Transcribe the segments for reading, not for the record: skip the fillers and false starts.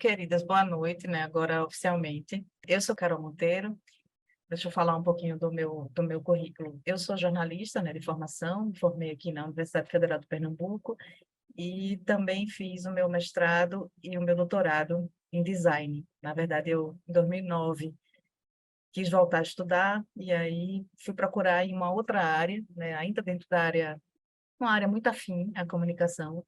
queridas, boa noite, né? Agora oficialmente. Eu sou Carol Monteiro. Deixa eu falar um pouquinho do meu currículo. Eu sou jornalista, né, de formação, me formei aqui na Universidade Federal de Pernambuco e também fiz o meu mestrado e o meu doutorado em design. Na verdade, eu, em 2009, quis voltar a estudar e aí fui procurar em uma outra área, né, ainda dentro da área, uma área muito afim à comunicação,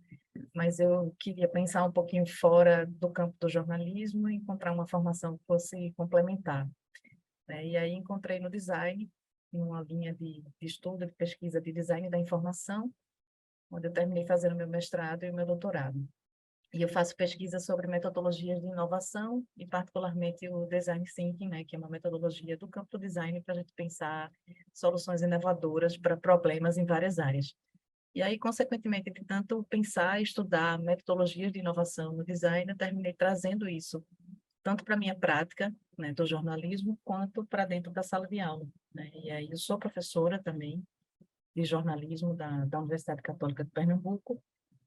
mas eu queria pensar um pouquinho fora do campo do jornalismo e encontrar uma formação que fosse complementar, né? E aí encontrei no design, em uma linha de estudo, de pesquisa de design da informação, onde eu terminei fazendo meu mestrado e o meu doutorado. E eu faço pesquisa sobre metodologias de inovação e particularmente o design thinking, né, que é uma metodologia do campo do design para a gente pensar soluções inovadoras para problemas em várias áreas. E aí, consequentemente, de tanto pensar e estudar metodologias de inovação no design, eu terminei trazendo isso tanto para a minha prática, né, do jornalismo, quanto para dentro da sala de aula, né? E aí eu sou professora também de jornalismo da Universidade Católica de Pernambuco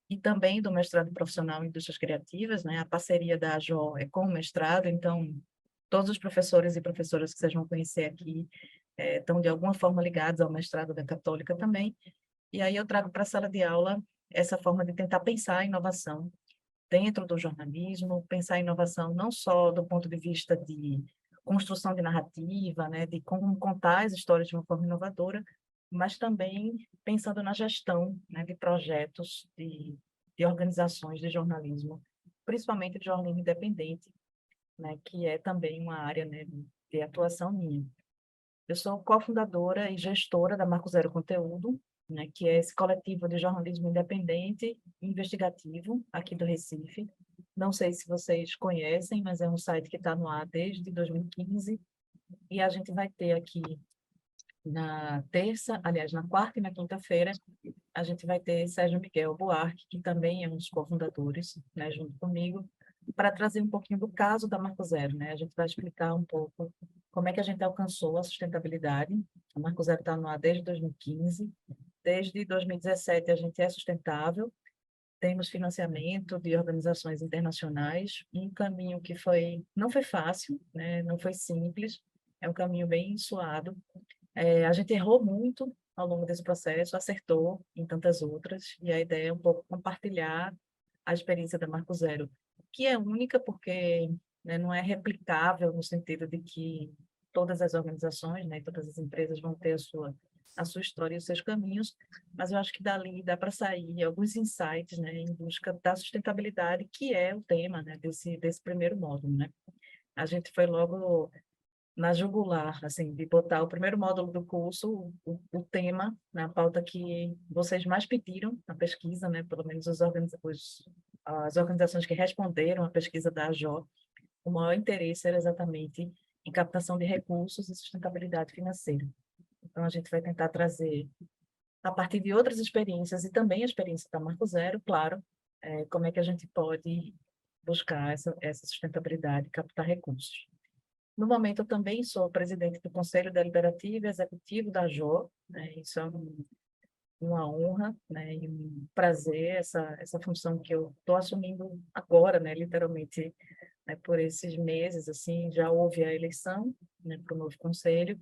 e também do mestrado profissional em indústrias criativas, né? A parceria da AJO é com o mestrado, então todos os professores e professoras que vocês vão conhecer aqui estão de alguma forma ligados ao mestrado da Católica também. E aí eu trago para a sala de aula essa forma de tentar pensar a inovação dentro do jornalismo, pensar a inovação não só do ponto de vista de construção de narrativa, né, de como contar as histórias de uma forma inovadora, mas também pensando na gestão, né, de projetos, de organizações de jornalismo, principalmente de jornalismo independente, né, que é também uma área, né, de atuação minha. Eu sou cofundadora e gestora da Marco Zero Conteúdo, né, que é esse coletivo de jornalismo independente e investigativo aqui do Recife. Não sei se vocês conhecem, mas é um site que está no ar desde 2015 e a gente vai ter aqui na terça, aliás, na quarta e na quinta-feira, a gente vai ter Sérgio Miguel Buarque, que também é um dos cofundadores, né, junto comigo, para trazer um pouquinho do caso da Marco Zero, né? A gente vai explicar um pouco como é que a gente alcançou a sustentabilidade. A Marco Zero está no ar desde 2015. Desde 2017 a gente é sustentável, temos financiamento de organizações internacionais, um caminho que não foi fácil, né? Não foi simples, é um caminho bem suado. A gente errou muito ao longo desse processo, acertou em tantas outras, e a ideia é um pouco compartilhar a experiência da Marco Zero, que é única porque, né, não é replicável no sentido de que todas as organizações, né, todas as empresas vão ter a sua história e os seus caminhos, mas eu acho que dali dá para sair alguns insights, né, em busca da sustentabilidade, que é o tema, né, desse primeiro módulo, né? A gente foi logo na jugular, assim, de botar o primeiro módulo do curso, o tema, na pauta que vocês mais pediram na pesquisa, né, pelo menos as organizações que responderam à pesquisa da AJO, o maior interesse era exatamente em captação de recursos e sustentabilidade financeira. Então, a gente vai tentar trazer, a partir de outras experiências e também a experiência da Marco Zero, claro, como é que a gente pode buscar essa sustentabilidade e captar recursos. No momento, eu também sou presidente do Conselho Deliberativo e Executivo da AJO, né? Isso é uma honra, né? E um prazer, essa função que eu estou assumindo agora, né? Literalmente, né? Por esses meses, assim, já houve a eleição, né? Para o novo conselho.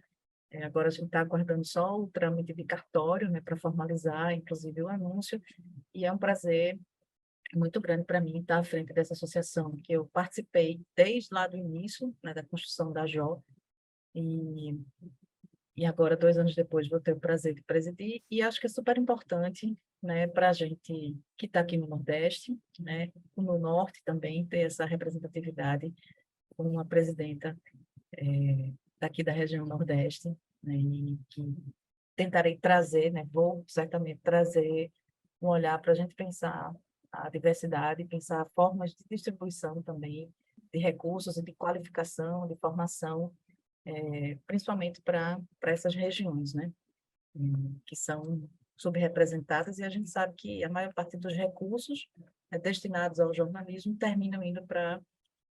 Agora a gente está aguardando só o trâmite de cartório, né? Para formalizar, inclusive, o anúncio. E é um prazer muito grande para mim estar à frente dessa associação, que eu participei desde lá do início, né, da construção da JO, e, e agora, 2 anos depois, vou ter o prazer de presidir, e acho que é super importante, né, para a gente que está aqui no Nordeste, né, no Norte também, ter essa representatividade com uma presidenta daqui da região Nordeste, né, e que tentarei trazer, né, vou certamente trazer um olhar para a gente pensar a diversidade, pensar formas de distribuição também de recursos e de qualificação, de formação, principalmente para essas regiões, né, que são subrepresentadas, e a gente sabe que a maior parte dos recursos destinados ao jornalismo terminam indo para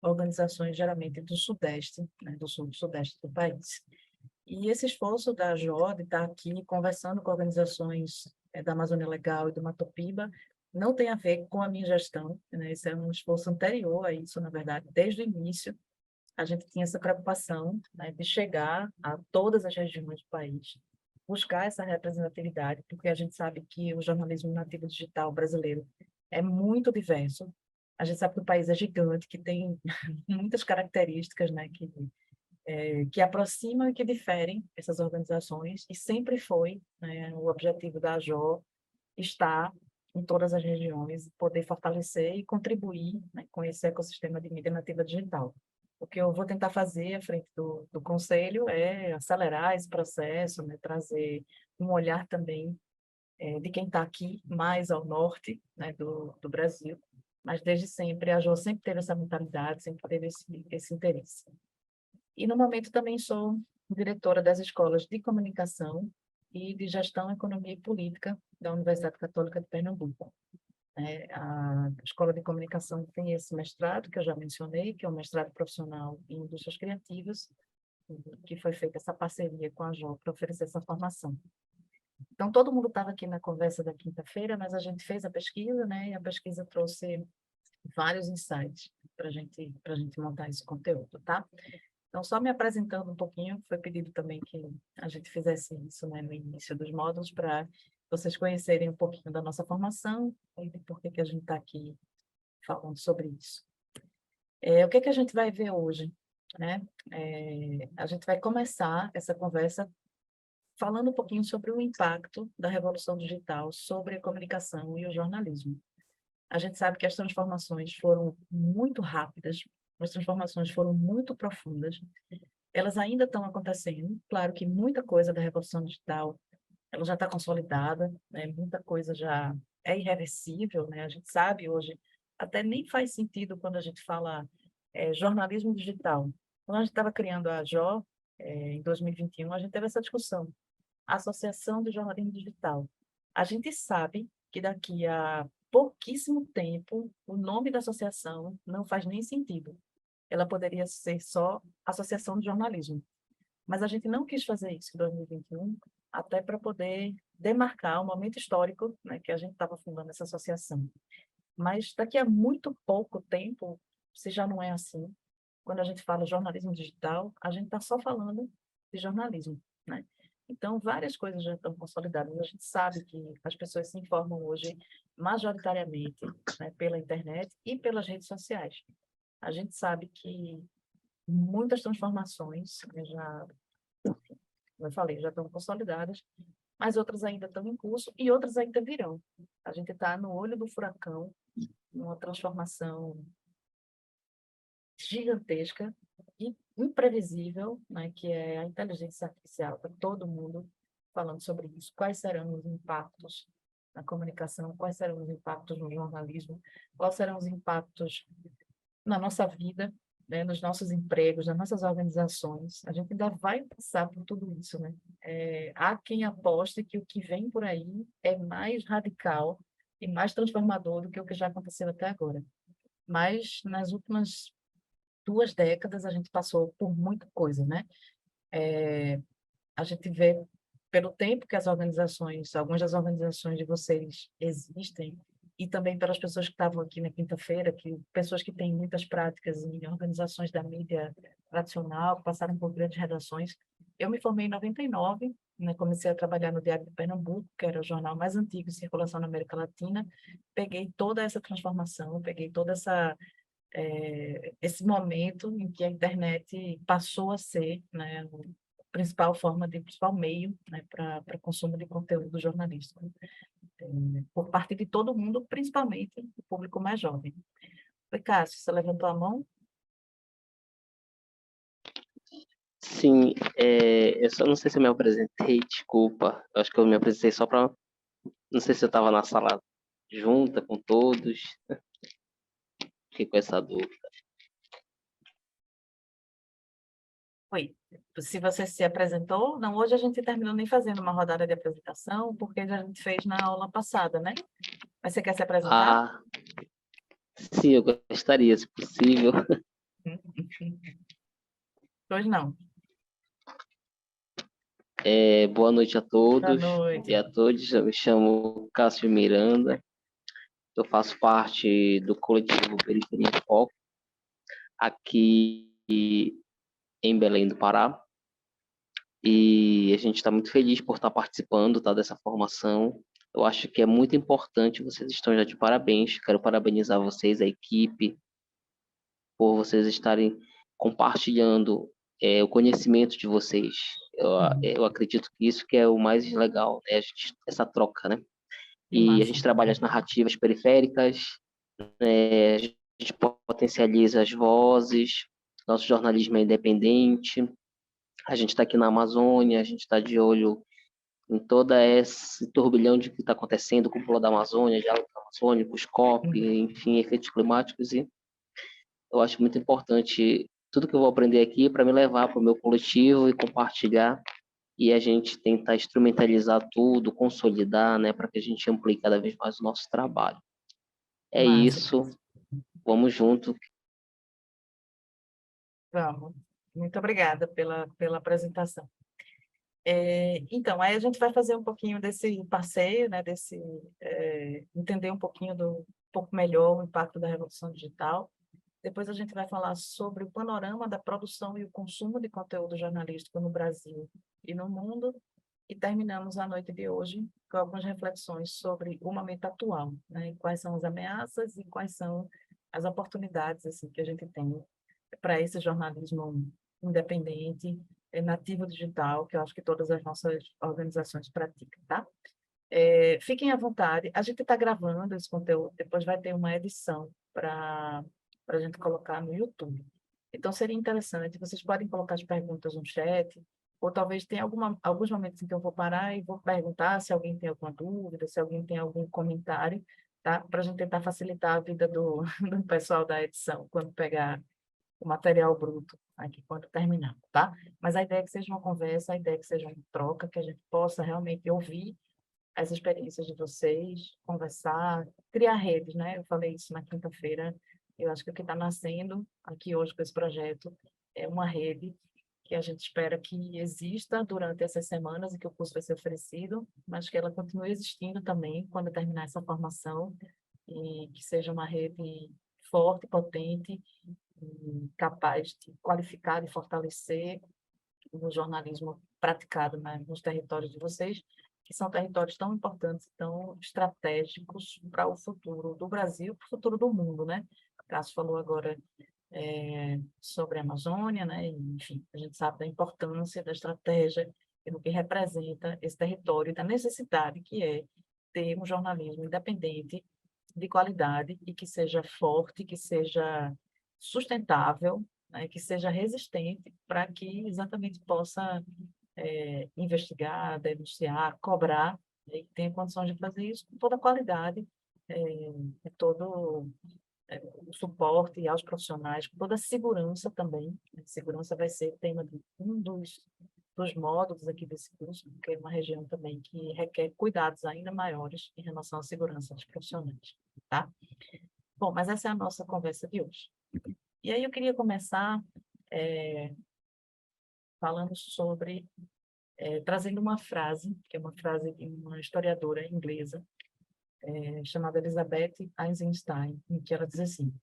organizações geralmente do Sudeste, né, do Sul do Sudeste do país. E esse esforço da JOD de estar aqui conversando com organizações da Amazônia Legal e do Matopiba não tem a ver com a minha gestão, né? Isso é um esforço anterior a isso, na verdade, desde o início, a gente tinha essa preocupação, né, de chegar a todas as regiões do país, buscar essa representatividade, porque a gente sabe que o jornalismo nativo digital brasileiro é muito diverso. A gente sabe que o país é gigante, que tem muitas características, né, que aproximam e que diferem essas organizações, e sempre foi, né, o objetivo da AJO estar em todas as regiões, poder fortalecer e contribuir, né, com esse ecossistema de mídia nativa digital. O que eu vou tentar fazer à frente do Conselho é acelerar esse processo, né, trazer um olhar também de quem está aqui mais ao norte, né, do Brasil, mas desde sempre a Jo sempre teve essa mentalidade, sempre teve esse interesse. E no momento também sou diretora das escolas de comunicação e de gestão, economia e política da Universidade Católica de Pernambuco. A Escola de Comunicação tem esse mestrado, que eu já mencionei, que é um mestrado profissional em indústrias criativas, que foi feita essa parceria com a JO para oferecer essa formação. Então, todo mundo estava aqui na conversa da quinta-feira, mas a gente fez a pesquisa, né, e a pesquisa trouxe vários insights para a gente montar esse conteúdo, tá? Então, só me apresentando um pouquinho, foi pedido também que a gente fizesse isso, né, no início dos módulos, para vocês conhecerem um pouquinho da nossa formação e de por que que a gente está aqui falando sobre isso. O que que a gente vai ver hoje, né? A gente vai começar essa conversa falando um pouquinho sobre o impacto da revolução digital sobre a comunicação e o jornalismo. A gente sabe que as transformações foram muito rápidas, as transformações foram muito profundas, elas ainda estão acontecendo. Claro que muita coisa da revolução digital ela já está consolidada, né? Muita coisa já é irreversível, né? A gente sabe hoje, até nem faz sentido quando a gente fala jornalismo digital. Quando a gente estava criando a JO, em 2021, a gente teve essa discussão, Associação de Jornalismo Digital. A gente sabe que daqui a pouquíssimo tempo, o nome da associação não faz nem sentido. Ela poderia ser só Associação de Jornalismo. Mas a gente não quis fazer isso em 2021, até para poder demarcar o momento histórico, né, que a gente estava fundando essa associação. Mas daqui a muito pouco tempo, se já não é assim, quando a gente fala jornalismo digital, a gente está só falando de jornalismo, né? Então, várias coisas já estão consolidadas. A gente sabe que as pessoas se informam hoje majoritariamente, né, pela internet e pelas redes sociais. A gente sabe que muitas transformações, né, já, como eu falei, já estão consolidadas, mas outras ainda estão em curso e outras ainda virão. A gente está no olho do furacão, numa transformação gigantesca e imprevisível, né, que é a inteligência artificial. Está todo mundo falando sobre isso. Quais serão os impactos na comunicação? Quais serão os impactos no jornalismo? Quais serão os impactos na nossa vida, né, nos nossos empregos, nas nossas organizações? A gente ainda vai passar por tudo isso, né? Há quem aposte que o que vem por aí é mais radical e mais transformador do que o que já aconteceu até agora. Mas nas últimas 2 décadas a gente passou por muita coisa, né? A gente vê pelo tempo que as organizações, algumas das organizações de vocês existem, e também pelas pessoas que estavam aqui na quinta-feira, que pessoas que têm muitas práticas em organizações da mídia tradicional, que passaram por grandes redações. Eu me formei em 99, né, comecei a trabalhar no Diário de Pernambuco, que era o jornal mais antigo de circulação na América Latina, peguei toda essa transformação, peguei toda esse momento em que a internet passou a ser, né, a principal meio, né, para consumo de conteúdo jornalístico, por parte de todo mundo, principalmente o público mais jovem. Oi, Cássio, você levantou a mão? Sim, eu só não sei se eu me apresentei, desculpa. Eu acho que eu me apresentei só para. Não sei se eu estava na sala junta com todos. Fiquei com essa dúvida. Oi. Se você se apresentou, não, hoje a gente terminou nem fazendo uma rodada de apresentação, porque a gente fez na aula passada, né? Mas você quer se apresentar? Ah, sim, eu gostaria, se possível. Hoje não. Boa noite a Boa todos e noite. a todos. Eu me chamo Cássio Miranda. Eu faço parte do coletivo Periferia em Foco, aqui em Belém do Pará, e a gente está muito feliz por estar participando, tá, dessa formação. Eu acho que é muito importante, vocês estão já de parabéns, quero parabenizar vocês, a equipe, por vocês estarem compartilhando o conhecimento de vocês. Eu acredito que isso que é o mais legal, né? Essa troca, né? Que E a massa. gente trabalha as narrativas periféricas, a gente potencializa as vozes, nosso jornalismo é independente, a gente está aqui na Amazônia, a gente está de olho em toda esse turbilhão de que está acontecendo, cúpula da Amazônia, diálogo amazônico, COP, enfim, efeitos climáticos, e eu acho muito importante tudo que eu vou aprender aqui para me levar para o meu coletivo e compartilhar e a gente tentar instrumentalizar tudo, consolidar, né, para que a gente amplie cada vez mais o nosso trabalho. É Massa. isso, vamos junto. Vamos. Muito obrigada pela apresentação. Então, aí a gente vai fazer um pouquinho desse passeio, né, entender um pouco melhor o impacto da Revolução Digital. Depois a gente vai falar sobre o panorama da produção e o consumo de conteúdo jornalístico no Brasil e no mundo. E terminamos a noite de hoje com algumas reflexões sobre o momento atual, né, e quais são as ameaças e quais são as oportunidades assim, que a gente tem para esse jornalismo independente, nativo digital, que eu acho que todas as nossas organizações praticam, tá? Fiquem à vontade. A gente está gravando esse conteúdo, depois vai ter uma edição para a gente colocar no YouTube. Então, seria interessante, vocês podem colocar as perguntas no chat, ou talvez tenha alguns momentos em que eu vou parar e vou perguntar se alguém tem alguma dúvida, se alguém tem algum comentário, tá? Para a gente tentar facilitar a vida do pessoal da edição, quando pegar o material bruto aqui, quando terminar, tá? Mas a ideia é que seja uma conversa, a ideia é que seja uma troca, que a gente possa realmente ouvir as experiências de vocês, conversar, criar redes, né? Eu falei isso na quinta-feira. Eu acho que o que está nascendo aqui hoje com esse projeto é uma rede que a gente espera que exista durante essas semanas em que o curso vai ser oferecido, mas que ela continue existindo também quando terminar essa formação e que seja uma rede forte, potente, e capaz de qualificar e fortalecer no jornalismo praticado, né, nos territórios de vocês, que são territórios tão importantes, tão estratégicos para o futuro do Brasil, para o futuro do mundo, né? O Cássio falou agora sobre a Amazônia, né? E, enfim, a gente sabe da importância da estratégia e do que representa esse território e da necessidade que é ter um jornalismo independente, de qualidade e que seja forte, que seja sustentável, né, que seja resistente para que exatamente possa investigar, denunciar, cobrar, né, e tenha condições de fazer isso com toda a qualidade, todo o suporte aos profissionais, com toda a segurança também. Né? Segurança vai ser tema de um dos módulos aqui desse curso, porque é uma região também que requer cuidados ainda maiores em relação à segurança dos profissionais, tá? Bom, mas essa é a nossa conversa de hoje. E aí eu queria começar falando sobre, trazendo uma frase, que é uma frase de uma historiadora inglesa, chamada Elizabeth Eisenstein, em que ela diz assim: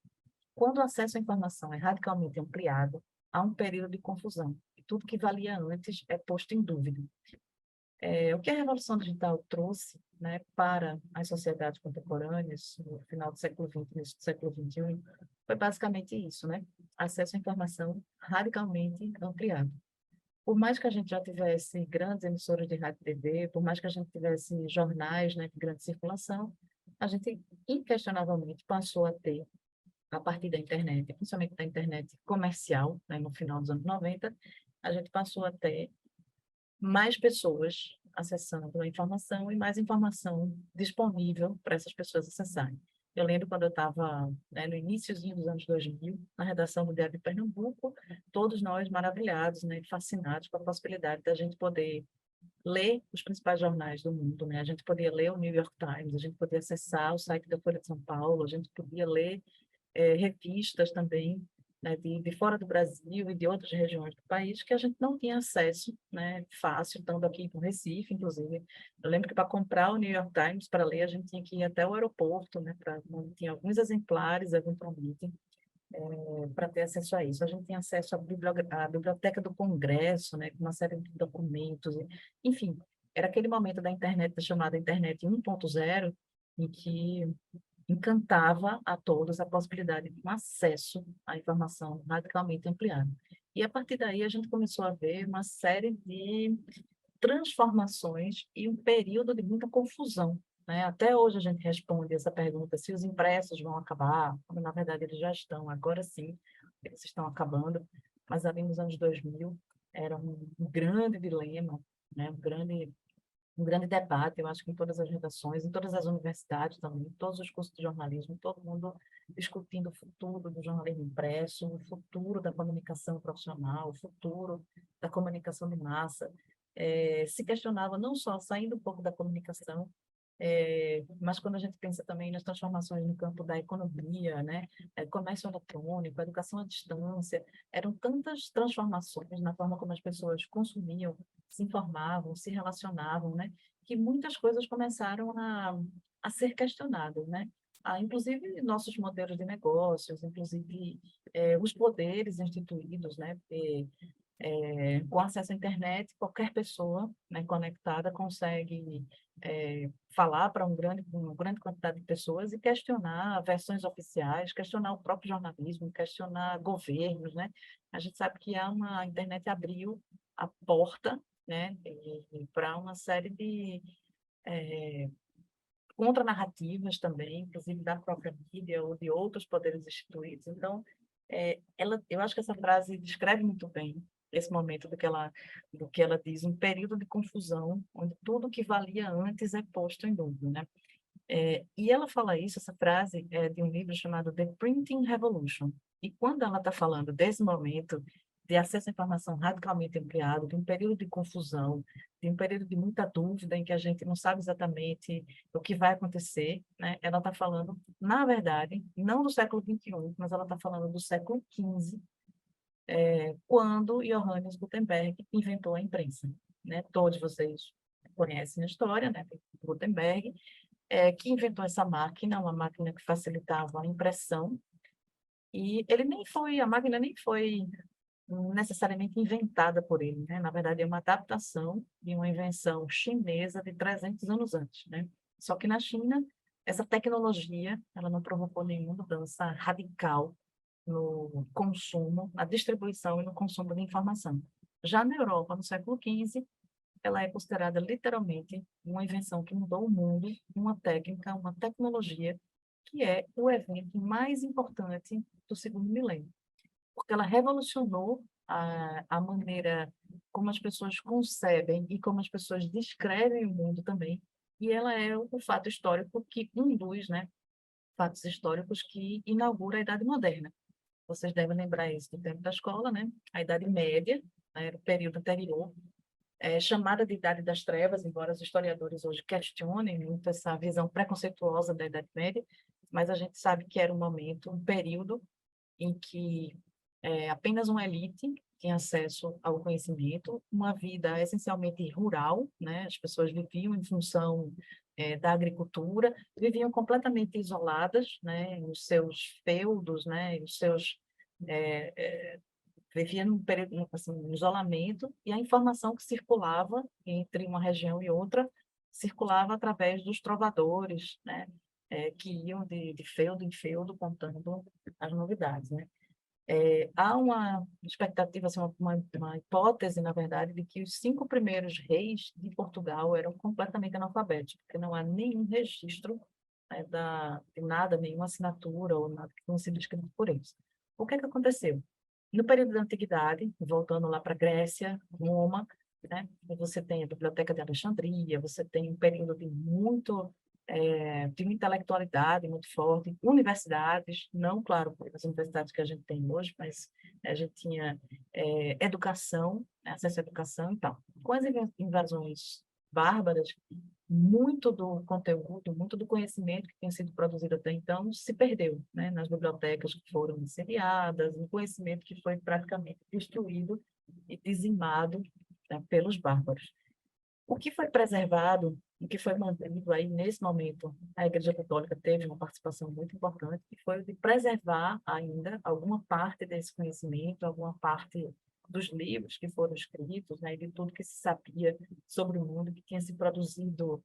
quando o acesso à informação é radicalmente ampliado, há um período de confusão, e tudo que valia antes é posto em dúvida. O que a Revolução Digital trouxe, né, para as sociedades contemporâneas, no final do século XX, início do século XXI, foi basicamente isso, né? Acesso à informação radicalmente ampliado. Por mais que a gente já tivesse grandes emissoras de rádio e TV, por mais que a gente tivesse jornais, né, de grande circulação, a gente inquestionavelmente passou a ter, a partir da internet, principalmente da internet comercial, né, no final dos anos 90, a gente passou a ter mais pessoas acessando a informação e mais informação disponível para essas pessoas acessarem. Eu lembro quando eu estava, né, no iníciozinho dos anos 2000, na redação do Diário de Pernambuco, todos nós maravilhados, né, fascinados com a possibilidade da gente poder ler os principais jornais do mundo, né? A gente podia ler o New York Times, a gente podia acessar o site da Folha de São Paulo, a gente podia ler revistas também né, de fora do Brasil e de outras regiões do país que a gente não tinha acesso, né, fácil, estando aqui no Recife, inclusive. Eu lembro que para comprar o New York Times para ler, a gente tinha que ir até o aeroporto, né, tinha alguns exemplares, eventualmente, para ter acesso a isso. A gente tinha acesso à biblioteca do Congresso, né, com uma série de documentos, enfim, era aquele momento da internet chamada internet 1.0, em que encantava a todos a possibilidade de um acesso à informação radicalmente ampliado. E a partir daí a gente começou a ver uma série de transformações e um período de muita confusão, né? Até hoje a gente responde essa pergunta se os impressos vão acabar, quando na verdade eles já estão, agora sim, eles estão acabando, mas ali nos anos 2000 era um grande dilema, né? Um grande debate, eu acho que em todas as redações, em todas as universidades também, em todos os cursos de jornalismo, todo mundo discutindo o futuro do jornalismo impresso, o futuro da comunicação profissional, o futuro da comunicação de massa. Se questionava não só saindo um pouco da comunicação, mas quando a gente pensa também nas transformações no campo da economia, né, comércio eletrônico, educação à distância, eram tantas transformações na forma como as pessoas consumiam, se informavam, se relacionavam, né, que muitas coisas começaram a ser questionadas, né? Inclusive nossos modelos de negócios, inclusive os poderes instituídos, né? Com acesso à internet, qualquer pessoa, né, conectada consegue falar para uma grande quantidade de pessoas e questionar versões oficiais, questionar o próprio jornalismo, questionar governos, né? A gente sabe que a internet abriu a porta, né, para uma série de contranarrativas também, inclusive da própria mídia ou de outros poderes instituídos. Então, eu acho que essa frase descreve muito bem esse momento do que ela diz, um período de confusão, onde tudo que valia antes é posto em dúvida, né? E ela fala isso, essa frase é de um livro chamado The Printing Revolution. E quando ela está falando desse momento de acesso à informação radicalmente ampliado, de um período de confusão, de um período de muita dúvida, em que a gente não sabe exatamente o que vai acontecer, né? Ela está falando, na verdade, não do século XXI, mas ela está falando do século XV, quando Johannes Gutenberg inventou a imprensa, né? Todos vocês conhecem a história, né? Gutenberg, que inventou essa máquina, uma máquina que facilitava a impressão, e a máquina nem foi necessariamente inventada por ele, né? Na verdade, é uma adaptação de uma invenção chinesa de 300 anos antes, né? Só que na China, essa tecnologia, ela não provocou nenhuma mudança radical no consumo, na distribuição e no consumo de informação. Já na Europa, no século XV, ela é considerada literalmente uma invenção que mudou o mundo, uma técnica, uma tecnologia, que é o evento mais importante do segundo milênio, porque ela revolucionou a maneira como as pessoas concebem e como as pessoas descrevem o mundo também, e ela é o fato histórico que induz, né, fatos históricos que inaugura a Idade Moderna. Vocês devem lembrar isso do tempo da escola, né? A Idade Média, né, era o período anterior, chamada de Idade das Trevas, embora os historiadores hoje questionem muito essa visão preconceituosa da Idade Média, mas a gente sabe que era um momento, um período em que apenas uma elite tinha acesso ao conhecimento, uma vida essencialmente rural, né? As pessoas viviam em função da agricultura, viviam completamente isoladas, né? Nos seus feudos, né? Os seus vivia num período, assim, um isolamento, e a informação que circulava entre uma região e outra circulava através dos trovadores, né? Que iam de feudo em feudo contando as novidades, né? Há uma expectativa, assim, uma hipótese, na verdade, de que os 5 primeiros reis de Portugal eram completamente analfabetos, porque não há nenhum registro, né, de nada, nenhuma assinatura ou nada que tenha sido escrito por eles. O que é que aconteceu? No período da Antiguidade, voltando lá para Grécia, Roma, né, você tem a Biblioteca de Alexandria, você tem um período de uma intelectualidade muito forte, universidades, não, claro, as universidades que a gente tem hoje, mas a gente tinha educação, acesso à educação e tal. Com as invasões bárbaras, muito do conteúdo, muito do conhecimento que tinha sido produzido até então se perdeu, né, nas bibliotecas que foram incendiadas, o conhecimento que foi praticamente destruído e dizimado, né, pelos bárbaros. O que foi preservado, o que foi mantido aí nesse momento, a Igreja Católica teve uma participação muito importante, que foi o de preservar ainda alguma parte desse conhecimento, alguma parte dos livros que foram escritos, né, e de tudo que se sabia sobre o mundo, que tinha se produzido,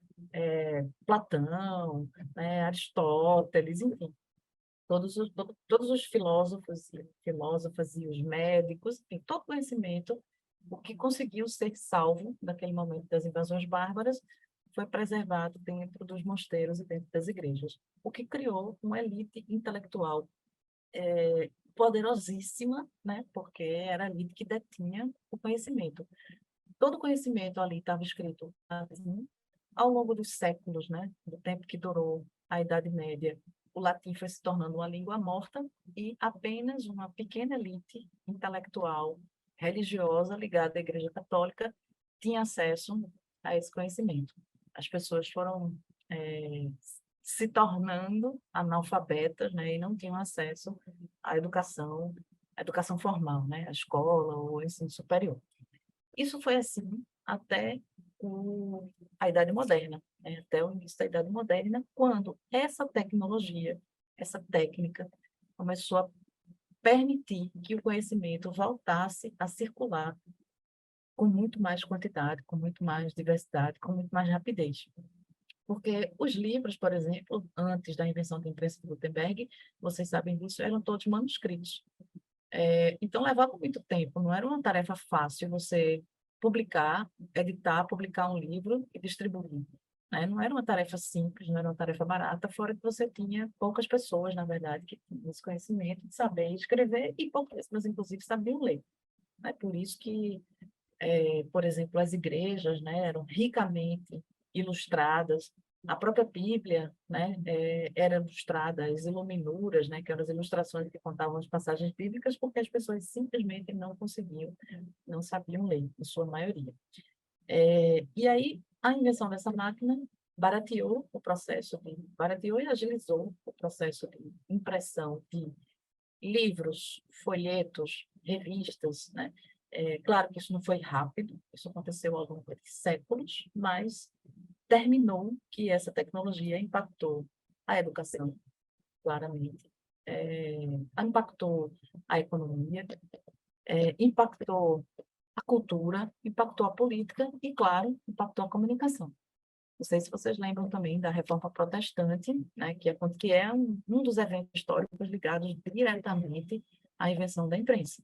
Platão, né, Aristóteles, enfim, todos os filósofos e filósofas e os médicos, enfim, todo conhecimento, o que conseguiu ser salvo naquele momento das invasões bárbaras, foi preservado dentro dos mosteiros e dentro das igrejas, o que criou uma elite intelectual poderosíssima, né? Porque era a elite que detinha o conhecimento. Todo o conhecimento ali estava escrito assim, ao longo dos séculos, né? Do tempo que durou a Idade Média, o latim foi se tornando uma língua morta e apenas uma pequena elite intelectual, religiosa, ligada à Igreja Católica, tinha acesso a esse conhecimento. As pessoas foram se tornando analfabetas, né? E não tinham acesso à educação formal, né? A escola ou ao ensino superior. Isso foi assim até a Idade Moderna, né? Até o início da Idade Moderna, quando essa tecnologia, essa técnica, começou a permitir que o conhecimento voltasse a circular com muito mais quantidade, com muito mais diversidade, com muito mais rapidez. Porque os livros, por exemplo, antes da invenção da imprensa de Gutenberg, vocês sabem disso, eram todos manuscritos. Então, levava muito tempo, não era uma tarefa fácil você publicar, editar, publicar um livro e distribuir, né? Não era uma tarefa simples, não era uma tarefa barata, fora que você tinha poucas pessoas, na verdade, que tinham esse conhecimento de saber escrever e pouquíssimas, inclusive, sabiam ler. Né? Por isso que, por exemplo, as igrejas, né, eram ricamente ilustradas. A própria Bíblia, né, era ilustrada, as iluminuras, né, que eram as ilustrações que contavam as passagens bíblicas, porque as pessoas simplesmente não conseguiam, não sabiam ler, em sua maioria. E aí, a invenção dessa máquina barateou e agilizou o processo de impressão de livros, folhetos, revistas, né? Claro que isso não foi rápido, isso aconteceu ao longo de séculos, mas terminou que essa tecnologia impactou a educação, claramente, impactou a economia, impactou a cultura, impactou a política e, claro, impactou a comunicação. Não sei se vocês lembram também da Reforma Protestante, né, que é um dos eventos históricos ligados diretamente à invenção da imprensa,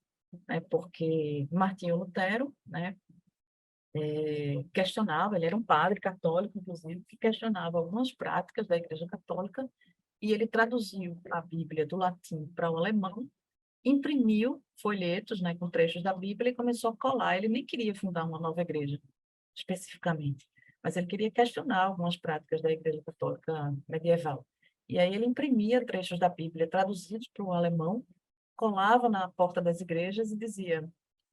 né, porque Martinho Lutero, né, questionava, ele era um padre católico, inclusive, que questionava algumas práticas da Igreja Católica, e ele traduziu a Bíblia do latim para o alemão, imprimiu folhetos, né, com trechos da Bíblia e começou a colar. Ele nem queria fundar uma nova igreja, especificamente, mas ele queria questionar algumas práticas da Igreja Católica medieval. E aí ele imprimia trechos da Bíblia traduzidos para o alemão, colava na porta das igrejas e dizia: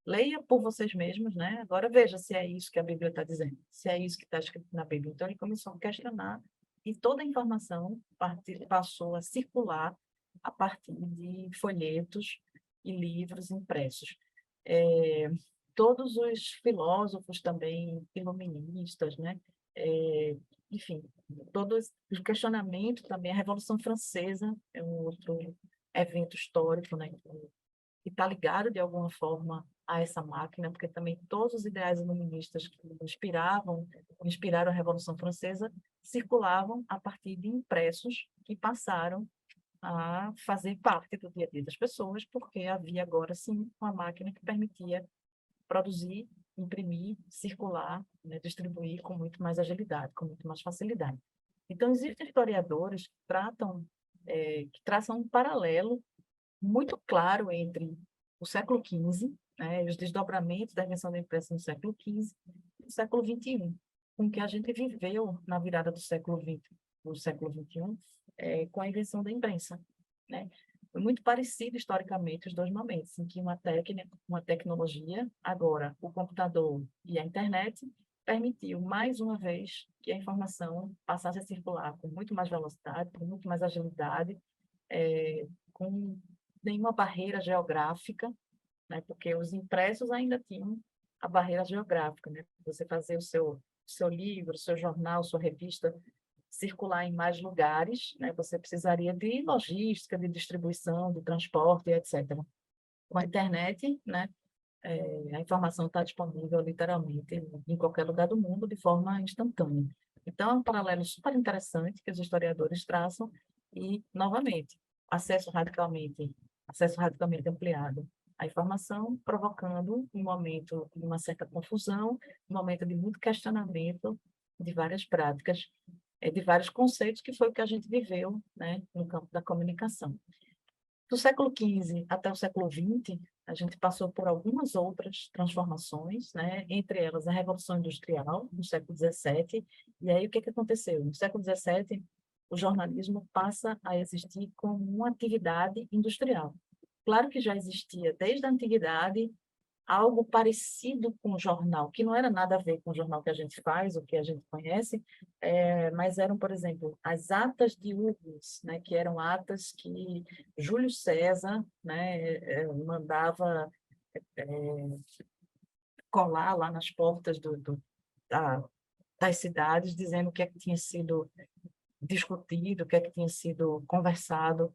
leia por vocês mesmos, né? Agora veja se é isso que a Bíblia está dizendo, se é isso que está escrito na Bíblia. Então ele começou a questionar e toda a informação passou a circular a partir de folhetos e livros impressos. É, Todos os filósofos também, iluministas, né? Enfim, todos o questionamento também, a Revolução Francesa é um outro evento histórico, né? Que está ligado de alguma forma a essa máquina, porque também todos os ideais iluministas que inspiraram a Revolução Francesa, circulavam a partir de impressos que passaram a fazer parte do dia a dia das pessoas, porque havia agora sim uma máquina que permitia produzir, imprimir, circular, né, distribuir com muito mais agilidade, com muito mais facilidade. Então, existem historiadores que traçam um paralelo muito claro entre o século XV, né, e os desdobramentos da invenção da imprensa no século XV e o século XXI, com o que a gente viveu na virada do século XX, do século XXI, com a invenção da imprensa, né? Foi muito parecido historicamente os dois momentos, em que uma tecnologia, agora o computador e a internet, permitiu, mais uma vez, que a informação passasse a circular com muito mais velocidade, com muito mais agilidade, com nenhuma barreira geográfica, né? Porque os impressos ainda tinham a barreira geográfica, né? Você fazer o seu livro, o seu jornal, sua revista circular em mais lugares, né? Você precisaria de logística, de distribuição, de transporte, etc. Com a internet, né? A informação está disponível literalmente em qualquer lugar do mundo de forma instantânea. Então, é um paralelo super interessante que os historiadores traçam e, novamente, acesso radicalmente ampliado à informação, provocando um momento de uma certa confusão, um momento de muito questionamento de várias práticas, de vários conceitos, que foi o que a gente viveu, né, no campo da comunicação. Do século XV até o século XX, a gente passou por algumas outras transformações, né? Entre elas a Revolução Industrial, no século XVII. E aí, o que aconteceu? No século XVII, o jornalismo passa a existir como uma atividade industrial. Claro que já existia desde a antiguidade algo parecido com o jornal, que não era nada a ver com o jornal que a gente faz, o que a gente conhece, mas eram, por exemplo, as atas de urbes, né, que eram atas que Júlio César, né, mandava colar lá nas portas das cidades, dizendo o que é que tinha sido discutido, o que é que tinha sido conversado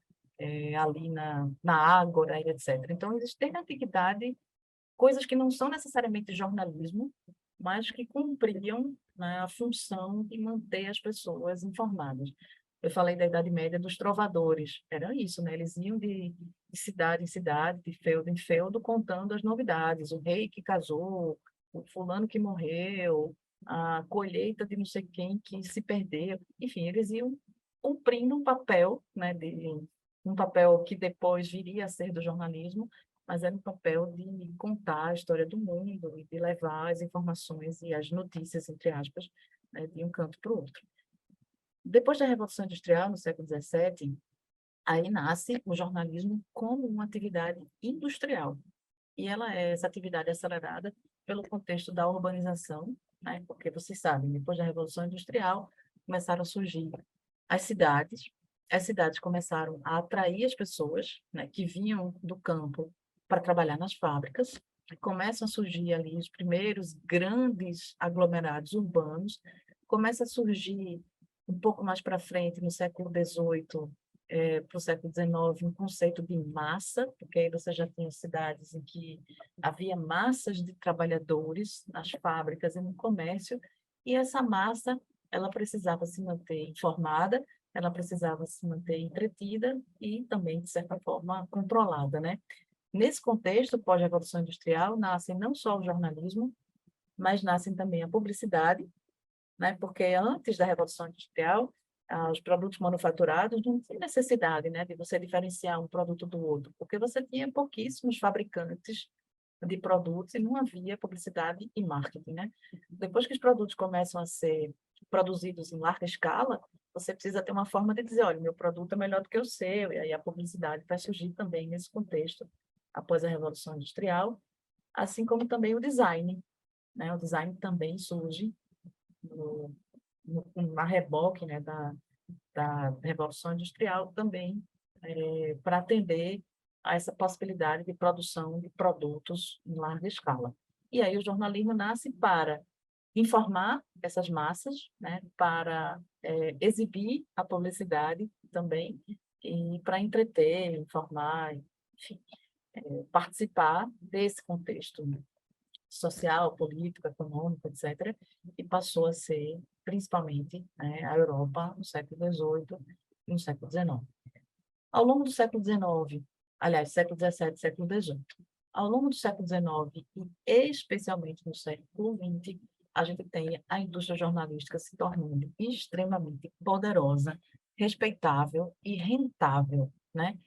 ali na Ágora, e etc. Então, existe desde a antiguidade coisas que não são necessariamente jornalismo, mas que cumpriam, né, a função de manter as pessoas informadas. Eu falei da Idade Média dos trovadores, era isso, né? Eles iam de cidade em cidade, de feudo em feudo, contando as novidades, o rei que casou, o fulano que morreu, a colheita de não sei quem que se perdeu. Enfim, eles iam cumprindo um papel, né, um papel que depois viria a ser do jornalismo, mas era um papel de contar a história do mundo e de levar as informações e as notícias, entre aspas, né, de um canto para o outro. Depois da Revolução Industrial, no século XVII, aí nasce o jornalismo como uma atividade industrial. E essa atividade é acelerada pelo contexto da urbanização, né? Porque vocês sabem, depois da Revolução Industrial, começaram a surgir as cidades começaram a atrair as pessoas, né, que vinham do campo para trabalhar nas fábricas, e começam a surgir ali os primeiros grandes aglomerados urbanos, começa a surgir um pouco mais para frente, no século XVIII, para o século XIX, um conceito de massa, porque aí você já tinha cidades em que havia massas de trabalhadores nas fábricas e no comércio, e essa massa ela precisava se manter informada, ela precisava se manter entretida e também, de certa forma, controlada, né? Nesse contexto, pós-revolução industrial, nasce não só o jornalismo, mas nascem também a publicidade, né? Porque antes da Revolução Industrial, os produtos manufaturados não tinha necessidade, né, de você diferenciar um produto do outro, porque você tinha pouquíssimos fabricantes de produtos e não havia publicidade e marketing, né? Depois que os produtos começam a ser produzidos em larga escala, você precisa ter uma forma de dizer, olha, meu produto é melhor do que o seu, e aí a publicidade vai surgir também nesse contexto, após a Revolução Industrial, assim como também o design, né? O design também surge no, na reboque, né, da Revolução Industrial também, para atender a essa possibilidade de produção de produtos em larga escala. E aí o jornalismo nasce para informar essas massas, né, para exibir a publicidade também, e para entreter, informar, enfim, participar desse contexto, né, social, político, econômico, etc., e passou a ser, principalmente, né, a Europa no século XVIII e no século XIX. Ao longo do século XIX, aliás, século XVII, século XVIII, ao longo do século XIX e especialmente no século XX, a gente tem a indústria jornalística se tornando extremamente poderosa, respeitável e rentável, né?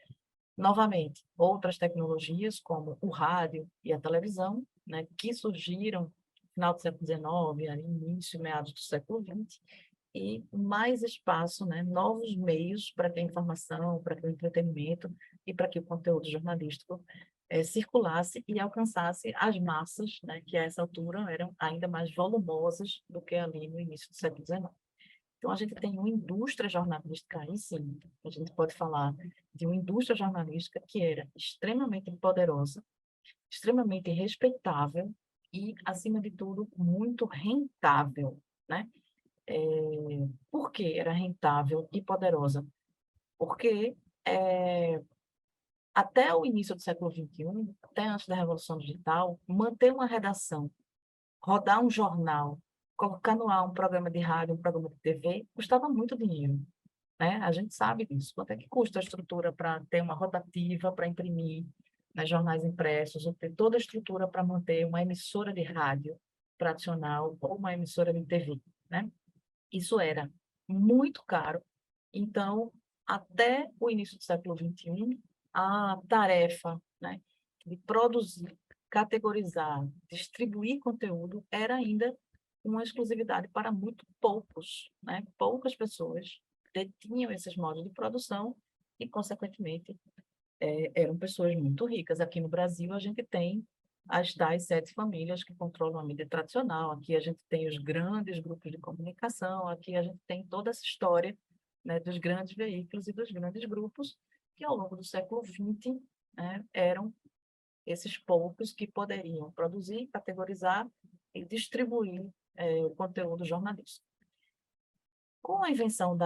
Novamente, outras tecnologias, como o rádio e a televisão, né, que surgiram no final do século XIX, ali, início, meados do século XX, e mais espaço, né, novos meios para que a informação, para que o entretenimento e para que o conteúdo jornalístico circulasse e alcançasse as massas, né, que a essa altura eram ainda mais volumosas do que ali no início do século XIX. Então, a gente tem uma indústria jornalística, aí sim, a gente pode falar de uma indústria jornalística que era extremamente poderosa, extremamente respeitável e, acima de tudo, muito rentável, né? Por que era rentável e poderosa? Porque até o início do século XXI, até antes da Revolução Digital, manter uma redação, rodar um jornal, colocar no ar um programa de rádio, um programa de TV, custava muito dinheiro, né? A gente sabe disso. Quanto é que custa a estrutura para ter uma rotativa, para imprimir, né, jornais impressos, ou ter toda a estrutura para manter uma emissora de rádio tradicional ou uma emissora de TV, né? Isso era muito caro. Então, até o início do século XXI, a tarefa, né, de produzir, categorizar, distribuir conteúdo era ainda uma exclusividade para muito poucos, né? Poucas pessoas detinham esses modos de produção e, consequentemente, eram pessoas muito ricas. Aqui no Brasil, a gente tem as tais 7 famílias que controlam a mídia tradicional. Aqui a gente tem os grandes grupos de comunicação, aqui a gente tem toda essa história, né, dos grandes veículos e dos grandes grupos, que ao longo do século XX, né, eram esses poucos que poderiam produzir, categorizar e distribuir o conteúdo jornalístico. Com a invenção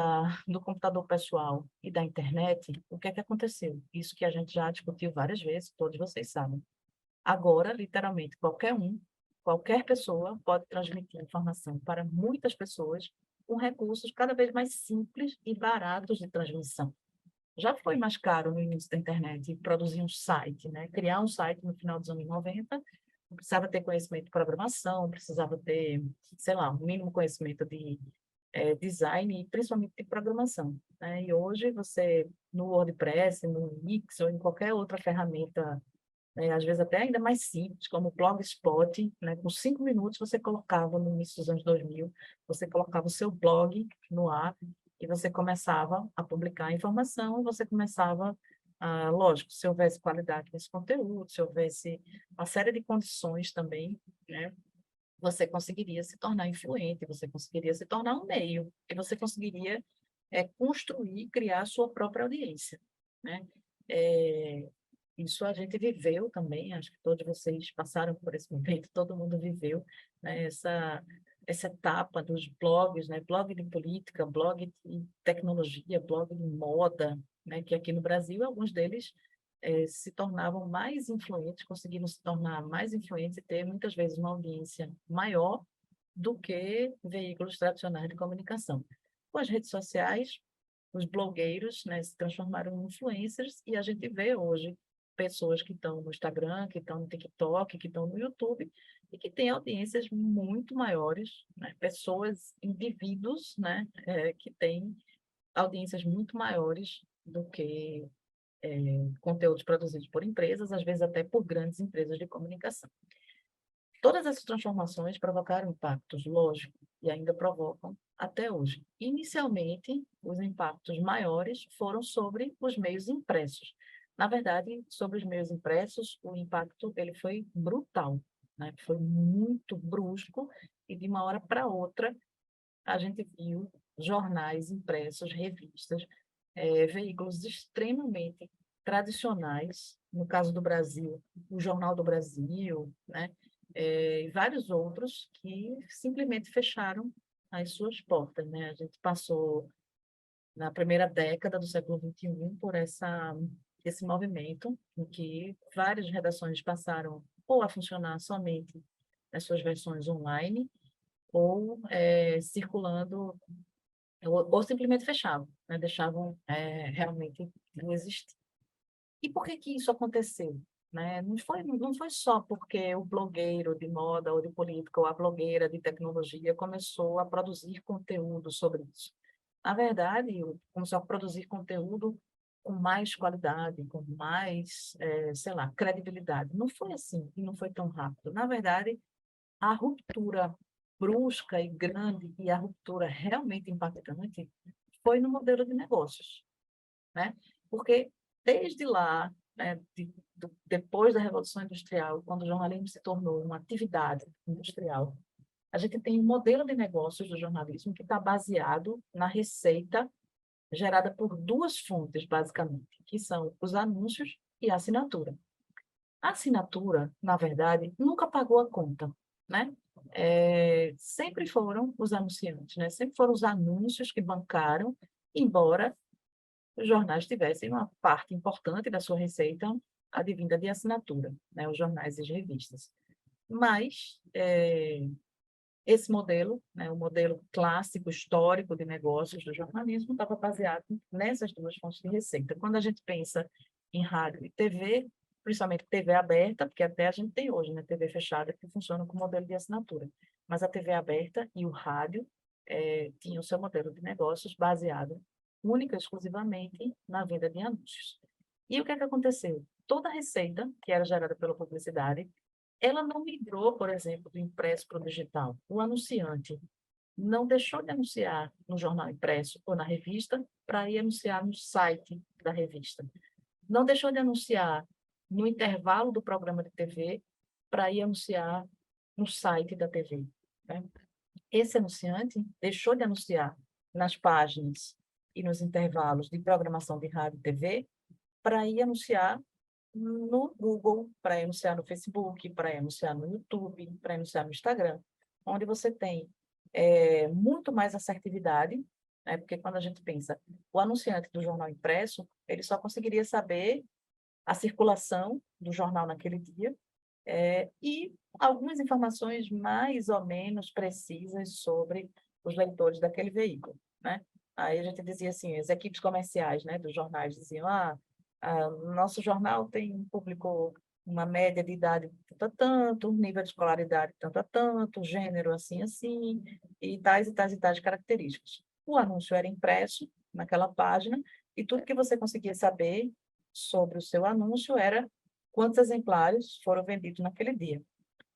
do computador pessoal e da internet, o que é que aconteceu? Isso que a gente já discutiu várias vezes, todos vocês sabem. Agora, literalmente, qualquer pessoa pode transmitir informação para muitas pessoas com recursos cada vez mais simples e baratos de transmissão. Já foi mais caro no início da internet produzir um site, né? Criar um site no final dos anos 90, precisava ter conhecimento de programação, precisava ter, sei lá, um mínimo conhecimento de design e principalmente de programação, né? E hoje você, no WordPress, no Wix ou em qualquer outra ferramenta, às vezes até ainda mais simples, como o Blogspot, né? Com 5 minutos você colocava, no início dos anos 2000, você colocava o seu blog no ar e você começava a publicar informação, e você começava, lógico, se houvesse qualidade nesse conteúdo, se houvesse uma série de condições também, né? Você conseguiria se tornar influente, você conseguiria se tornar um meio, e você conseguiria construir, criar a sua própria audiência, né? É, isso a gente viveu também, acho que todos vocês passaram por esse momento, todo mundo viveu, né, essa etapa dos blogs, né, blog de política, blog de tecnologia, blog de moda, né, que aqui no Brasil, alguns deles se tornavam mais influentes, conseguiram se tornar mais influentes e ter muitas vezes uma audiência maior do que veículos tradicionais de comunicação. Com as redes sociais, os blogueiros, né, se transformaram em influencers e a gente vê hoje pessoas que estão no Instagram, que estão no TikTok, que estão no YouTube e que têm audiências muito maiores, né, pessoas, indivíduos, né, que têm audiências muito maiores do que conteúdos produzidos por empresas, às vezes até por grandes empresas de comunicação. Todas essas transformações provocaram impactos, lógico, e ainda provocam até hoje. Inicialmente, os impactos maiores foram sobre os meios impressos. Na verdade, sobre os meios impressos, o impacto ele foi brutal, né? Foi muito brusco e de uma hora para outra a gente viu jornais impressos, revistas, veículos extremamente tradicionais, no caso do Brasil, o Jornal do Brasil, né? E vários outros que simplesmente fecharam as suas portas, né? A gente passou, na primeira década do século XXI, por esse movimento em que várias redações passaram ou a funcionar somente nas suas versões online, ou circulando, ou simplesmente fechavam, né? Deixavam realmente de existir. E por que que isso aconteceu? Né? Não foi só porque o blogueiro de moda ou de política ou a blogueira de tecnologia começou a produzir conteúdo sobre isso. Na verdade, começou a produzir conteúdo com mais qualidade, com mais, sei lá, credibilidade. Não foi assim, e não foi tão rápido. Na verdade, a ruptura brusca e grande e a ruptura realmente impactante foi no modelo de negócios, né? Porque desde lá, né, depois da Revolução Industrial, quando o jornalismo se tornou uma atividade industrial, a gente tem um modelo de negócios do jornalismo que está baseado na receita gerada por duas fontes, basicamente, que são os anúncios e a assinatura. A assinatura, na verdade, nunca pagou a conta, né? Sempre foram os anunciantes, né? Sempre foram os anúncios que bancaram, embora os jornais tivessem uma parte importante da sua receita advinda de assinatura, né? Os jornais e as revistas. Mas esse modelo, né, o modelo clássico, histórico de negócios do jornalismo, estava baseado nessas duas fontes de receita. Quando a gente pensa em rádio e TV, principalmente TV aberta, porque até a gente tem hoje, né, TV fechada, que funciona com modelo de assinatura, mas a TV aberta e o rádio tinham o seu modelo de negócios baseado única e exclusivamente na venda de anúncios. E o que é que aconteceu? Toda a receita que era gerada pela publicidade ela não migrou, por exemplo, do impresso para o digital. O anunciante não deixou de anunciar no jornal impresso ou na revista para ir anunciar no site da revista. Não deixou de anunciar no intervalo do programa de TV para ir anunciar no site da TV. Né? Esse anunciante deixou de anunciar nas páginas e nos intervalos de programação de rádio e TV para ir anunciar no Google, para anunciar no Facebook, para anunciar no YouTube, para anunciar no Instagram, onde você tem muito mais assertividade, né? Porque quando a gente pensa, o anunciante do jornal impresso, ele só conseguiria saber a circulação do jornal naquele dia e algumas informações mais ou menos precisas sobre os leitores daquele veículo, né? Aí a gente dizia assim, as equipes comerciais, né, dos jornais diziam, nosso jornal tem um público, uma média de idade tanto a tanto, nível de escolaridade tanto a tanto, gênero assim, assim, e tais e tais características. O anúncio era impresso naquela página e tudo que você conseguia saber sobre o seu anúncio era quantos exemplares foram vendidos naquele dia.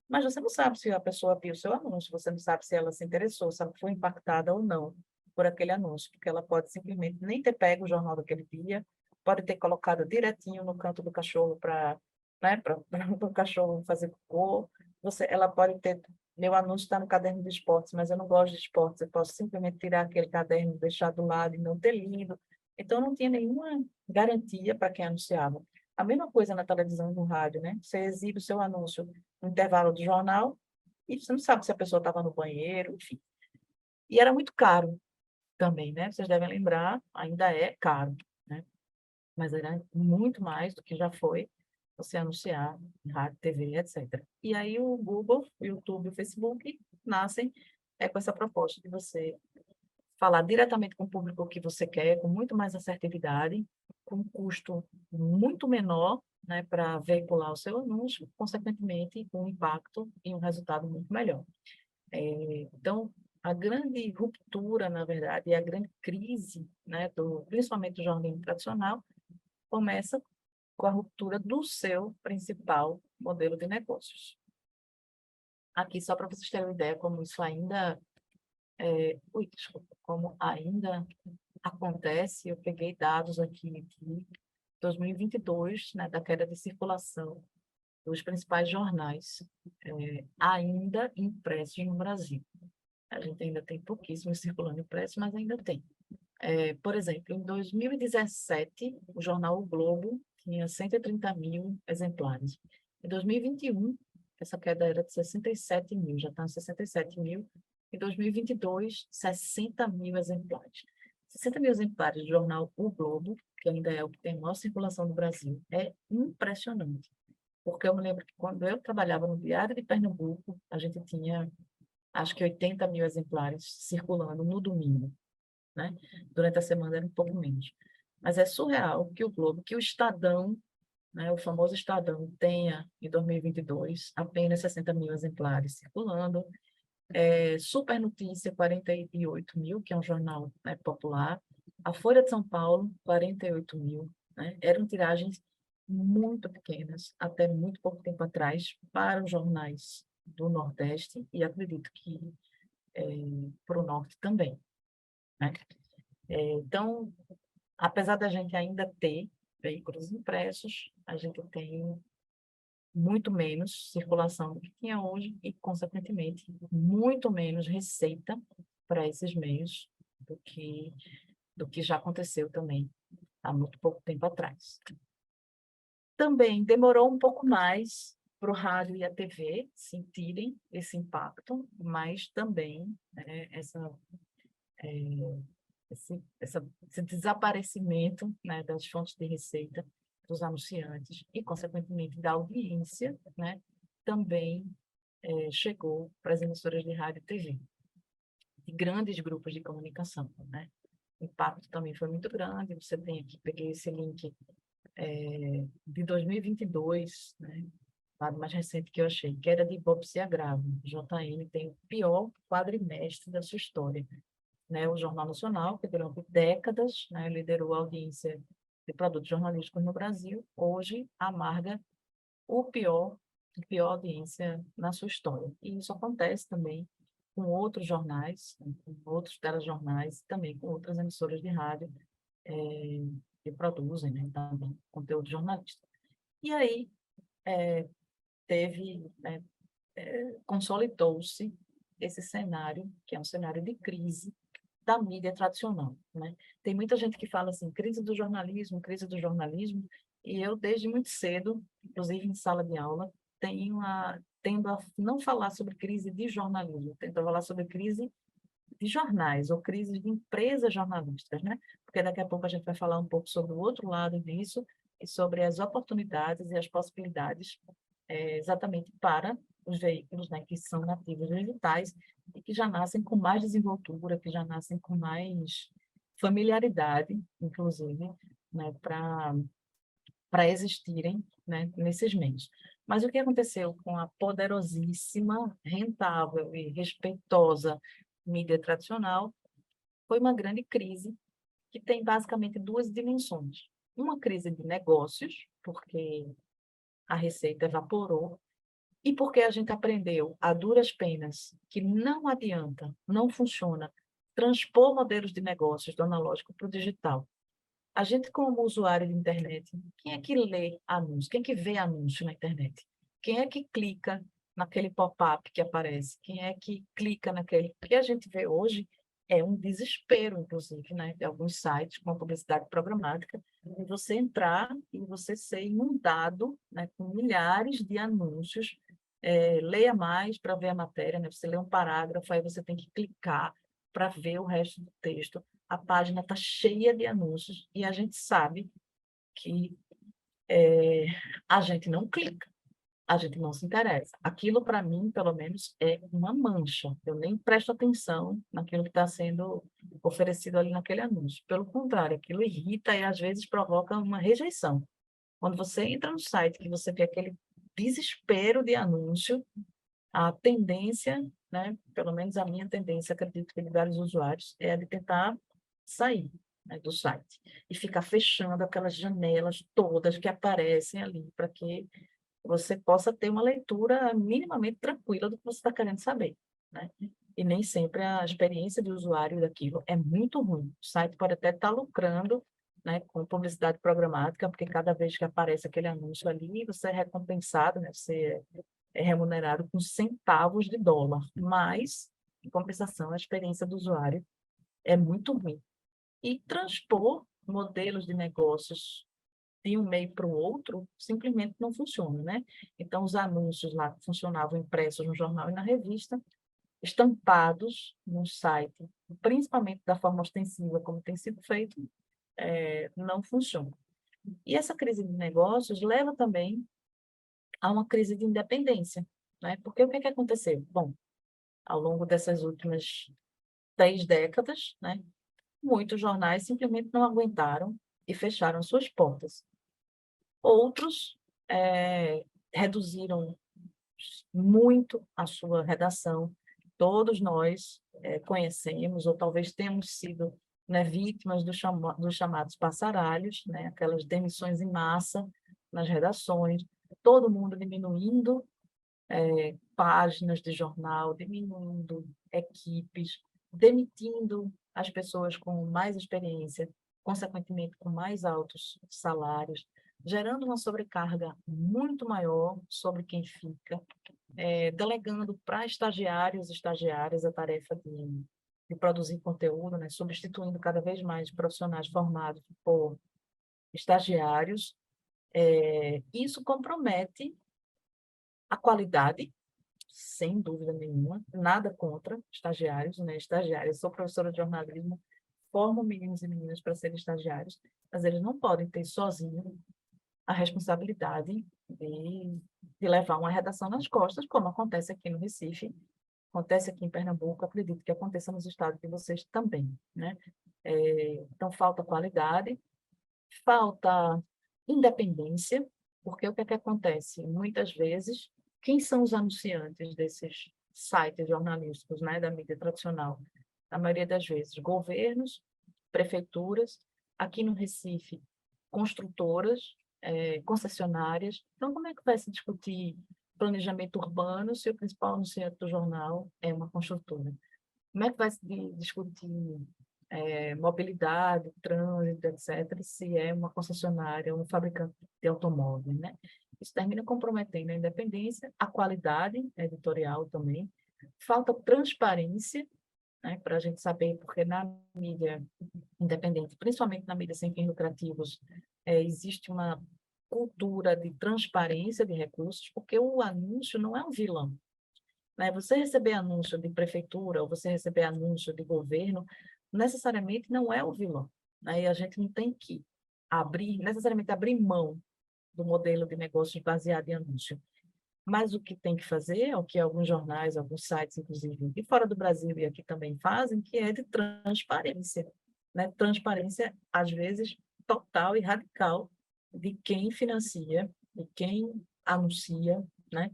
Mas você não sabe se a pessoa viu o seu anúncio, você não sabe se ela se interessou, se ela foi impactada ou não por aquele anúncio, porque ela pode simplesmente nem ter pego o jornal daquele dia, pode ter colocado direitinho no canto do cachorro para, né, para o cachorro fazer cocô. Ela pode ter, meu anúncio está no caderno de esportes, mas eu não gosto de esportes, eu posso simplesmente tirar aquele caderno, deixar do lado e não ter lido. Então, não tinha nenhuma garantia para quem anunciava. A mesma coisa na televisão e no rádio, né? Você exibe o seu anúncio no intervalo do jornal e você não sabe se a pessoa estava no banheiro, enfim. E era muito caro também, né? Vocês devem lembrar, ainda é caro, né? Mas era muito mais do que já foi você anunciar em rádio, TV, etc. E aí o Google, o YouTube, o Facebook nascem com essa proposta de você falar diretamente com o público que você quer, com muito mais assertividade, com um custo muito menor, né, para veicular o seu anúncio, consequentemente, com um impacto e um resultado muito melhor. Então, a grande ruptura, na verdade, e a grande crise, né, principalmente do jornalismo tradicional, começa com a ruptura do seu principal modelo de negócios. Aqui, só para vocês terem uma ideia como isso ainda... desculpa, como ainda acontece, eu peguei dados aqui de 2022, né, da queda de circulação dos principais jornais ainda impressos no Brasil. A gente ainda tem pouquíssimos circulando impressos, mas ainda tem. Por exemplo, em 2017, o jornal O Globo tinha 130 mil exemplares. Em 2021, essa queda era de 67 mil, já está em 67 mil. Em 2022, 60 mil exemplares. 60 mil exemplares do jornal O Globo, que ainda é o que tem a maior circulação no Brasil, é impressionante. Porque eu me lembro que quando eu trabalhava no Diário de Pernambuco, a gente tinha, acho que 80 mil exemplares circulando no domingo, né? Durante a semana era um pouco menos. Mas é surreal que o Globo, que o Estadão, né, o famoso Estadão, tenha, em 2022, apenas 60 mil exemplares circulando. Super Notícia, 48 mil, que é um jornal, né, popular. A Folha de São Paulo, 48 mil. Né? Eram tiragens muito pequenas, até muito pouco tempo atrás, para os jornais do Nordeste, e acredito que para o Norte também. Né? Então, apesar da gente ainda ter veículos impressos, a gente tem muito menos circulação do que tinha hoje e, consequentemente, muito menos receita para esses meios do que já aconteceu também há muito pouco tempo atrás. Também demorou um pouco mais para o rádio e a TV sentirem esse impacto, mas também esse desaparecimento, né, das fontes de receita dos anunciantes e, consequentemente, da audiência, né, também chegou para as emissoras de rádio e TV, de grandes grupos de comunicação, né? O impacto também foi muito grande. Você tem aqui, peguei esse link de 2022, né, dado mais recente que eu achei, queda de hipóxia grave. O JN tem o pior quadrimestre da sua história, né? O Jornal Nacional, que durante décadas, né, liderou a audiência de produtos jornalísticos no Brasil, hoje amarga a pior audiência na sua história. E isso acontece também com outros jornais, com outros telejornais, também com outras emissoras de rádio que produzem, né, também conteúdo jornalístico. E aí teve, né, consolidou-se esse cenário, que é um cenário de crise da mídia tradicional, né? Tem muita gente que fala assim, crise do jornalismo, e eu, desde muito cedo, inclusive em sala de aula, tendo a não falar sobre crise de jornalismo, tento falar sobre crise de jornais, ou crise de empresas jornalísticas, né? Porque daqui a pouco a gente vai falar um pouco sobre o outro lado disso, e sobre as oportunidades e as possibilidades exatamente para os veículos, né, que são nativos digitais e que já nascem com mais desenvoltura, que já nascem com mais familiaridade, inclusive, né, para existirem, né, nesses meios. Mas o que aconteceu com a poderosíssima, rentável e respeitosa mídia tradicional foi uma grande crise que tem basicamente duas dimensões. Uma crise de negócios, porque a receita evaporou, e porque a gente aprendeu a duras penas que não adianta, não funciona, transpor modelos de negócios do analógico para o digital. A gente, como usuário de internet, quem é que lê anúncio? Quem é que vê anúncio na internet? Quem é que clica naquele pop-up que aparece? Quem é que clica naquele... O que a gente vê hoje é um desespero, inclusive, né, de alguns sites com a publicidade programática, de você entrar e você ser inundado, né, com milhares de anúncios. Leia mais para ver a matéria, né? Você lê um parágrafo, aí você tem que clicar para ver o resto do texto. A página está cheia de anúncios e a gente sabe que a gente não clica, a gente não se interessa. Aquilo, para mim, pelo menos, é uma mancha. Eu nem presto atenção naquilo que está sendo oferecido ali naquele anúncio. Pelo contrário, aquilo irrita e, às vezes, provoca uma rejeição. Quando você entra no site, que você vê aquele desespero de anúncio, a tendência, né, pelo menos a minha tendência, acredito que de vários usuários, é a de tentar sair, né, do site e ficar fechando aquelas janelas todas que aparecem ali, para que você possa ter uma leitura minimamente tranquila do que você está querendo saber, né? E nem sempre a experiência de usuário daquilo é muito ruim. O site pode até estar lucrando, né, com publicidade programática, porque cada vez que aparece aquele anúncio ali, você é recompensado, né? Você é remunerado com centavos de dólar, mas, em compensação, a experiência do usuário é muito ruim. E transpor modelos de negócios de um meio para o outro simplesmente não funciona, né? Então, os anúncios lá que funcionavam impressos no jornal e na revista, estampados no site, principalmente da forma ostensiva como tem sido feito, não funcionam. E essa crise de negócios leva também a uma crise de independência, né? Porque o que é que aconteceu? Bom, ao longo dessas últimas 10 décadas, né, muitos jornais simplesmente não aguentaram e fecharam suas portas. Outros reduziram muito a sua redação. Todos nós conhecemos, ou talvez tenhamos sido, né, vítimas dos chamados passaralhos, né, aquelas demissões em massa nas redações, todo mundo diminuindo páginas de jornal, diminuindo equipes, demitindo as pessoas com mais experiência consequentemente com mais altos salários, gerando uma sobrecarga muito maior sobre quem fica, delegando para estagiários e estagiárias a tarefa de produzir conteúdo, né, substituindo cada vez mais profissionais formados por estagiários. Isso compromete a qualidade, sem dúvida nenhuma, nada contra estagiários, né? Estagiários, sou professora de jornalismo, formo meninos e meninas para serem estagiários, mas eles não podem ter sozinho a responsabilidade de levar uma redação nas costas, como acontece aqui no Recife, acontece aqui em Pernambuco, acredito que aconteça nos estados de vocês também, né? Então, falta qualidade, falta independência, porque o que é que acontece? Muitas vezes, quem são os anunciantes desses sites jornalísticos, né, da mídia tradicional? A maioria das vezes, governos, prefeituras, aqui no Recife, construtoras, concessionárias. Então, como é que vai se discutir planejamento urbano se o principal anunciante do jornal é uma construtora? Como é que vai se discutir mobilidade, trânsito, etc., se é uma concessionária, um fabricante de automóvel, né? Isso termina comprometendo a independência, a qualidade editorial também, falta transparência, né, para a gente saber, porque na mídia independente, principalmente na mídia sem fins lucrativos, existe uma cultura de transparência de recursos, porque o anúncio não é um vilão, né? Você receber anúncio de prefeitura ou você receber anúncio de governo, necessariamente não é o vilão, né? E a gente não tem que necessariamente abrir mão do modelo de negócios baseado em anúncio. Mas o que tem que fazer é o que alguns jornais, alguns sites, inclusive, de fora do Brasil e aqui também fazem, que é de transparência, né? Transparência, às vezes, total e radical de quem financia, de quem anuncia, né?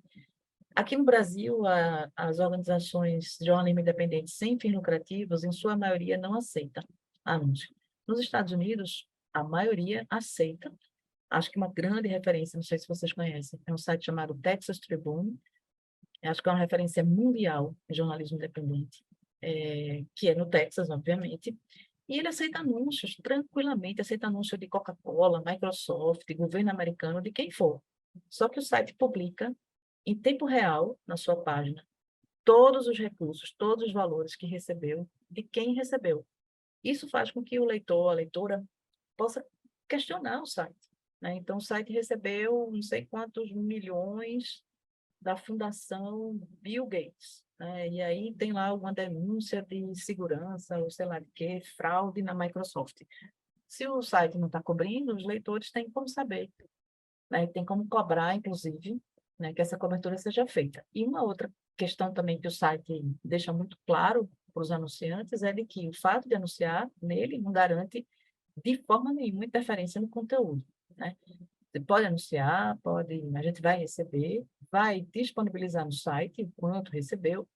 Aqui no Brasil, as organizações de jornalismo independente sem fins lucrativos, em sua maioria, não aceitam anúncio. Nos Estados Unidos, a maioria aceita. Acho que uma grande referência, não sei se vocês conhecem, é um site chamado Texas Tribune. Acho que é uma referência mundial em jornalismo independente, que é no Texas, obviamente. E ele aceita anúncios tranquilamente, aceita anúncio de Coca-Cola, Microsoft, governo americano, de quem for. Só que o site publica em tempo real, na sua página, todos os recursos, todos os valores que recebeu, de quem recebeu. Isso faz com que o leitor, a leitora, possa questionar o site, né? Então, o site recebeu não sei quantos milhões da Fundação Bill Gates, né? E aí tem lá alguma denúncia de segurança, ou sei lá de quê, fraude na Microsoft. Se o site não está cobrindo, os leitores têm como saber, né? Tem como cobrar, inclusive, né, que essa cobertura seja feita. E uma outra questão também que o site deixa muito claro para os anunciantes é de que o fato de anunciar nele não garante de forma nenhuma interferência no conteúdo, né? Você pode anunciar, a gente vai receber, vai disponibilizar no site o quanto recebeu,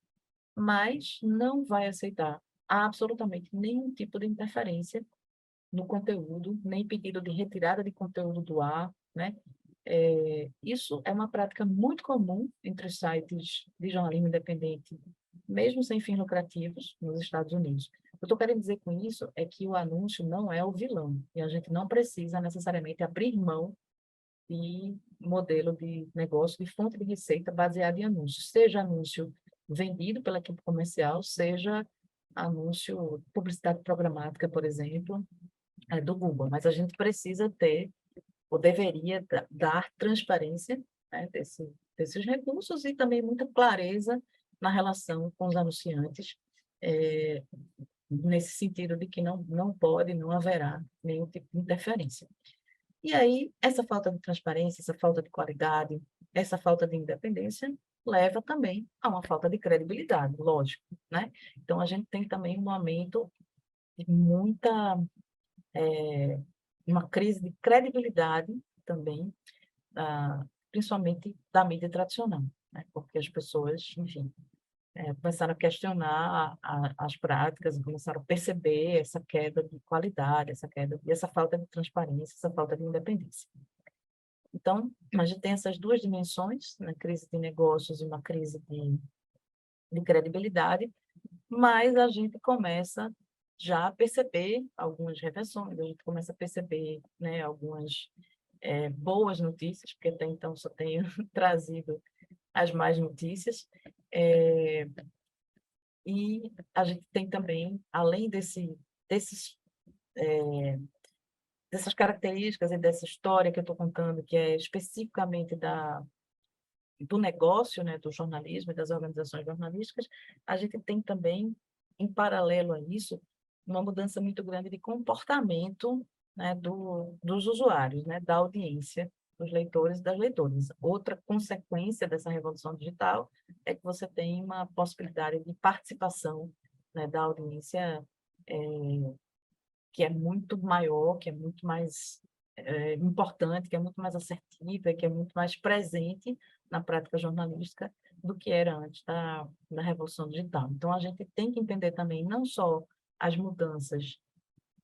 mas não vai aceitar absolutamente nenhum tipo de interferência no conteúdo, nem pedido de retirada de conteúdo do ar, né? Isso é uma prática muito comum entre os sites de jornalismo independente, mesmo sem fins lucrativos, nos Estados Unidos. O que eu estou querendo dizer com isso é que o anúncio não é o vilão, e a gente não precisa necessariamente abrir mão de modelo de negócio, de fonte de receita baseada em anúncios, seja anúncio vendido pela equipe comercial, seja anúncio, publicidade programática, por exemplo, do Google. Mas a gente precisa ter, ou deveria dar transparência, né, desses recursos e também muita clareza na relação com os anunciantes, nesse sentido de que não pode, não haverá nenhum tipo de interferência. E aí, essa falta de transparência, essa falta de qualidade, essa falta de independência leva também a uma falta de credibilidade, lógico, né? Então, a gente tem também um aumento de uma crise de credibilidade também, principalmente da mídia tradicional, né? Porque as pessoas, enfim, começaram a questionar as práticas, começaram a perceber essa queda de qualidade, essa falta de transparência, essa falta de independência. Então, a gente tem essas duas dimensões, né? Crise de negócios e uma crise de credibilidade, mas a gente começa já perceber algumas reversões, a gente começa a perceber, né, algumas boas notícias, porque até então só tenho trazido as más notícias, é, e a gente tem também, além desses, dessas características e dessa história que eu estou contando, que é especificamente do negócio, né, do jornalismo e das organizações jornalísticas, a gente tem também, em paralelo a isso, uma mudança muito grande de comportamento, né, dos usuários, né, da audiência, dos leitores e das leitoras. Outra consequência dessa revolução digital é que você tem uma possibilidade de participação, né, da audiência que é muito maior, que é muito mais importante, que é muito mais assertiva, que é muito mais presente na prática jornalística do que era antes da Revolução Digital. Então, a gente tem que entender também não só as mudanças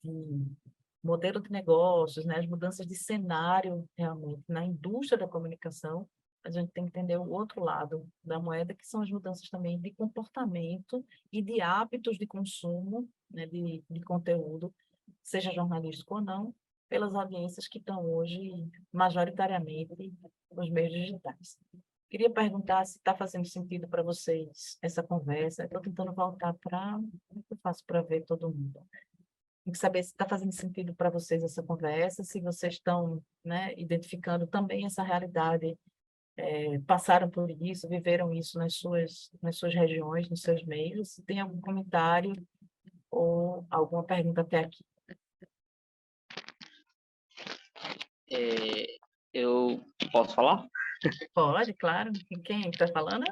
de modelo de negócios, né, as mudanças de cenário, realmente, na indústria da comunicação, a gente tem que entender o outro lado da moeda, que são as mudanças também de comportamento e de hábitos de consumo, né, de conteúdo, seja jornalístico ou não, pelas audiências que estão hoje majoritariamente nos meios digitais. Queria perguntar se está fazendo sentido para vocês essa conversa. Estou tentando voltar para... Como é que eu faço para ver todo mundo? Tem que saber se está fazendo sentido para vocês essa conversa, se vocês estão, né, identificando também essa realidade, passaram por isso, viveram isso nas suas regiões, nos seus meios. Se tem algum comentário ou alguma pergunta até aqui. Eu posso falar? Pode, claro. Quem está falando?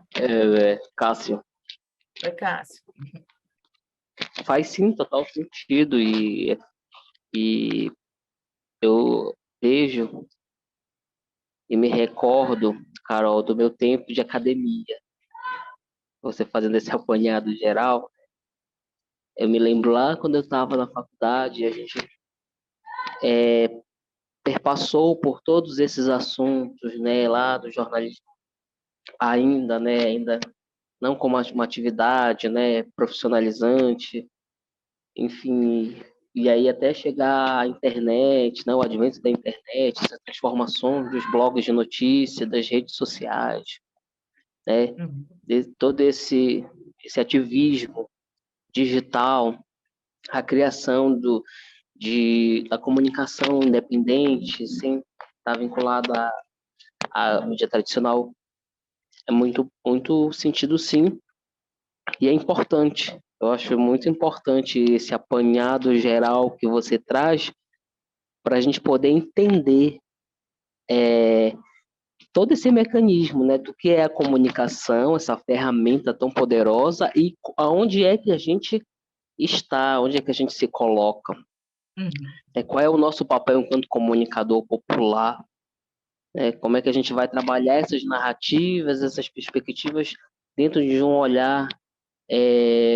Cássio, Oi, Cássio. faz sim total sentido e eu vejo e me recordo, Carol, do meu tempo de academia. Você fazendo esse apanhado geral, eu me lembro lá quando eu estava na faculdade, a gente perpassou por todos esses assuntos, né, lá do jornalismo, ainda, né, ainda não como uma atividade, né, profissionalizante, enfim, e aí até chegar à internet, né, o advento da internet, essas transformações dos blogs de notícia, das redes sociais, né, Uhum. de todo esse ativismo digital, a criação da comunicação independente, sem estar vinculada à mídia tradicional, é muito sentido sim, e é importante. Eu acho muito importante esse apanhado geral que você traz para a gente poder entender todo esse mecanismo, né, do que é a comunicação, essa ferramenta tão poderosa e aonde é que a gente está, onde é que a gente se coloca, Uhum. qual é o nosso papel enquanto comunicador popular, como é que a gente vai trabalhar essas narrativas, essas perspectivas dentro de um olhar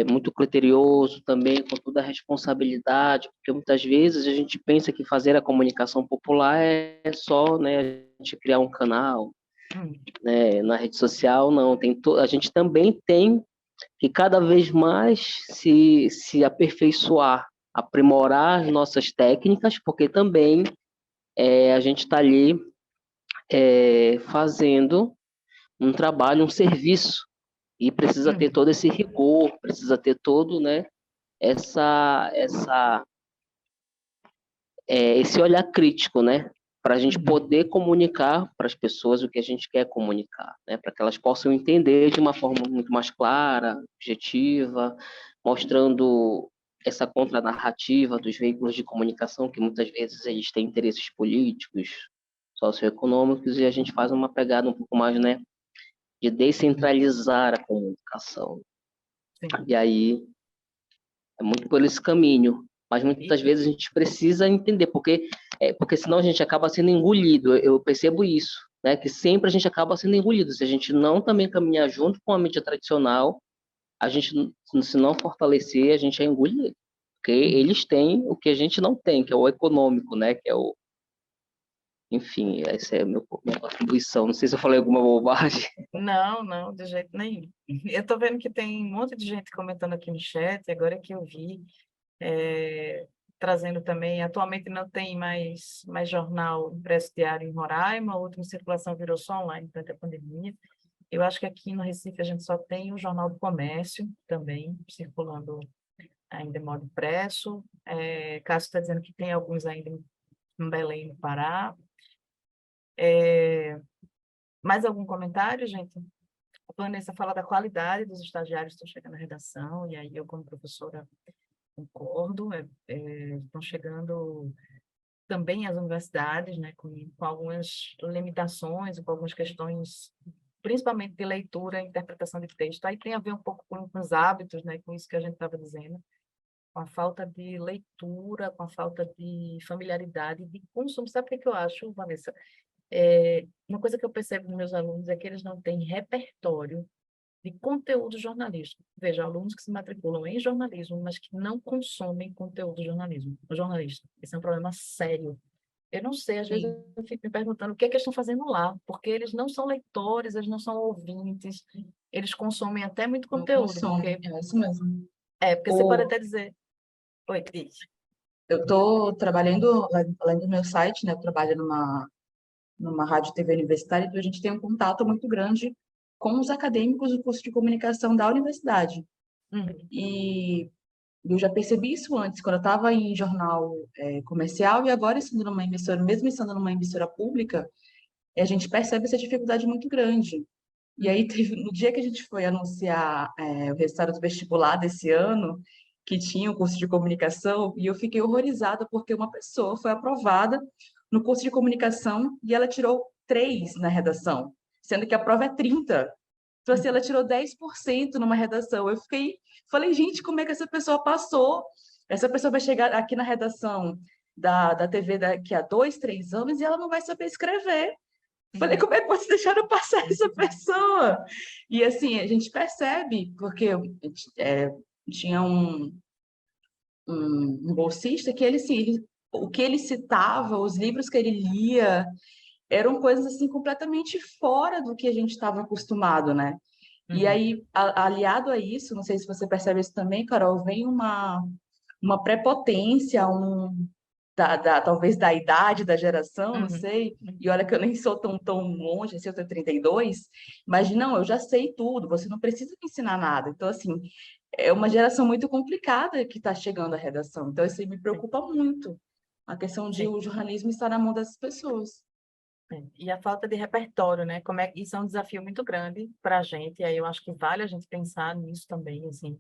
muito criterioso também, com toda a responsabilidade, porque muitas vezes a gente pensa que fazer a comunicação popular é só, né, a gente criar um canal, Uhum. né, na rede social, não, a gente também tem que cada vez mais se aperfeiçoar, aprimorar as nossas técnicas, porque também a gente está ali fazendo um trabalho, um serviço, e precisa ter Uhum. todo esse rigor, precisa ter todo, né, essa esse olhar crítico, né, para a gente Uhum. poder comunicar para as pessoas o que a gente quer comunicar, né, para que elas possam entender de uma forma muito mais clara, objetiva, mostrando essa contranarrativa dos veículos de comunicação, que muitas vezes eles têm interesses políticos, socioeconômicos, e a gente faz uma pegada um pouco mais, né, de descentralizar a comunicação. Sim. E aí é muito por esse caminho. Mas muitas E, vezes a gente precisa entender, porque senão a gente acaba sendo engolido. Eu percebo isso, né? Que sempre a gente acaba sendo engolido. Se a gente não também caminhar junto com a mídia tradicional, a gente, se não fortalecer, a gente é engolido. Porque uhum. eles têm o que a gente não tem, que é o econômico, né? Que é o, enfim, essa é a minha contribuição. Não sei se eu falei alguma bobagem. Não, não, de jeito nenhum. Eu estou vendo que tem um monte de gente comentando aqui no chat, agora que eu vi. trazendo também, atualmente não tem mais jornal impresso diário em Roraima, outro em circulação virou só online durante a pandemia. Eu acho que aqui no Recife a gente só tem o Jornal do Comércio também, circulando ainda em modo impresso. Cássio está dizendo que tem alguns ainda em Belém, no Pará. Mais algum comentário, gente? A Vanessa fala da qualidade dos estagiários que estão chegando na redação, e aí eu, como professora, concordo. Estão chegando também as universidades, né, com algumas limitações, com algumas questões, principalmente de leitura e interpretação de texto. Aí tem a ver um pouco com os hábitos, né, com isso que a gente estava dizendo, com a falta de leitura, com a falta de familiaridade, de consumo. Sabe o que eu acho, Vanessa? Uma coisa que eu percebo nos meus alunos é que eles não têm repertório de conteúdo jornalístico. Veja, alunos que se matriculam em jornalismo, mas que não consomem conteúdo jornalista. Esse é um problema sério. Eu não sei, às vezes Sim, eu fico me perguntando o que é que eles estão fazendo lá, porque eles não são leitores, eles não são ouvintes, eles consomem até muito não conteúdo, consome, porque, é isso mesmo. porque você pode até dizer, oi, diz. Eu estou trabalhando, além do meu site, né? Eu trabalho numa rádio TV universitária, então a gente tem um contato muito grande com os acadêmicos do curso de comunicação da universidade. Uhum, E eu já percebi isso antes, quando eu estava em jornal comercial e agora estando numa emissora, mesmo estando numa emissora pública, a gente percebe essa dificuldade muito grande. E aí, no dia que a gente foi anunciar o resultado do vestibular desse ano, que tinha o curso de comunicação, e eu fiquei horrorizada porque uma pessoa foi aprovada no curso de comunicação e ela tirou 3 na redação, sendo que a prova é 30. Então, assim, ela tirou 10% numa redação. Falei, gente, como é que essa pessoa passou? Essa pessoa vai chegar aqui na redação da TV daqui a 2, 3 anos e ela não vai saber escrever. Falei, uhum, como é que vocês deixaram passar essa pessoa? E assim, a gente percebe, porque tinha um bolsista que o que ele citava, os livros que ele lia, eram coisas assim completamente fora do que a gente estava acostumado, né? E uhum, aí, aliado a isso, não sei se você percebe isso também, Carol, vem uma prepotência, talvez da idade da geração, não uhum, sei, uhum. e olha que eu nem sou tão longe, assim, eu tenho 32, mas não, eu já sei tudo, você não precisa me ensinar nada. Então, assim, é uma geração muito complicada que está chegando à redação, então isso aí me Sim, preocupa muito, a questão de sim. o jornalismo estar na mão dessas pessoas. E a falta de repertório, né? Isso é um desafio muito grande para a gente, e aí eu acho que vale a gente pensar nisso também, assim,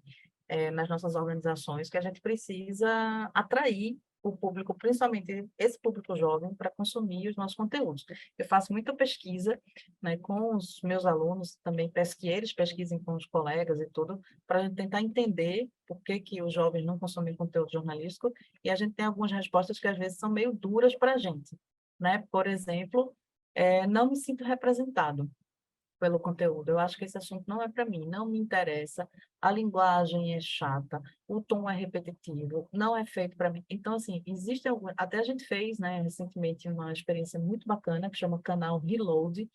nas nossas organizações, que a gente precisa atrair o público, principalmente esse público jovem, para consumir os nossos conteúdos. Eu faço muita pesquisa, né, com os meus alunos, também peço que eles pesquisem com os colegas e tudo, para a gente tentar entender por que que os jovens não consomem conteúdo jornalístico, e a gente tem algumas respostas que às vezes são meio duras para a gente, né? Por exemplo, não me sinto representado pelo conteúdo. Eu acho que esse assunto não é para mim, não me interessa. A linguagem é chata, o tom é repetitivo, não é feito para mim. Então, assim, existe algum... Até a gente fez, né, recentemente uma experiência muito bacana que chama Canal Reload,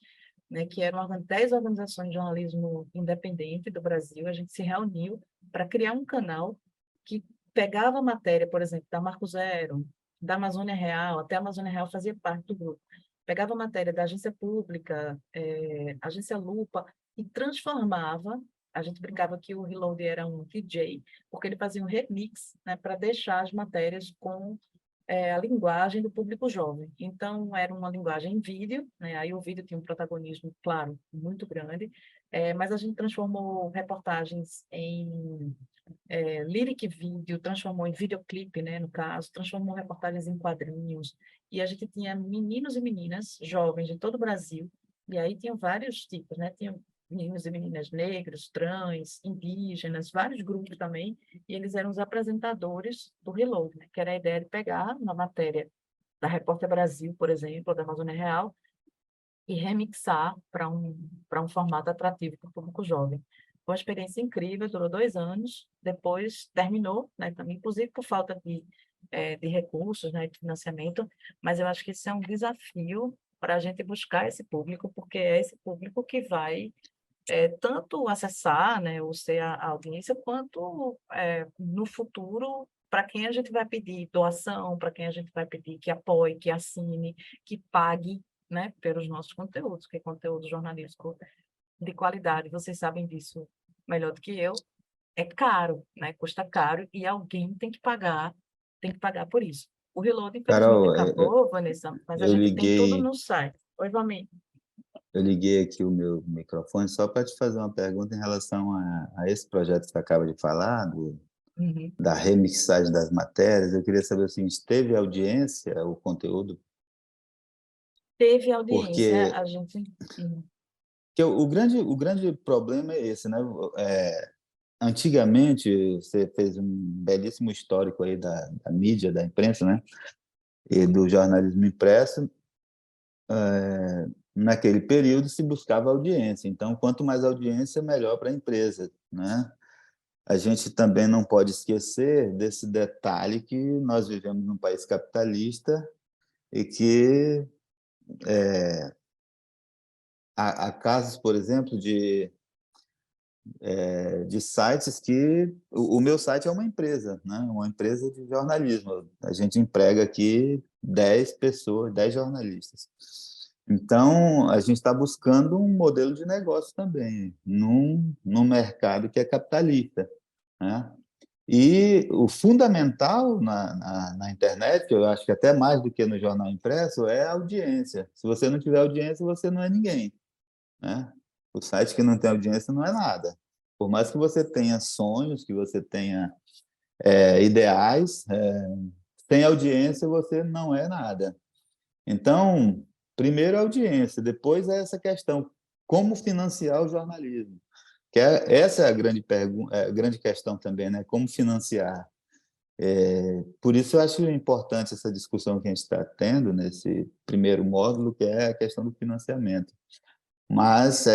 né, que eram 10 organizações de jornalismo independente do Brasil. A gente se reuniu para criar um canal que pegava a matéria, por exemplo, da Marco Zero, da Amazônia Real, até a Amazônia Real fazia parte do grupo. Pegava a matéria da agência pública, agência Lupa, e transformava. A gente brincava que o Reload era um DJ, porque ele fazia um remix, né, para deixar as matérias com a linguagem do público jovem. Então, era uma linguagem em vídeo, né? Aí o vídeo tinha um protagonismo, claro, muito grande, mas a gente transformou reportagens em lyric vídeo, transformou em videoclipe, né, no caso, transformou reportagens em quadrinhos, e a gente tinha meninos e meninas jovens de todo o Brasil, e aí tinham vários tipos, né, tinha meninos e meninas negros, trans, indígenas, vários grupos também, e eles eram os apresentadores do Reload, né, que era a ideia de pegar uma matéria da Repórter Brasil, por exemplo, ou da Amazônia Real, e remixar para um formato atrativo para o público jovem. Foi uma experiência incrível, durou 2 anos, depois terminou, né, também, inclusive por falta de recursos, né, de financiamento, mas eu acho que isso é um desafio para a gente buscar esse público, porque é esse público que vai tanto acessar, né, ou ser a audiência, quanto no futuro para quem a gente vai pedir doação, para quem a gente vai pedir que apoie, que assine, que pague, né, pelos nossos conteúdos, que é conteúdo jornalístico de qualidade, vocês sabem disso melhor do que eu, é caro, né, custa caro e alguém tem que pagar por isso. O Reload, infelizmente, Carol, acabou, Vanessa, mas a eu gente tem tudo liguei, no site. Oi, Valmir. eu liguei aqui o meu microfone só para te fazer uma pergunta em relação a esse projeto que você acaba de falar, Uhum. da remixagem das matérias. Eu queria saber o seguinte, teve audiência o conteúdo? Teve audiência, Porque a gente... Uhum. o grande problema é esse, né? Antigamente, você fez um belíssimo histórico aí da mídia, da imprensa, né? E do jornalismo impresso. Naquele período se buscava audiência. Então, quanto mais audiência, melhor para a empresa, né? A gente também não pode esquecer desse detalhe que nós vivemos num país capitalista e que há casos, por exemplo, de sites que o meu site é uma empresa, né? Uma empresa de jornalismo. A gente emprega aqui 10 pessoas, 10 jornalistas. Então, a gente está buscando um modelo de negócio também, num mercado que é capitalista, né? E o fundamental na internet, que eu acho que até mais do que no jornal impresso, é a audiência. Se você não tiver audiência, você não é ninguém, né? O site que não tem audiência não é nada. Por mais que você tenha sonhos, que você tenha ideais, sem audiência você não é nada. Então, primeiro a audiência, depois é essa questão, como financiar o jornalismo? Essa é a grande pergunta, a grande questão também, né? Como financiar? Por isso eu acho importante essa discussão que a gente está tendo nesse primeiro módulo, que é a questão do financiamento. Mas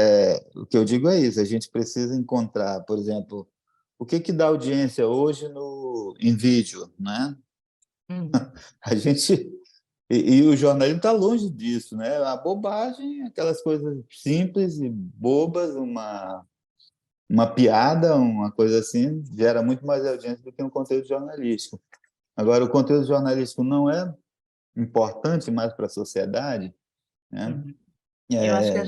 o que eu digo é isso, a gente precisa encontrar, por exemplo, o que dá audiência hoje em vídeo, né? Uhum. A gente e o jornalismo está longe disso, né? A bobagem, aquelas coisas simples e bobas, uma piada, uma coisa assim, gera muito mais audiência do que um conteúdo jornalístico. Agora, o conteúdo jornalístico não é importante mais para a sociedade, né? Uhum. Eu acho que É,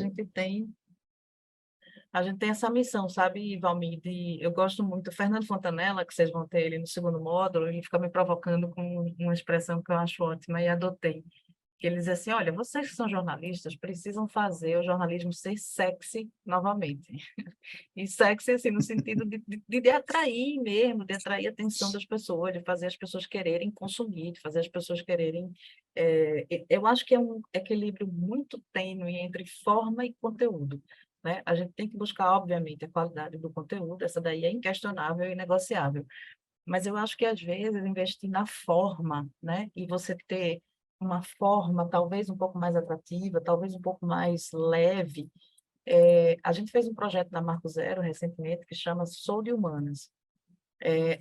a gente tem essa missão, sabe, Valmir, eu gosto muito do Fernando Fontanella, que vocês vão ter ele no segundo módulo, ele fica me provocando com uma expressão que eu acho ótima e adotei, que ele diz assim, olha, vocês que são jornalistas precisam fazer o jornalismo ser sexy novamente. E sexy, assim, no sentido de atrair mesmo, de atrair a atenção das pessoas, de fazer as pessoas quererem consumir, de fazer as pessoas quererem... eu acho que é um equilíbrio muito tênue entre forma e conteúdo, né? A gente tem que buscar, obviamente, a qualidade do conteúdo, essa daí é inquestionável e inegociável, mas eu acho que, às vezes, investir na forma, né? E você ter uma forma talvez um pouco mais atrativa, talvez um pouco mais leve. A gente fez um projeto na Marco Zero recentemente que chama Sou de Humanas.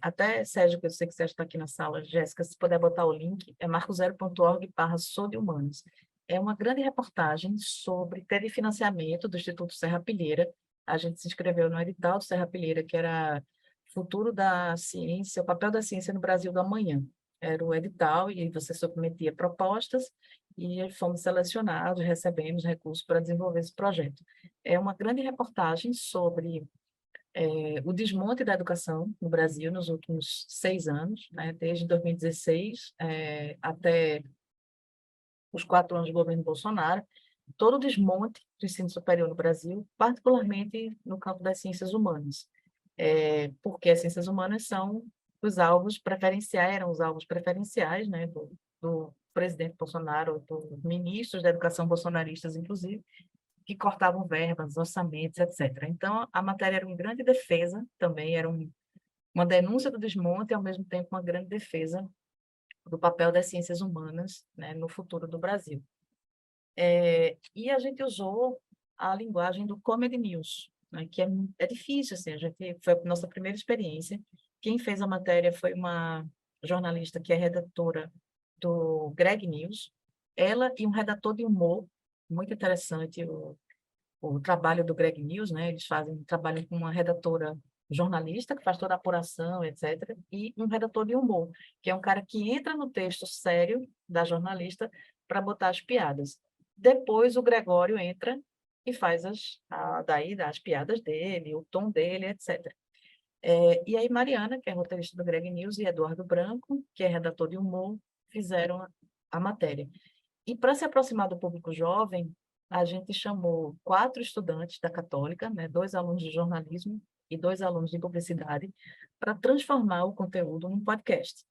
Até, Sérgio, que eu sei que Sérgio está aqui na sala, Jéssica, se puder botar o link, é marcozero.org/Sou de Humanas. É uma grande reportagem sobre, teve financiamento do Instituto Serra Pilheira, a gente se inscreveu no edital do Serra Pilheira, que era Futuro da Ciência, o papel da ciência no Brasil do amanhã. Era o edital e você submetia propostas e fomos selecionados, recebemos recursos para desenvolver esse projeto. É uma grande reportagem sobre o desmonte da educação no Brasil nos últimos 6 anos, né, desde 2016 até os 4 anos do governo Bolsonaro, todo o desmonte do ensino superior no Brasil, particularmente no campo das ciências humanas, porque as ciências humanas são os alvos preferenciais, eram os alvos preferenciais, né, do presidente Bolsonaro, dos ministros da educação bolsonaristas, inclusive, que cortavam verbas, orçamentos, etc. Então, a matéria era uma grande defesa, também era uma denúncia do desmonte e, ao mesmo tempo, uma grande defesa do papel das ciências humanas, né, no futuro do Brasil. E a gente usou a linguagem do Comedy News, né, que é difícil, assim, foi a nossa primeira experiência. Quem fez a matéria foi uma jornalista que é redatora do Greg News, ela e um redator de humor, muito interessante, o trabalho do Greg News, né? Eles trabalham com uma redatora jornalista, que faz toda a apuração, etc., e um redator de humor, que é um cara que entra no texto sério da jornalista para botar as piadas. Depois o Gregório entra e faz daí as piadas dele, o tom dele, etc. E aí Mariana, que é roteirista do Greg News, e Eduardo Branco, que é redator de humor, fizeram a matéria. E para se aproximar do público jovem, a gente chamou 4 estudantes da Católica, né, 2 alunos de jornalismo e 2 alunos de publicidade, para transformar o conteúdo num podcast.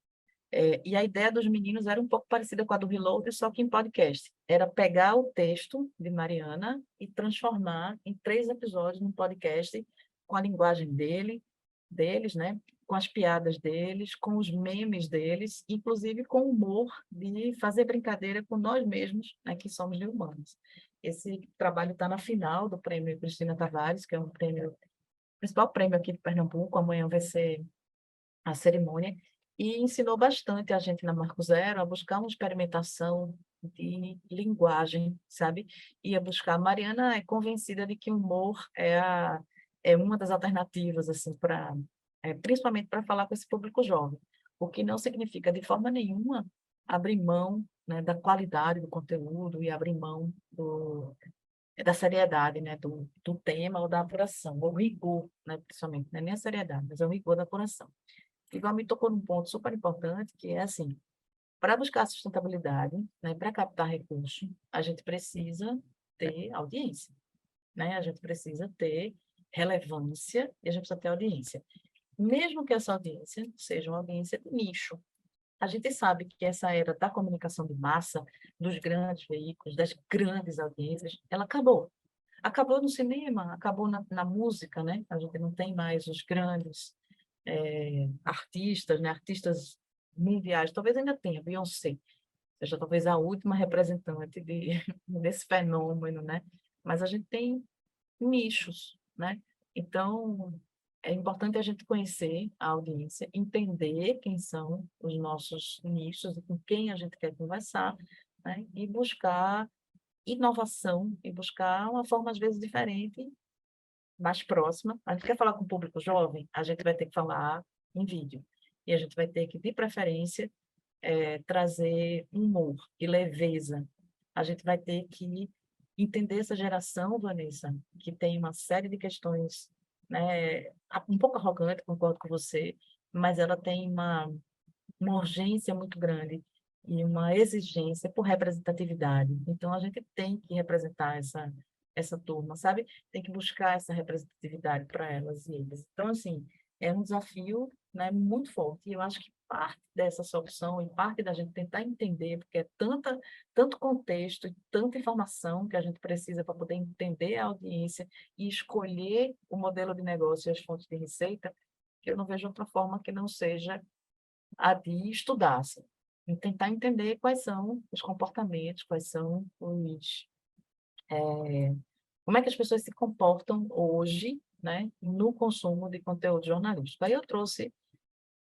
E a ideia dos meninos era um pouco parecida com a do Reload, só que em podcast. Era pegar o texto de Mariana e transformar em 3 episódios num podcast com a linguagem deles, né? Com as piadas deles, com os memes deles, inclusive com o humor de fazer brincadeira com nós mesmos, né, que somos de humanos. Esse trabalho está na final do Prêmio Cristina Tavares, que é principal prêmio aqui de Pernambuco. Amanhã vai ser a cerimônia, e ensinou bastante a gente na Marco Zero a buscar uma experimentação de linguagem, sabe? E a buscar. A Mariana é convencida de que o humor é uma das alternativas, assim, principalmente para falar com esse público jovem, o que não significa, de forma nenhuma, abrir mão, né, da qualidade do conteúdo e abrir mão da seriedade, né, do tema ou da apuração, o rigor, né, principalmente, não é nem a seriedade, mas é o rigor da apuração. Igual me tocou num ponto super importante, que é assim, para buscar sustentabilidade, né, para captar recursos, a gente precisa ter audiência, né? A gente precisa ter relevância e a gente precisa ter audiência. Mesmo que essa audiência seja uma audiência de nicho. A gente sabe que essa era da comunicação de massa, dos grandes veículos, das grandes audiências, ela acabou. Acabou no cinema, acabou na música, né? A gente não tem mais os grandes artistas, né? Artistas mundiais. Talvez ainda tenha, Beyoncé, seja talvez a última representante desse fenômeno, né? Mas a gente tem nichos, né? Então, é importante a gente conhecer a audiência, entender quem são os nossos nichos e com quem a gente quer conversar, né? E buscar inovação, e buscar uma forma, às vezes, diferente, mais próxima. A gente quer falar com o público jovem, a gente vai ter que falar em vídeo. E a gente vai ter que, de preferência, trazer humor e leveza. A gente vai ter que entender essa geração, Vanessa, que tem uma série de questões, né, um pouco arrogante, concordo com você, mas ela tem uma urgência muito grande e uma exigência por representatividade. Então, a gente tem que representar essa turma, sabe? Tem que buscar essa representatividade para elas e eles. Então, assim, é um desafio, né, muito forte. E eu acho que parte dessa solução e parte da gente tentar entender, porque é tanto contexto e tanta informação que a gente precisa para poder entender a audiência e escolher o modelo de negócio e as fontes de receita, que eu não vejo outra forma que não seja a de estudar, assim, e tentar entender quais são os comportamentos, quais são como é que as pessoas se comportam hoje, né, no consumo de conteúdo jornalístico. Aí eu trouxe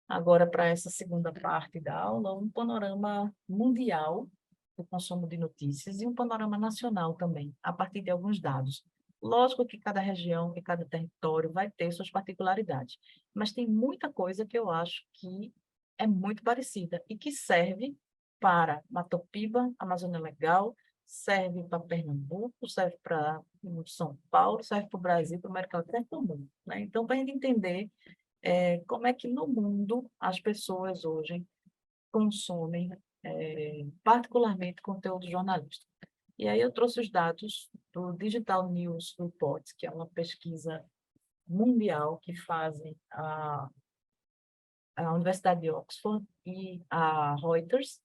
agora para essa segunda parte da aula um panorama mundial do consumo de notícias e um panorama nacional também, a partir de alguns dados. Lógico que cada região, que cada território vai ter suas particularidades, mas tem muita coisa que eu acho que é muito parecida e que serve para Matopiba, Amazônia Legal, serve para Pernambuco, serve para São Paulo, serve para o Brasil, para o América Latina, para o mundo, né? Então, para a gente entender como é que no mundo as pessoas hoje consomem particularmente conteúdo jornalístico. E aí eu trouxe os dados do Digital News Report, que é uma pesquisa mundial que fazem a Universidade de Oxford e a Reuters,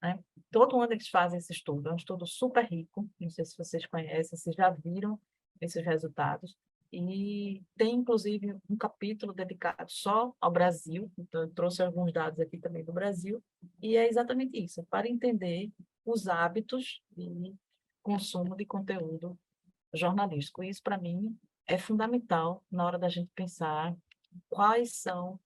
né? Todo ano eles fazem esse estudo, é um estudo super rico, não sei se vocês conhecem, se já viram esses resultados, e tem, inclusive, um capítulo dedicado só ao Brasil, então eu trouxe alguns dados aqui também do Brasil, e é exatamente isso, para entender os hábitos de consumo de conteúdo jornalístico. E isso, para mim, é fundamental na hora da gente pensar quais são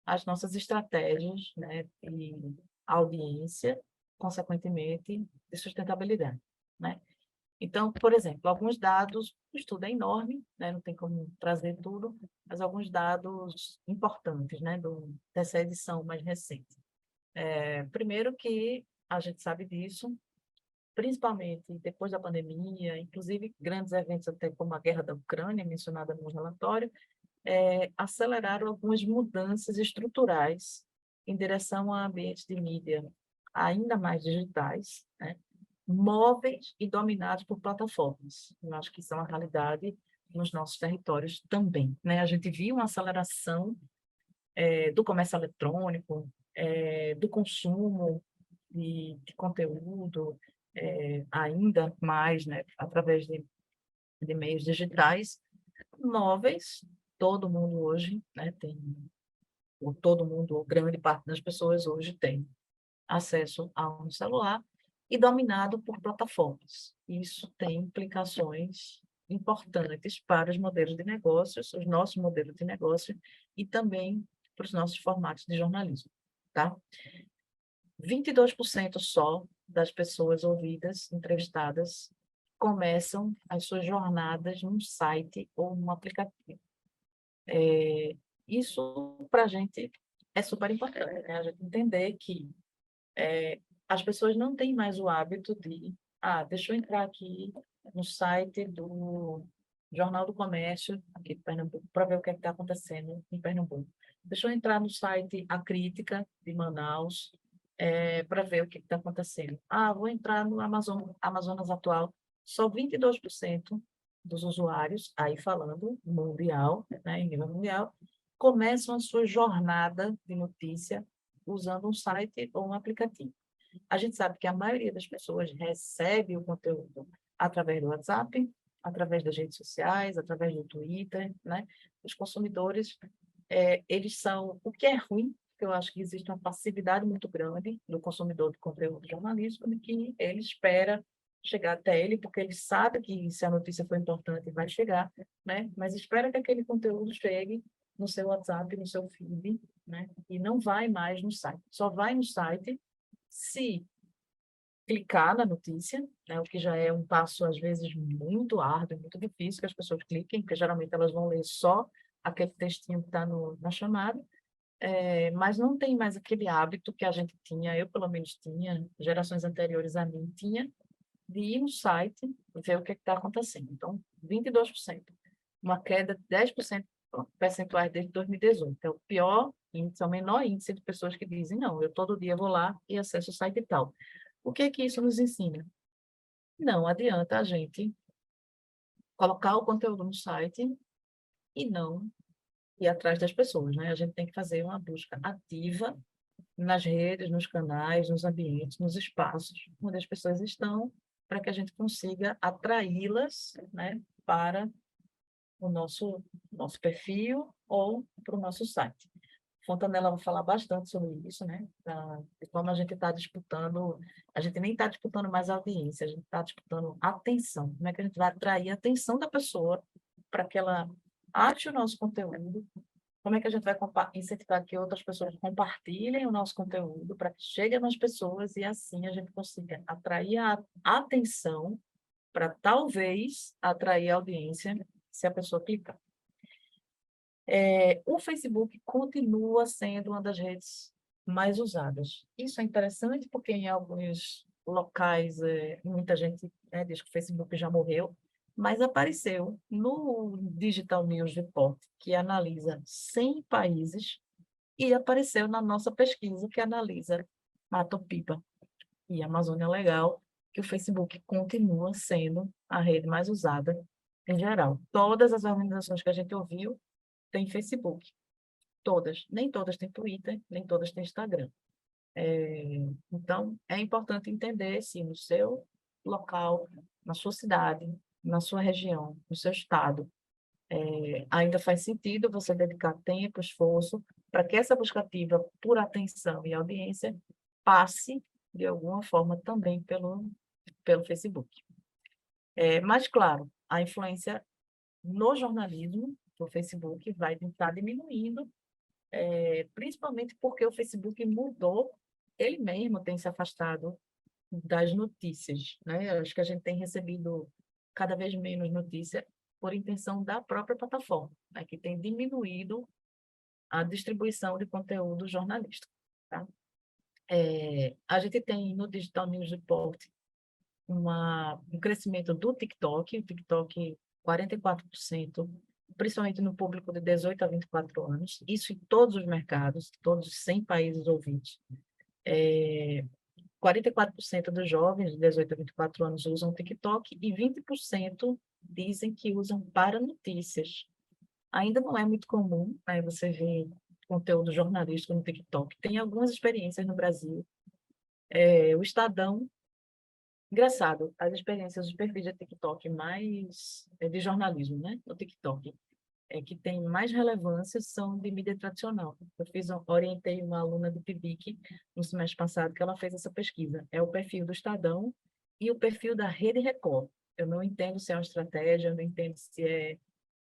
as nossas estratégias, né, de audiência, consequentemente, de sustentabilidade, né? Então, por exemplo, alguns dados, o estudo é enorme, né, não tem como trazer tudo, mas alguns dados importantes, né, dessa edição mais recente. Primeiro que a gente sabe disso, principalmente depois da pandemia, inclusive grandes eventos até como a guerra da Ucrânia, mencionada no relatório, aceleraram algumas mudanças estruturais em direção a ambientes de mídia ainda mais digitais, né? Móveis e dominados por plataformas. Eu acho que isso é uma realidade nos nossos territórios também, né? A gente viu uma aceleração do comércio eletrônico, do consumo de conteúdo, ainda mais, né, através de meios digitais, móveis, todo mundo hoje, né, tem, ou todo mundo, ou grande parte das pessoas hoje tem acesso a um celular e dominado por plataformas. Isso tem implicações importantes para os modelos de negócios, os nossos modelos de negócio e também para os nossos formatos de jornalismo, tá? 22% só das pessoas ouvidas, entrevistadas, começam as suas jornadas num site ou num aplicativo. Isso, para a gente, é super importante, né? A gente entender que as pessoas não têm mais o hábito de, deixa eu entrar aqui no site do Jornal do Comércio, aqui de Pernambuco, para ver o que está acontecendo em Pernambuco. Deixa eu entrar no site A Crítica, de Manaus, para ver o que está acontecendo. Vou entrar no Amazonas Atual. Só 22% dos usuários, aí falando mundial, né, em nível mundial, começam a sua jornada de notícia usando um site ou um aplicativo. A gente sabe que a maioria das pessoas recebe o conteúdo através do WhatsApp, através das redes sociais, através do Twitter, né? Os consumidores, eles são, o que é ruim, porque eu acho que existe uma passividade muito grande do consumidor de conteúdo jornalístico, de que ele espera chegar até ele, porque ele sabe que se a notícia for importante, vai chegar, né? Mas espera que aquele conteúdo chegue no seu WhatsApp, no seu feed, né? E não vai mais no site. Só vai no site se clicar na notícia, né, o que já é um passo, às vezes, muito árduo, muito difícil que as pessoas cliquem, porque geralmente elas vão ler só aquele textinho que está na chamada, mas não tem mais aquele hábito que a gente tinha, eu pelo menos tinha, gerações anteriores a mim tinha, de ir no site e ver o que está acontecendo. Então, 22%, uma queda de 10% percentuais desde 2018. É o pior índice, é o menor índice de pessoas que dizem, não, eu todo dia vou lá e acesso o site e tal. O que é que isso nos ensina? Não adianta a gente colocar o conteúdo no site e não ir atrás das pessoas, né? A gente tem que fazer uma busca ativa nas redes, nos canais, nos ambientes, nos espaços onde as pessoas estão, para que a gente consiga atraí-las, né, para o nosso perfil ou para o nosso site. Fontanella vai falar bastante sobre isso, né? De como a gente está disputando, a gente nem está disputando mais audiência, a gente está disputando atenção. Como é que a gente vai atrair a atenção da pessoa para que ela ache o nosso conteúdo? Como é que a gente vai incentivar que outras pessoas compartilhem o nosso conteúdo para que chegue a mais pessoas e assim a gente consiga atrair a atenção para talvez atrair a audiência se a pessoa clicar. O Facebook continua sendo uma das redes mais usadas. Isso é interessante porque em alguns locais muita gente diz que o Facebook já morreu, mas apareceu no Digital News Report, que analisa 100 países, e apareceu na nossa pesquisa, que analisa Mato Piba e Amazônia Legal, que o Facebook continua sendo a rede mais usada em geral. Todas as organizações que a gente ouviu têm Facebook. Todas. Nem todas têm Twitter, nem todas têm Instagram. Então, é importante entender se no seu local, na sua cidade, na sua região, no seu estado, ainda faz sentido você dedicar tempo, esforço, para que essa busca ativa por atenção e audiência passe, de alguma forma, também pelo Facebook. Mas, claro, a influência no jornalismo do Facebook vai estar diminuindo, principalmente porque o Facebook mudou, ele mesmo tem se afastado das notícias, né? Eu acho que a gente tem recebido cada vez menos notícia por intenção da própria plataforma, né? Que tem diminuído a distribuição de conteúdo jornalístico, tá? A gente tem no Digital News Report um crescimento do TikTok, o TikTok 44%, principalmente no público de 18 a 24 anos, isso em todos os mercados, todos os 100 países ouvintes. 44% dos jovens de 18 a 24 anos usam TikTok e 20% dizem que usam para notícias. Ainda não é muito comum, né, você ver conteúdo jornalístico no TikTok. Tem algumas experiências no Brasil. O Estadão, engraçado, as experiências dos perfis de TikTok mais de jornalismo, né, no TikTok, que tem mais relevância são de mídia tradicional. Orientei uma aluna do PIBIC no semestre passado que ela fez essa pesquisa. É o perfil do Estadão e o perfil da Rede Record. Eu não entendo se é uma estratégia, eu não entendo se é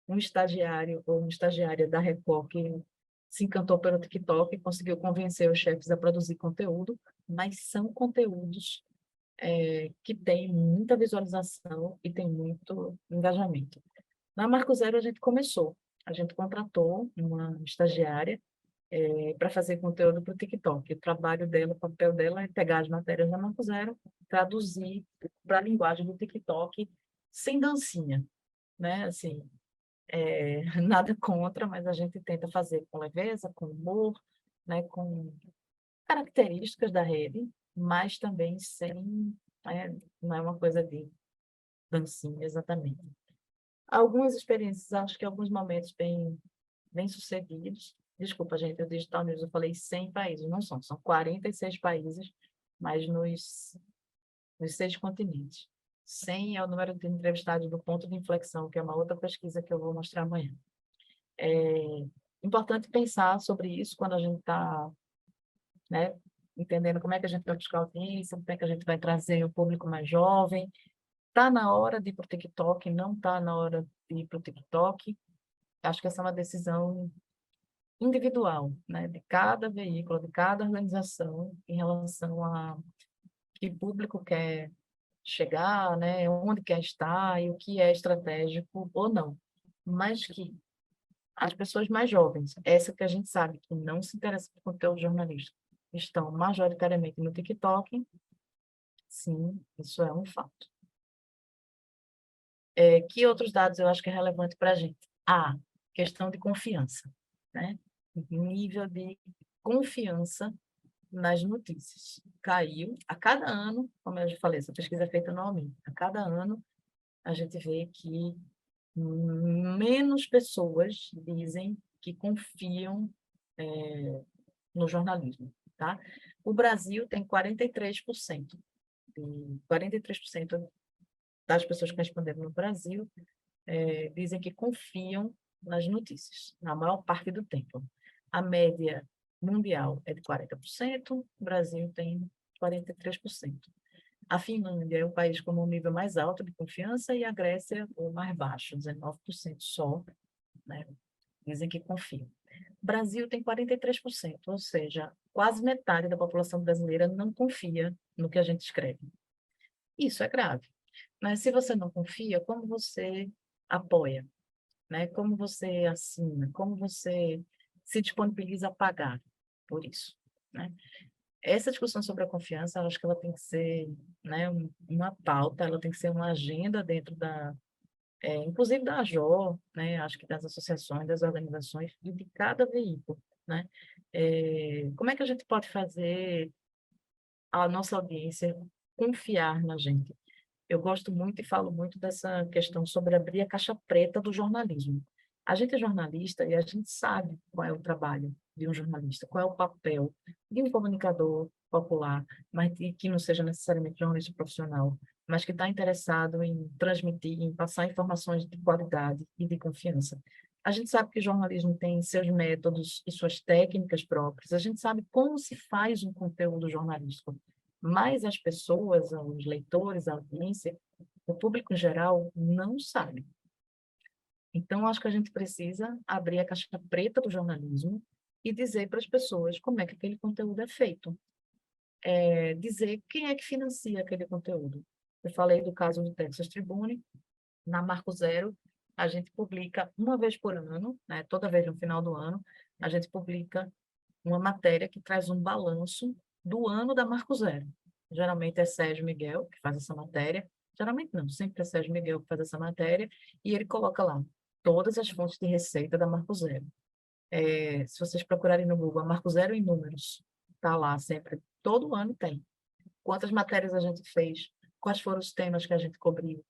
um estagiário ou uma estagiária da Record que se encantou pelo TikTok e conseguiu convencer os chefes a produzir conteúdo, mas são conteúdos que têm muita visualização e tem muito engajamento. Na Marco Zero, a gente começou. A gente contratou uma estagiária para fazer conteúdo para o TikTok. O trabalho dela, o papel dela é pegar as matérias da Marco Zero, traduzir para a linguagem do TikTok sem dancinha, né? Assim, nada contra, mas a gente tenta fazer com leveza, com humor, né? Com características da rede, mas também sem... não é uma coisa de dancinha, exatamente. Algumas experiências, acho que alguns momentos bem sucedidos. Desculpa, gente, o Digital News, eu falei 100 países, não são 46 países, mas nos 6 continentes. 100 é o número de entrevistados do ponto de inflexão, que é uma outra pesquisa que eu vou mostrar amanhã. É importante pensar sobre isso quando a gente está, né, entendendo como é que a gente vai buscar audiência, como é que a gente vai trazer o público mais jovem. Está na hora de ir para o TikTok, não está na hora de ir para o TikTok. Acho que essa é uma decisão individual, né, de cada veículo, de cada organização, em relação a que público quer chegar, né, onde quer estar e o que é estratégico ou não. Mas que as pessoas mais jovens, essa que a gente sabe que não se interessa por conteúdo jornalístico, estão majoritariamente no TikTok, sim, isso é um fato. Que outros dados eu acho que é relevante para a gente? Questão de confiança, né? Nível de confiança nas notícias. Caiu a cada ano, como eu já falei, essa pesquisa é feita anualmente. A cada ano, a gente vê que menos pessoas dizem que confiam no jornalismo, tá? O Brasil tem 43%. 43% das pessoas que responderam no Brasil dizem que confiam nas notícias, na maior parte do tempo. A média mundial é de 40%, o Brasil tem 43%. A Finlândia é o país com o nível mais alto de confiança e a Grécia o mais baixo, 19% só, né? Dizem que confiam. O Brasil tem 43%, ou seja, quase metade da população brasileira não confia no que a gente escreve. Isso é grave. Mas se você não confia, como você apoia? Né? Como você assina? Como você se disponibiliza a pagar por isso? Né? Essa discussão sobre a confiança, eu acho que ela tem que ser, né, uma pauta, ela tem que ser uma agenda dentro inclusive da AJO, né, acho que das associações, das organizações, e de cada veículo. Né? Como é que a gente pode fazer a nossa audiência confiar na gente? Eu gosto muito e falo muito dessa questão sobre abrir a caixa preta do jornalismo. A gente é jornalista e a gente sabe qual é o trabalho de um jornalista, qual é o papel de um comunicador popular, mas que não seja necessariamente jornalista profissional, mas que está interessado em transmitir, em passar informações de qualidade e de confiança. A gente sabe que o jornalismo tem seus métodos e suas técnicas próprias, a gente sabe como se faz um conteúdo jornalístico, mas as pessoas, os leitores, a audiência, o público em geral, não sabe. Então, acho que a gente precisa abrir a caixa preta do jornalismo e dizer para as pessoas como é que aquele conteúdo é feito. dizer quem é que financia aquele conteúdo. Eu falei do caso do Texas Tribune. Na Marco Zero, a gente publica uma vez por ano, né, toda vez no final do ano, a gente publica uma matéria que traz um balanço do ano da Marco Zero. Geralmente é Sérgio Miguel que faz essa matéria, geralmente não, sempre é Sérgio Miguel que faz essa matéria, e ele coloca lá todas as fontes de receita da Marco Zero. Se vocês procurarem no Google, a Marco Zero em números, está lá sempre, todo ano tem. Quantas matérias a gente fez, quais foram os temas que a gente cobriu,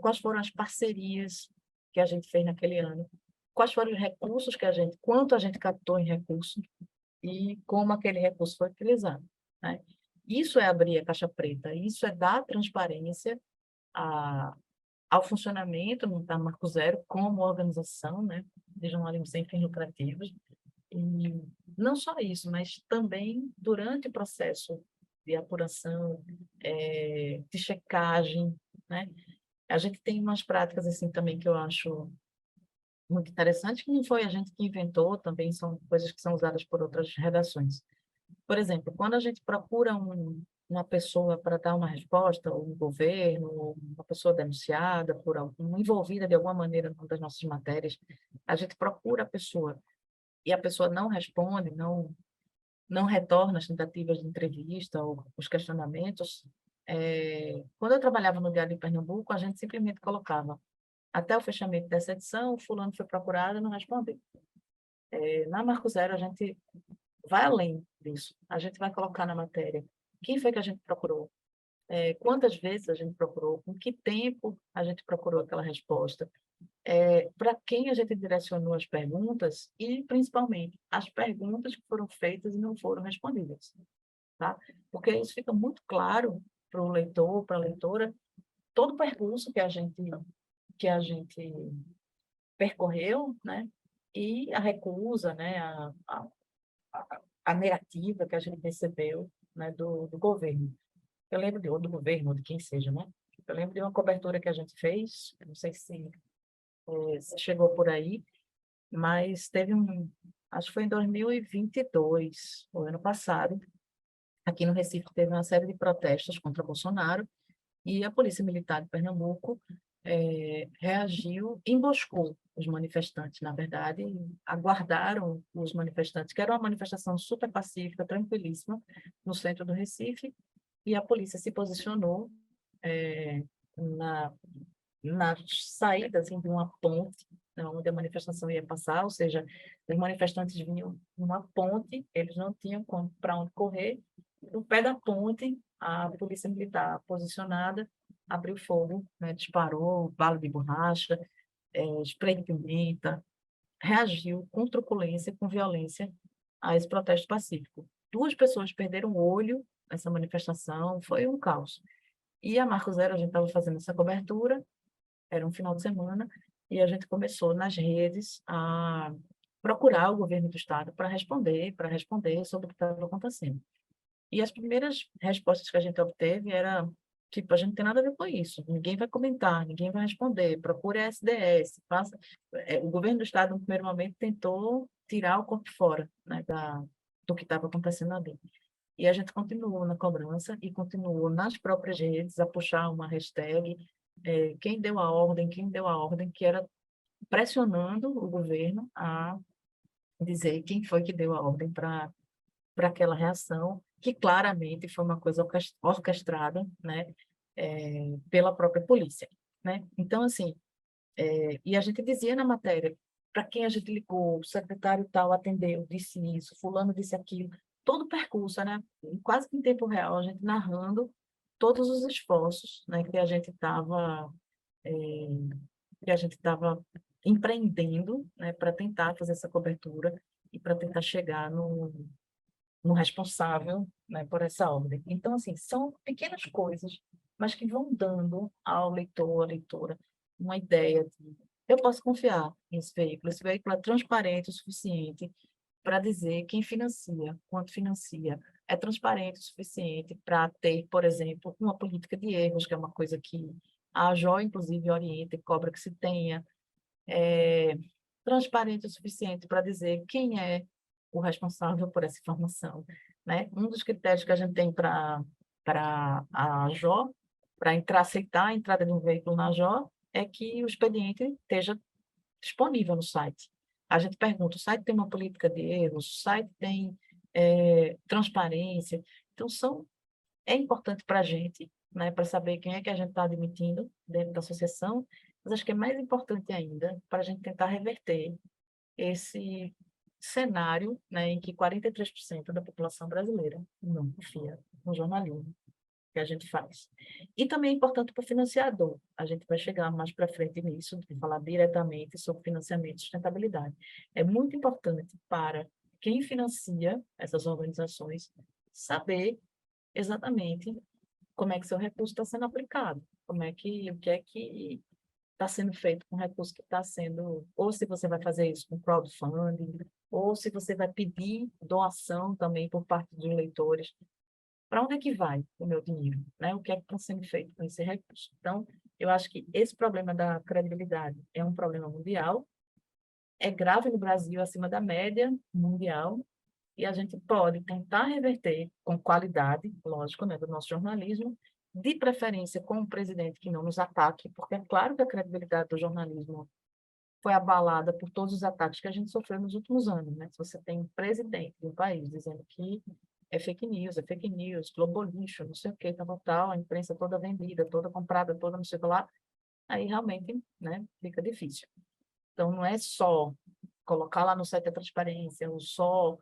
quais foram as parcerias que a gente fez naquele ano, quais foram os recursos que quanto a gente captou em recursos e como aquele recurso foi utilizado, né? Isso é abrir a caixa preta, isso é dar transparência ao funcionamento da Marco Zero como organização, né, de jornalismo sem fins lucrativos. E não só isso, mas também durante o processo de apuração, de checagem, né? A gente tem umas práticas assim também que eu acho muito interessantes, que não foi a gente que inventou, também são coisas que são usadas por outras redações. Por exemplo, quando a gente procura uma pessoa para dar uma resposta, ou um governo, ou uma pessoa denunciada por algum, envolvida de alguma maneira numa das nossas matérias, a gente procura a pessoa e a pessoa não responde, não retorna as tentativas de entrevista ou os questionamentos. Quando eu trabalhava no Diário de Pernambuco, a gente simplesmente colocava até o fechamento dessa edição, o fulano foi procurado e não respondeu. Na Marco Zero, a gente vai além disso. A gente vai colocar na matéria quem foi que a gente procurou, quantas vezes a gente procurou, com que tempo a gente procurou aquela resposta, para quem a gente direcionou as perguntas e, principalmente, as perguntas que foram feitas e não foram respondidas, tá? Porque isso fica muito claro para o leitor, para a leitora, todo o percurso que a gente percorreu, né? E a recusa, né? A negativa que a gente recebeu, né? Do governo. Eu lembro do governo, ou de quem seja, né? Eu lembro de uma cobertura que a gente fez, não sei se chegou por aí, mas teve acho que foi em 2022, o ano passado, aqui no Recife teve uma série de protestos contra Bolsonaro, e a Polícia Militar de Pernambuco reagiu, emboscou os manifestantes, na verdade, aguardaram os manifestantes, que era uma manifestação super pacífica, tranquilíssima, no centro do Recife, e a polícia se posicionou na saída assim, de uma ponte, né, onde a manifestação ia passar, ou seja, os manifestantes vinham numa ponte, eles não tinham para onde correr, no pé da ponte, a polícia militar posicionada abriu fogo, né, disparou bala de borracha, spray de pimenta, reagiu com truculência, com violência a esse protesto pacífico. 2 pessoas perderam o olho nessa manifestação, foi um caos. E a Marco Zero, a gente estava fazendo essa cobertura, era um final de semana, e a gente começou nas redes a procurar o governo do estado para responder sobre o que estava acontecendo. E as primeiras respostas que a gente obteve era, tipo, a gente não tem nada a ver com isso, ninguém vai comentar, ninguém vai responder, procure a SDS, faça... O governo do estado, no primeiro momento, tentou tirar o corpo fora, né, do que estava acontecendo ali. E a gente continuou na cobrança e continuou nas próprias redes a puxar uma hashtag, quem deu a ordem, que era pressionando o governo a dizer quem foi que deu a ordem para aquela reação, que claramente foi uma coisa orquestrada, né, pela própria polícia, né? Então, assim, e a gente dizia na matéria, para quem a gente ligou, o secretário tal atendeu, disse isso, fulano disse aquilo, todo o percurso, né, quase que em tempo real, a gente narrando todos os esforços, né, que a gente estava empreendendo, né, para tentar fazer essa cobertura e para tentar chegar no responsável, né, por essa ordem. Então, assim, são pequenas coisas, mas que vão dando ao leitor, à leitora, uma ideia de eu posso confiar nesse veículo. Esse veículo é transparente o suficiente para dizer quem financia, quanto financia. É transparente o suficiente para ter, por exemplo, uma política de erros, que é uma coisa que a AJO, inclusive, orienta e cobra que se tenha. Transparente o suficiente para dizer quem é o responsável por essa informação. né? Um dos critérios que a gente tem para a AJO, para aceitar a entrada de um veículo na AJO, é que o expediente esteja disponível no site. A gente pergunta, o site tem uma política de erros, o site tem transparência. Então, é importante para a gente, né, para saber quem é que a gente está admitindo dentro da associação, mas acho que é mais importante ainda para a gente tentar reverter esse cenário, né, em que 43% da população brasileira não confia no jornalismo que a gente faz. E também é importante para o financiador. A gente vai chegar mais para frente nisso, de falar diretamente sobre financiamento e sustentabilidade. É muito importante para quem financia essas organizações saber exatamente como é que seu recurso está sendo aplicado, o que é que está sendo feito com o recurso que está sendo, ou se você vai fazer isso com crowdfunding, ou se você vai pedir doação também por parte dos leitores. Para onde é que vai o meu dinheiro? Né? O que é que está sendo feito com esse recurso? Então, eu acho que esse problema da credibilidade é um problema mundial, é grave no Brasil, acima da média mundial, e a gente pode tentar reverter com qualidade, lógico, né, do nosso jornalismo, de preferência com um presidente que não nos ataque, porque é claro que a credibilidade do jornalismo foi abalada por todos os ataques que a gente sofreu nos últimos anos, né? Se você tem um presidente de um país dizendo que é fake news, globo lixo, não sei o que, tal, a imprensa toda vendida, toda comprada, toda não sei o que lá, aí realmente, né, fica difícil. Então, não é só colocar lá no site a transparência, ou só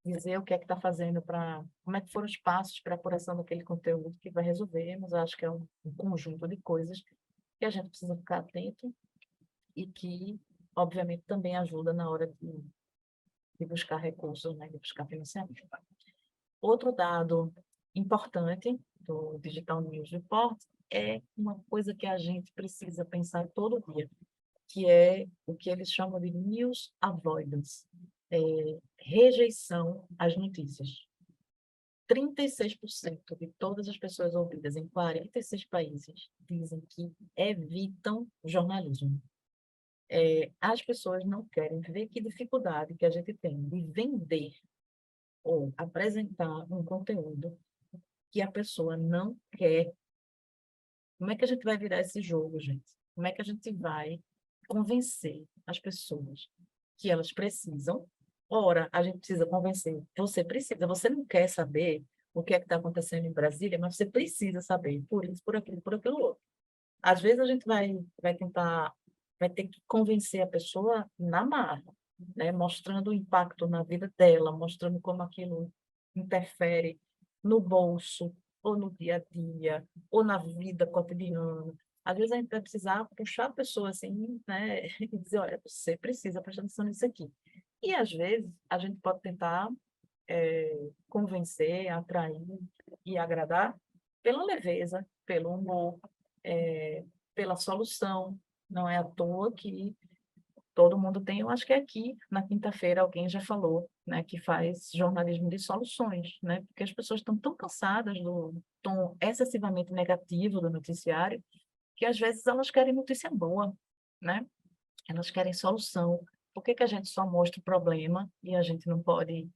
dizer o que é que está fazendo para... Como é que foram os passos para a apuração daquele conteúdo que vai resolver, mas acho que é um conjunto de coisas que a gente precisa ficar atento e que, obviamente, também ajuda na hora de buscar recursos, né, de buscar financiamento. Outro dado importante do Digital News Report é uma coisa que a gente precisa pensar todo dia, que é o que eles chamam de news avoidance, rejeição às notícias. 36% de todas as pessoas ouvidas em 46 países dizem que evitam jornalismo. As pessoas não querem ver que dificuldade que a gente tem de vender ou apresentar um conteúdo que a pessoa não quer. Como é que a gente vai virar esse jogo, gente? Como é que a gente vai convencer as pessoas que elas precisam? Ora, a gente precisa convencer. Você precisa, você não quer saber o que é que está acontecendo em Brasília, mas você precisa saber, por isso, por aquilo outro. Às vezes a gente vai tentar, vai ter que convencer a pessoa na marra, né? Mostrando o impacto na vida dela, mostrando como aquilo interfere no bolso, ou no dia a dia, ou na vida cotidiana. Às vezes a gente vai precisar puxar a pessoa assim, né? E dizer, olha, você precisa prestar atenção nisso aqui. E às vezes a gente pode tentar convencer, atrair e agradar pela leveza, pelo humor, pela solução. Não é à toa que todo mundo tem, eu acho que aqui, na quinta-feira, alguém já falou, né, que faz jornalismo de soluções, né, porque as pessoas estão tão cansadas do tom excessivamente negativo do noticiário, que às vezes elas querem notícia boa, né, elas querem solução. Por que que a gente só mostra o problema e a gente não pode,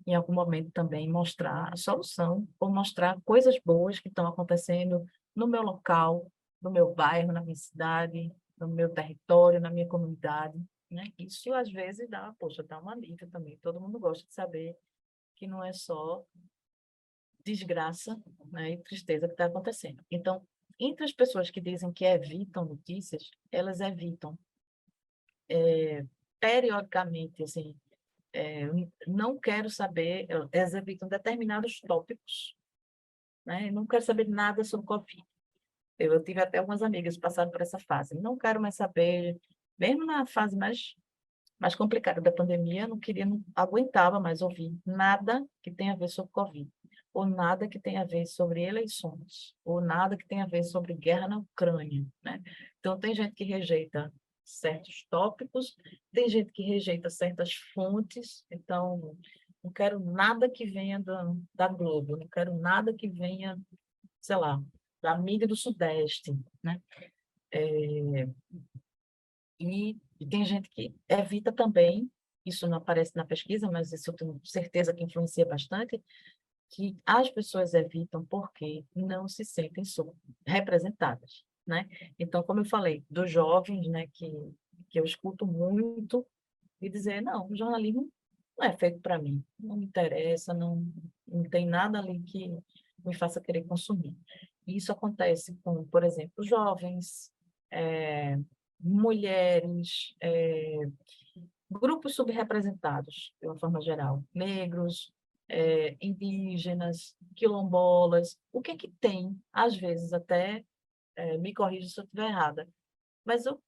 em algum momento, também mostrar a solução ou mostrar coisas boas que estão acontecendo no meu local, no meu bairro, na minha cidade, no meu território, na minha comunidade, né? Isso, às vezes, poxa, dá uma alívio também. Todo mundo gosta de saber que não é só desgraça, né, e tristeza que está acontecendo. Então, entre as pessoas que dizem que evitam notícias, elas evitam periodicamente, assim, não quero saber, elas evitam determinados tópicos, né? Não quero saber nada sobre Covid. Eu tive até algumas amigas que passaram por essa fase. Não quero mais saber, mesmo na fase mais complicada da pandemia, não queria, não aguentava mais ouvir nada que tenha a ver sobre Covid, ou nada que tenha a ver sobre eleições, ou nada que tenha a ver sobre guerra na Ucrânia, né? Então, tem gente que rejeita certos tópicos, tem gente que rejeita certas fontes, então, não quero nada que venha da Globo, não quero nada que venha, sei lá, da mídia do Sudeste, né? E tem gente que evita também, isso não aparece na pesquisa, mas isso eu tenho certeza que influencia bastante, que as pessoas evitam porque não se sentem representadas, né? Então, como eu falei, dos jovens, né, que eu escuto muito, e dizer, não, o jornalismo não é feito para mim, não me interessa, não tem nada ali que me faça querer consumir. E isso acontece com, por exemplo, jovens, mulheres, grupos subrepresentados, de uma forma geral, negros, indígenas, quilombolas, o que é que tem, às vezes até, me corrija se eu estiver errada, mas eu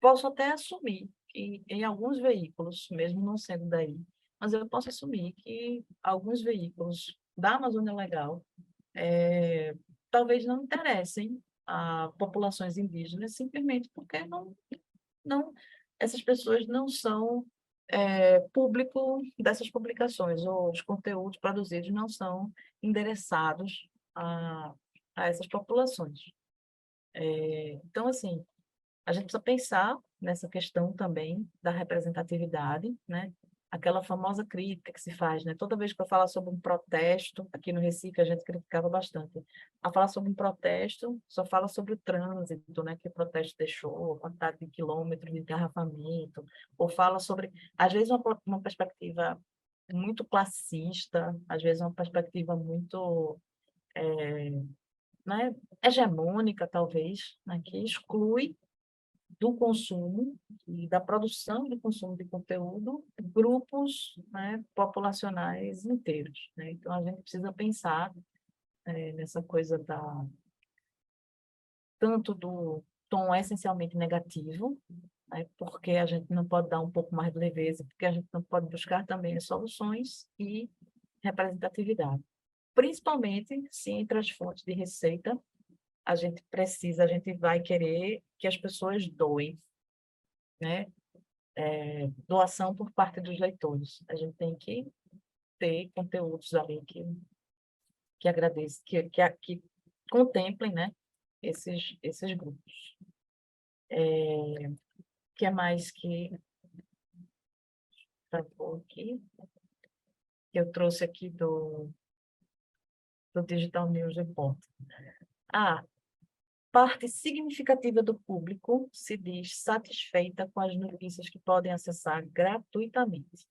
posso até assumir que em alguns veículos, mesmo não sendo daí, mas eu posso assumir que alguns veículos da Amazônia Legal talvez não interessem a populações indígenas simplesmente porque não, essas pessoas não são público dessas publicações, ou os conteúdos produzidos não são endereçados a essas populações. Então, assim, a gente precisa pensar nessa questão também da representatividade, né? Aquela famosa crítica que se faz, né? Toda vez que eu falo sobre um protesto, aqui no Recife a gente criticava bastante. A falar sobre um protesto, só fala sobre o trânsito, né? Que o protesto deixou, a quantidade de quilômetros de engarrafamento, ou fala sobre, às vezes, uma perspectiva muito classista, às vezes uma perspectiva muito, né? Hegemônica, talvez, né? Que exclui do consumo e da produção de consumo de conteúdo, grupos, né, populacionais inteiros, né? Então, a gente precisa pensar nessa coisa tanto do tom essencialmente negativo, né, porque a gente não pode dar um pouco mais de leveza, porque a gente não pode buscar também soluções e representatividade. Principalmente se entre as fontes de receita a gente vai querer que as pessoas doem, né? Doação por parte dos leitores. A gente tem que ter conteúdos ali que agradeçam, que contemplem, né, esses grupos. Que é mais que aqui, que eu trouxe aqui do Digital News Report. Parte significativa do público se diz satisfeita com as notícias que podem acessar gratuitamente.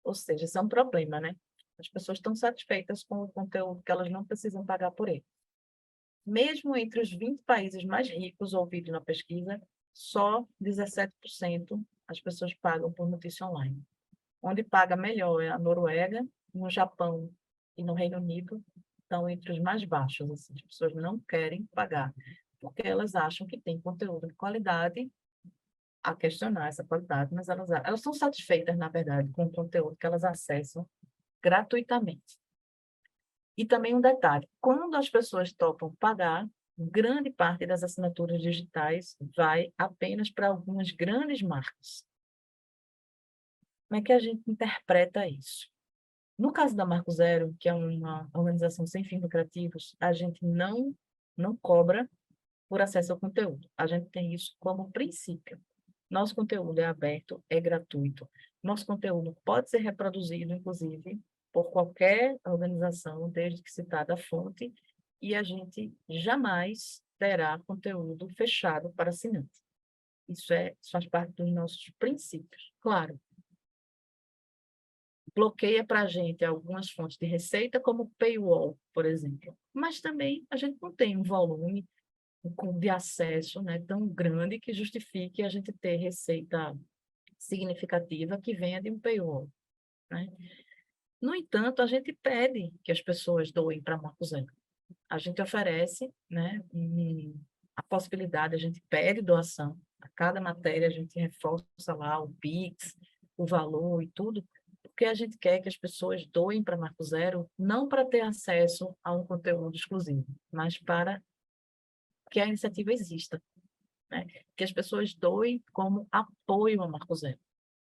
Ou seja, isso é um problema, né? As pessoas estão satisfeitas com o conteúdo que elas não precisam pagar por ele. Mesmo entre os 20 países mais ricos ouvidos na pesquisa, só 17% as pessoas pagam por notícia online. Onde paga melhor é a Noruega, no Japão e no Reino Unido, estão entre os mais baixos. Assim, as pessoas não querem pagar, porque elas acham que tem conteúdo de qualidade, a questionar essa qualidade, mas elas estão satisfeitas, na verdade, com o conteúdo que elas acessam gratuitamente. E também um detalhe, quando as pessoas topam pagar, grande parte das assinaturas digitais vai apenas para algumas grandes marcas. Como é que a gente interpreta isso? No caso da Marco Zero, que é uma organização sem fins lucrativos, a gente não cobra por acesso ao conteúdo. A gente tem isso como princípio. Nosso conteúdo é aberto, é gratuito. Nosso conteúdo pode ser reproduzido, inclusive, por qualquer organização, desde que citada a fonte, e a gente jamais terá conteúdo fechado para assinante. Isso faz parte dos nossos princípios. Claro, bloqueia para a gente algumas fontes de receita, como paywall, por exemplo. Mas também a gente não tem um volume de acesso, né, tão grande que justifique a gente ter receita significativa que venha de um paywall, né? No entanto, a gente pede que as pessoas doem para Marco Zero. A gente oferece, né, a possibilidade, a gente pede doação. A cada matéria a gente reforça lá o Pix, o valor e tudo, porque a gente quer que as pessoas doem para Marco Zero, não para ter acesso a um conteúdo exclusivo, mas para que a iniciativa exista, né? Que as pessoas doem como apoio a Marco Zero,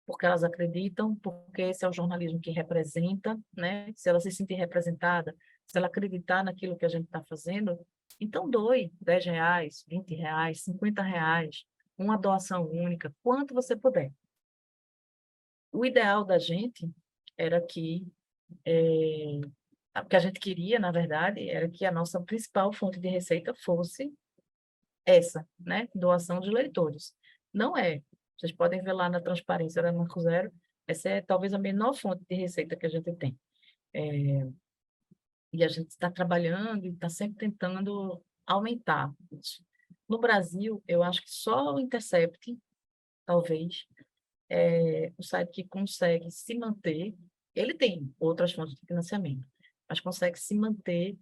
porque elas acreditam, porque esse é o jornalismo que representa, né? Se ela se sentir representada, se ela acreditar naquilo que a gente está fazendo, então doe R$10, R$20, R$50, uma doação única, quanto você puder. O ideal da gente era que O que a gente queria, na verdade, era que a nossa principal fonte de receita fosse essa, né? Doação de leitores. Não é. Vocês podem ver lá na transparência da Marco Zero, essa é talvez a menor fonte de receita que a gente tem. E a gente está trabalhando e está sempre tentando aumentar isso. No Brasil, eu acho que só o Intercept, talvez, é o site que consegue se manter. Ele tem outras fontes de financiamento, mas consegue se manter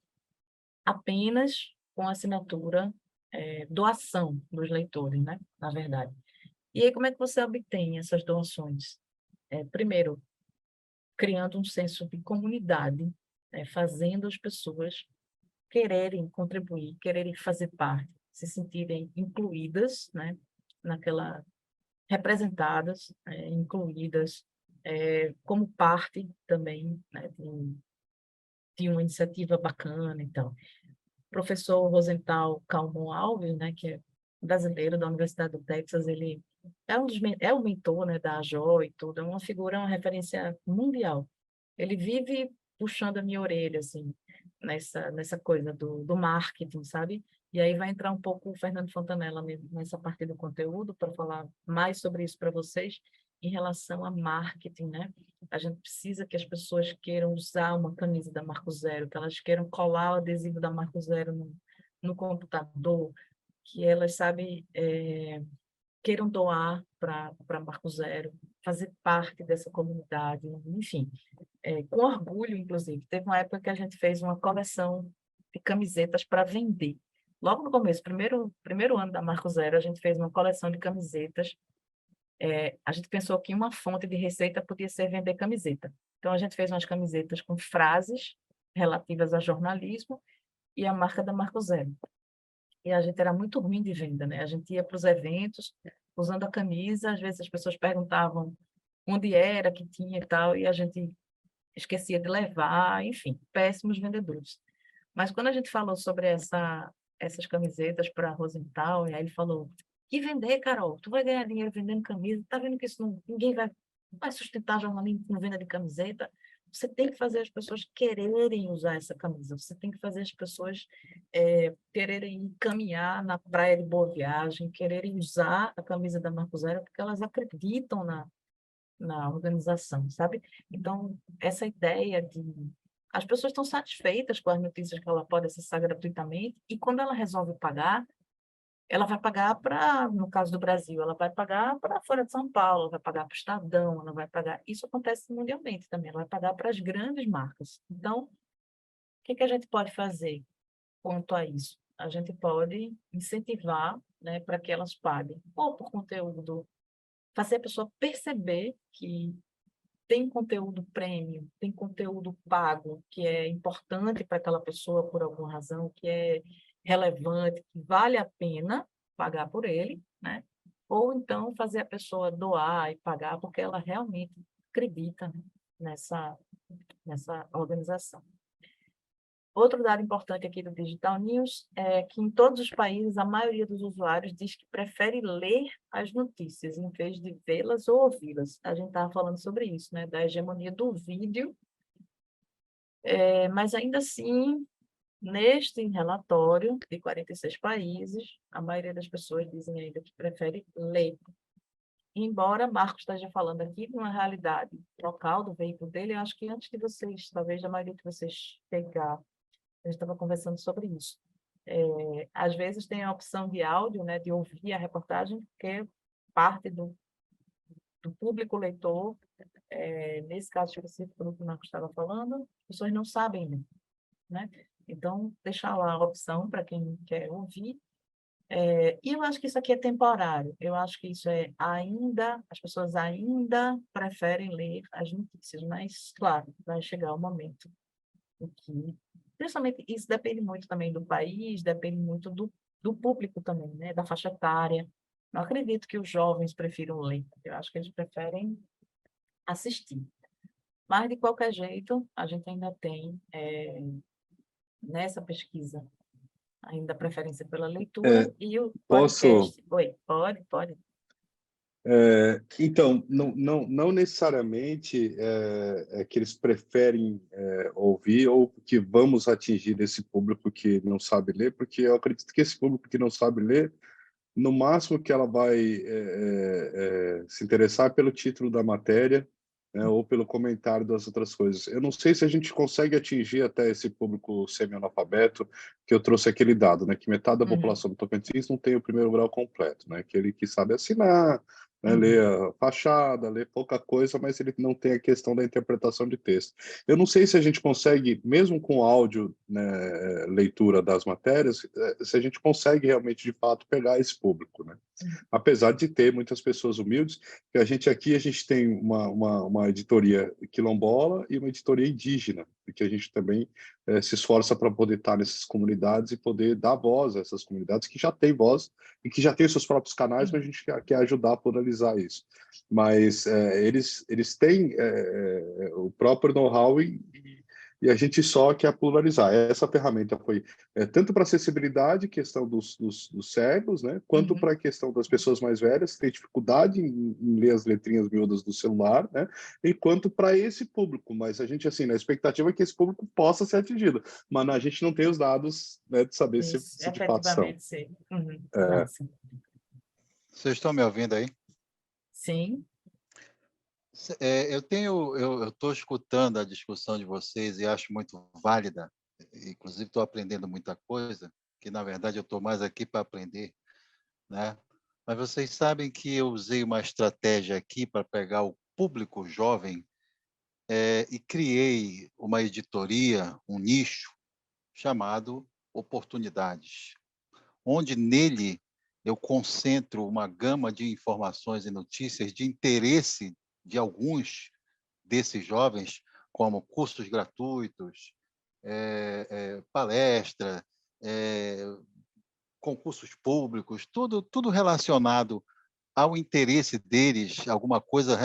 apenas com assinatura, doação dos leitores, né? Na verdade. E aí, como é que você obtém essas doações? Primeiro, criando um senso de comunidade, fazendo as pessoas quererem contribuir, quererem fazer parte, se sentirem incluídas, né? Naquela, representadas, incluídas, como parte também, né? De uma iniciativa bacana e tal. O professor Rosenthal Calmon Alves, né, que é brasileiro da Universidade do Texas, ele é o mentor, né, da AJO e tudo, é uma figura, uma referência mundial. Ele vive puxando a minha orelha, assim, nessa coisa do marketing, sabe? E aí vai entrar um pouco o Fernando Fontanella nessa parte do conteúdo para falar mais sobre isso para vocês em relação a marketing, né? A gente precisa que as pessoas queiram usar uma camisa da Marco Zero, que elas queiram colar o adesivo da Marco Zero no computador, que elas, sabe, queiram doar para Marco Zero, fazer parte dessa comunidade, enfim, com orgulho, inclusive. Teve uma época que a gente fez uma coleção de camisetas para vender. Logo no começo, primeiro ano da Marco Zero, a gente fez uma coleção de camisetas. A gente pensou que uma fonte de receita podia ser vender camiseta. Então, a gente fez umas camisetas com frases relativas a jornalismo e a marca da Marco Zero. E a gente era muito ruim de venda, né? A gente ia para os eventos usando a camisa, às vezes as pessoas perguntavam onde era, que tinha e tal, e a gente esquecia de levar, enfim, péssimos vendedores. Mas quando a gente falou sobre essas camisetas para Rosenthal, e aí ele falou, que vender, Carol? Tu vai ganhar dinheiro vendendo camisa, tá vendo que isso ninguém vai sustentar jornalismo com venda de camiseta? Você tem que fazer as pessoas quererem usar essa camisa, você tem que fazer as pessoas quererem caminhar na praia de Boa Viagem, quererem usar a camisa da Marco Zero, porque elas acreditam na organização, sabe? Então, essa ideia de... As pessoas estão satisfeitas com as notícias que ela pode acessar gratuitamente, e quando ela resolve pagar, ela vai pagar para, no caso do Brasil, ela vai pagar para a Folha de São Paulo, ela vai pagar para o Estadão, ela vai pagar... Isso acontece mundialmente também, ela vai pagar para as grandes marcas. Então, o que a gente pode fazer quanto a isso? A gente pode incentivar, né, para que elas paguem, ou por conteúdo, fazer a pessoa perceber que tem conteúdo premium, tem conteúdo pago, que é importante para aquela pessoa por alguma razão, que é relevante, que vale a pena pagar por ele, né? Ou então fazer a pessoa doar e pagar porque ela realmente acredita, né, nessa organização. Outro dado importante aqui do Digital News é que em todos os países a maioria dos usuários diz que prefere ler as notícias em vez de vê-las ou ouvi-las. A gente estava falando sobre isso, né, da hegemonia do vídeo, mas ainda assim, neste relatório de 46 países, a maioria das pessoas dizem ainda que prefere ler. Embora Marcos esteja falando aqui de uma realidade local do veículo dele, eu acho que antes de vocês, talvez a maioria de vocês pegar, a gente estava conversando sobre isso. Às vezes tem a opção de áudio, né, de ouvir a reportagem, porque parte do público leitor, nesse caso específico do que o Marcos estava falando, as pessoas não sabem ler, né? Então, deixar lá a opção para quem quer ouvir. E eu acho que isso aqui é temporário. Eu acho que isso as pessoas ainda preferem ler as notícias, mas, claro, vai chegar o momento em que, principalmente, isso depende muito também do país, depende muito do público também, né? Da faixa etária. Não acredito que os jovens prefiram ler, eu acho que eles preferem assistir. Mas, de qualquer jeito, a gente ainda tem, nessa pesquisa, ainda preferência pela leitura e o Posso, podcast. Oi, pode. Então, não necessariamente é que eles preferem ouvir ou que vamos atingir esse público que não sabe ler, porque eu acredito que esse público que não sabe ler, no máximo que ela vai se interessar é pelo título da matéria, né, ou pelo comentário das outras coisas. Eu não sei se a gente consegue atingir até esse público semi-analfabeto, que eu trouxe aquele dado, né, que metade da população do Tocantins não tem o primeiro grau completo, né, aquele que sabe assinar, né, lê a fachada, lê pouca coisa, mas ele não tem a questão da interpretação de texto. Eu não sei se a gente consegue, mesmo com áudio, né, leitura das matérias, se a gente consegue realmente, de fato, pegar esse público, né? Apesar de ter muitas pessoas humildes, que a gente tem uma editoria quilombola e uma editoria indígena, que a gente também se esforça para poder estar nessas comunidades e poder dar voz a essas comunidades que já têm voz e que já têm seus próprios canais, mas a gente quer ajudar a pluralizar isso. Mas eles têm o próprio know-how e a gente só quer pluralizar. Essa ferramenta foi tanto para acessibilidade, questão dos cegos, né, quanto para a questão das pessoas mais velhas, que têm dificuldade em ler as letrinhas miúdas do celular, né, e quanto para esse público. Mas a gente, assim, a expectativa é que esse público possa ser atingido, mas a gente não tem os dados, né, de saber se de fato são. Efetivamente, sim. É. Vocês estão me ouvindo aí? Sim. Eu estou escutando a discussão de vocês e acho muito válida. Inclusive, estou aprendendo muita coisa, que, na verdade, eu estou mais aqui para aprender, né? Mas vocês sabem que eu usei uma estratégia aqui para pegar o público jovem e criei uma editoria, um nicho, chamado Oportunidades, onde nele eu concentro uma gama de informações e notícias de interesse de alguns desses jovens, como cursos gratuitos, palestra, concursos públicos, tudo relacionado ao interesse deles, alguma coisa,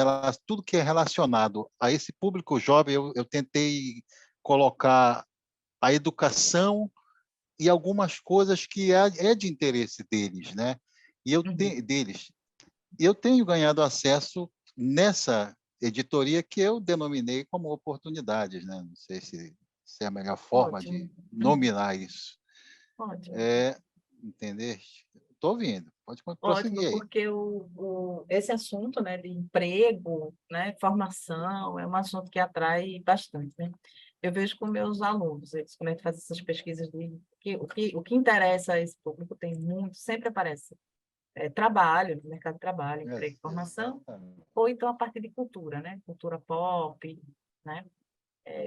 tudo que é relacionado a esse público jovem, eu tentei colocar a educação e algumas coisas que é de interesse deles, né? Deles. E eu tenho ganhado acesso nessa editoria que eu denominei como oportunidades, né? Não sei se é a melhor forma de nominar isso. Ótimo. Entendeste? Estou ouvindo. Pode Ótimo, prosseguir aí. porque esse assunto, né, de emprego, né, formação, é um assunto que atrai bastante, né? Eu vejo com meus alunos, eles, quando a gente faz essas pesquisas, o que interessa a esse público tem muito, sempre aparece trabalho, no mercado de trabalho, emprego e formação, ou então a parte de cultura, né? Cultura pop, né?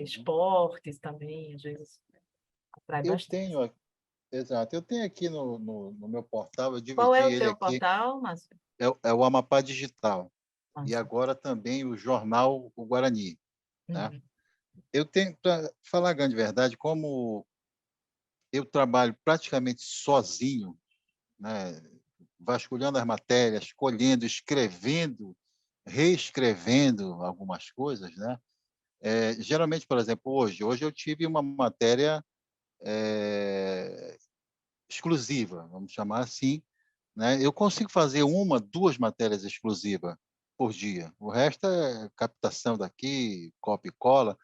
Esportes também, às vezes, atrai bastante. Exato. Eu tenho aqui no meu portal, eu Qual é dividi o ele teu aqui, portal, Márcio? é o Amapá Digital. E Márcio. agora também o jornal O Guarani, né? Eu tenho, para falar a grande verdade, como eu trabalho praticamente sozinho, né? Vasculhando as matérias, colhendo, escrevendo, reescrevendo algumas coisas, né? Geralmente, por exemplo, hoje eu tive uma matéria exclusiva, vamos chamar assim, né? Eu consigo fazer uma, duas matérias exclusivas por dia. O resto é captação daqui, copia e cola.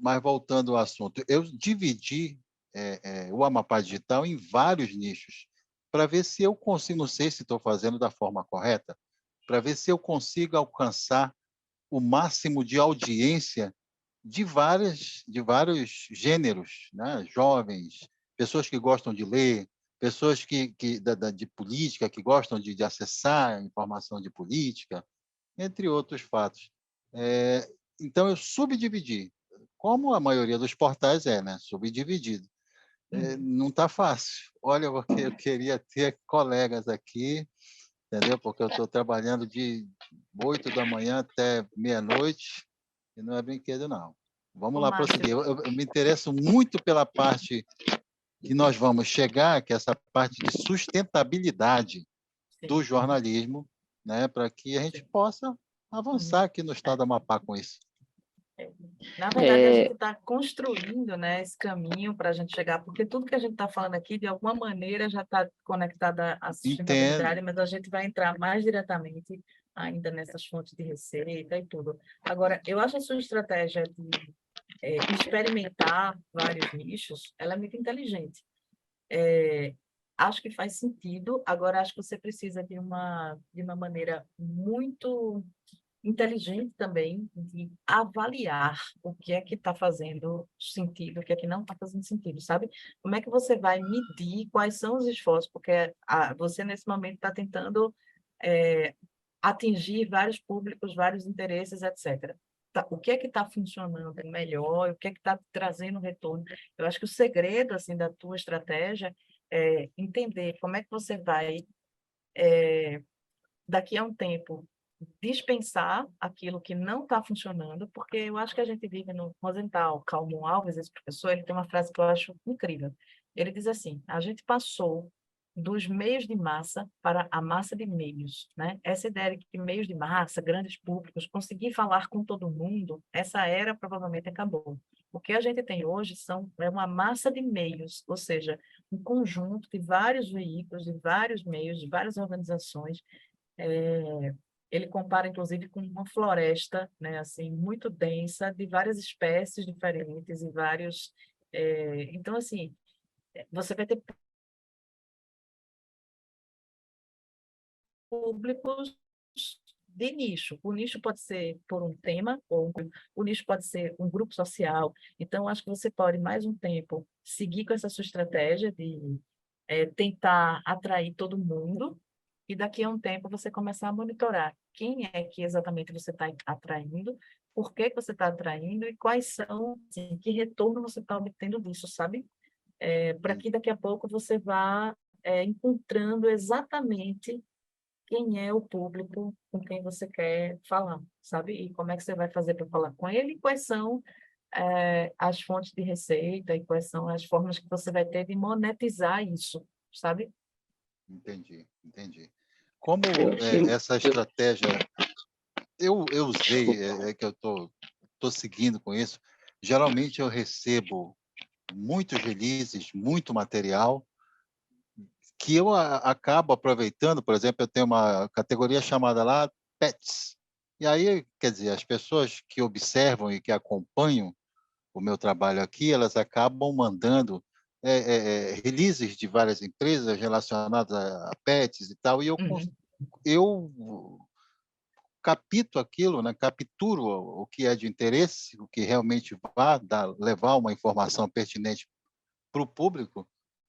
Mas voltando ao assunto, eu dividi o Amapá Digital em vários nichos para ver se eu consigo, não sei se estou fazendo da forma correta, para ver se eu consigo alcançar o máximo de audiência de vários gêneros, né? Jovens, pessoas que gostam de ler, pessoas de política, que gostam de acessar informação de política, entre outros fatos. Então, eu subdividi, como a maioria dos portais né? Subdividido. Não está fácil. Olha, porque eu queria ter colegas aqui, entendeu? Porque eu estou trabalhando de 8 da manhã até meia-noite, e não é brinquedo, não. Vamos lá, Márcio. prosseguir. Eu me interesso muito pela parte que nós vamos chegar, que é essa parte de sustentabilidade do jornalismo, né, para que a gente possa avançar aqui no estado do Amapá com isso. Na verdade, a É, gente está construindo, né, esse caminho para a gente chegar, porque tudo que a gente está falando aqui, de alguma maneira, já está conectado à sustentabilidade, entendo. mas a gente vai entrar mais diretamente ainda nessas fontes de receita e tudo. Agora, eu acho a sua estratégia de experimentar vários nichos, ela é muito inteligente. Acho que faz sentido, agora acho que você precisa de uma maneira muito inteligente também de avaliar o que é que está fazendo sentido, o que é que não está fazendo sentido, sabe? Como é que você vai medir quais são os esforços? Porque você, nesse momento, está tentando é, atingir vários públicos, vários interesses, etc. O que é que está funcionando melhor? O que é que está trazendo retorno? Eu acho que o segredo, assim, da tua estratégia é entender como é que você vai, daqui a um tempo, dispensar aquilo que não está funcionando, porque eu acho que a gente vive no Rosenthal, Calmon Alves, esse professor, ele tem uma frase que eu acho incrível. Ele diz assim: a gente passou dos meios de massa para a massa de meios, né? Essa ideia de que meios de massa, grandes públicos, conseguir falar com todo mundo, essa era provavelmente acabou. O que a gente tem hoje é uma massa de meios, ou seja, um conjunto de vários veículos, de vários meios, de várias organizações. Ele compara, inclusive, com uma floresta, né, assim, muito densa, de várias espécies diferentes e vários... então, assim, você vai ter públicos de nicho. O nicho pode ser por um tema, o nicho pode ser um grupo social. Então, acho que você pode, mais um tempo, seguir com essa sua estratégia de tentar atrair todo mundo, e daqui a um tempo você começar a monitorar quem é que exatamente você está atraindo, por que que você está atraindo e quais são, assim, que retorno você está obtendo disso, sabe? Para que daqui a pouco você vá encontrando exatamente quem é o público com quem você quer falar, sabe? E como é que você vai fazer para falar com ele e quais são as fontes de receita e quais são as formas que você vai ter de monetizar isso, sabe? Entendi, entendi. Como eu achei. essa estratégia eu usei, Desculpa. que eu tô seguindo com isso, geralmente eu recebo muitos releases, muito material, que eu acabo aproveitando. Por exemplo, eu tenho uma categoria chamada lá Pets. E aí, quer dizer, as pessoas que observam e que acompanham o meu trabalho aqui, elas acabam mandando releases de várias empresas relacionadas a pets e tal, e Uhum, eu capto aquilo, né? Capturo o que é de interesse, o que realmente vai levar uma informação pertinente para o público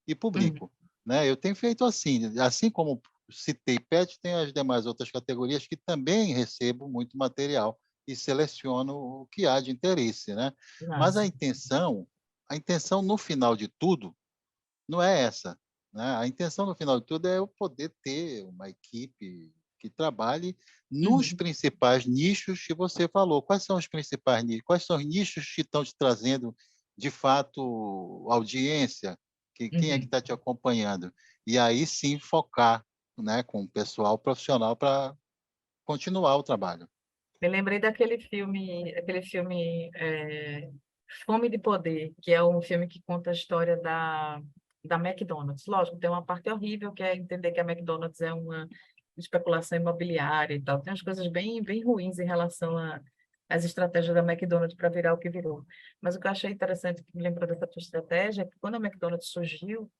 e uhum, publico, né? Eu tenho feito assim como citei PET, tem as demais outras categorias que também recebo muito material e seleciono o que há de interesse, né? Mas massa. a intenção no final de tudo não é essa, né? A intenção no final de tudo é eu poder ter uma equipe que trabalhe nos Uhum, principais nichos que você falou. Quais são os principais nichos? Quais são os nichos que estão te trazendo, de fato, audiência? Quem é que uhum. está te acompanhando? E aí sim focar, né, com o pessoal profissional para continuar o trabalho. Me lembrei aquele filme Fome de Poder, que é um filme que conta a história da McDonald's. Lógico, tem uma parte horrível, que é entender que a McDonald's é uma especulação imobiliária e tal. Tem umas coisas bem, bem ruins em relação às estratégias da McDonald's para virar o que virou. Mas o que eu achei interessante, que me lembrou dessa tua estratégia, é que quando a McDonald's surgiu,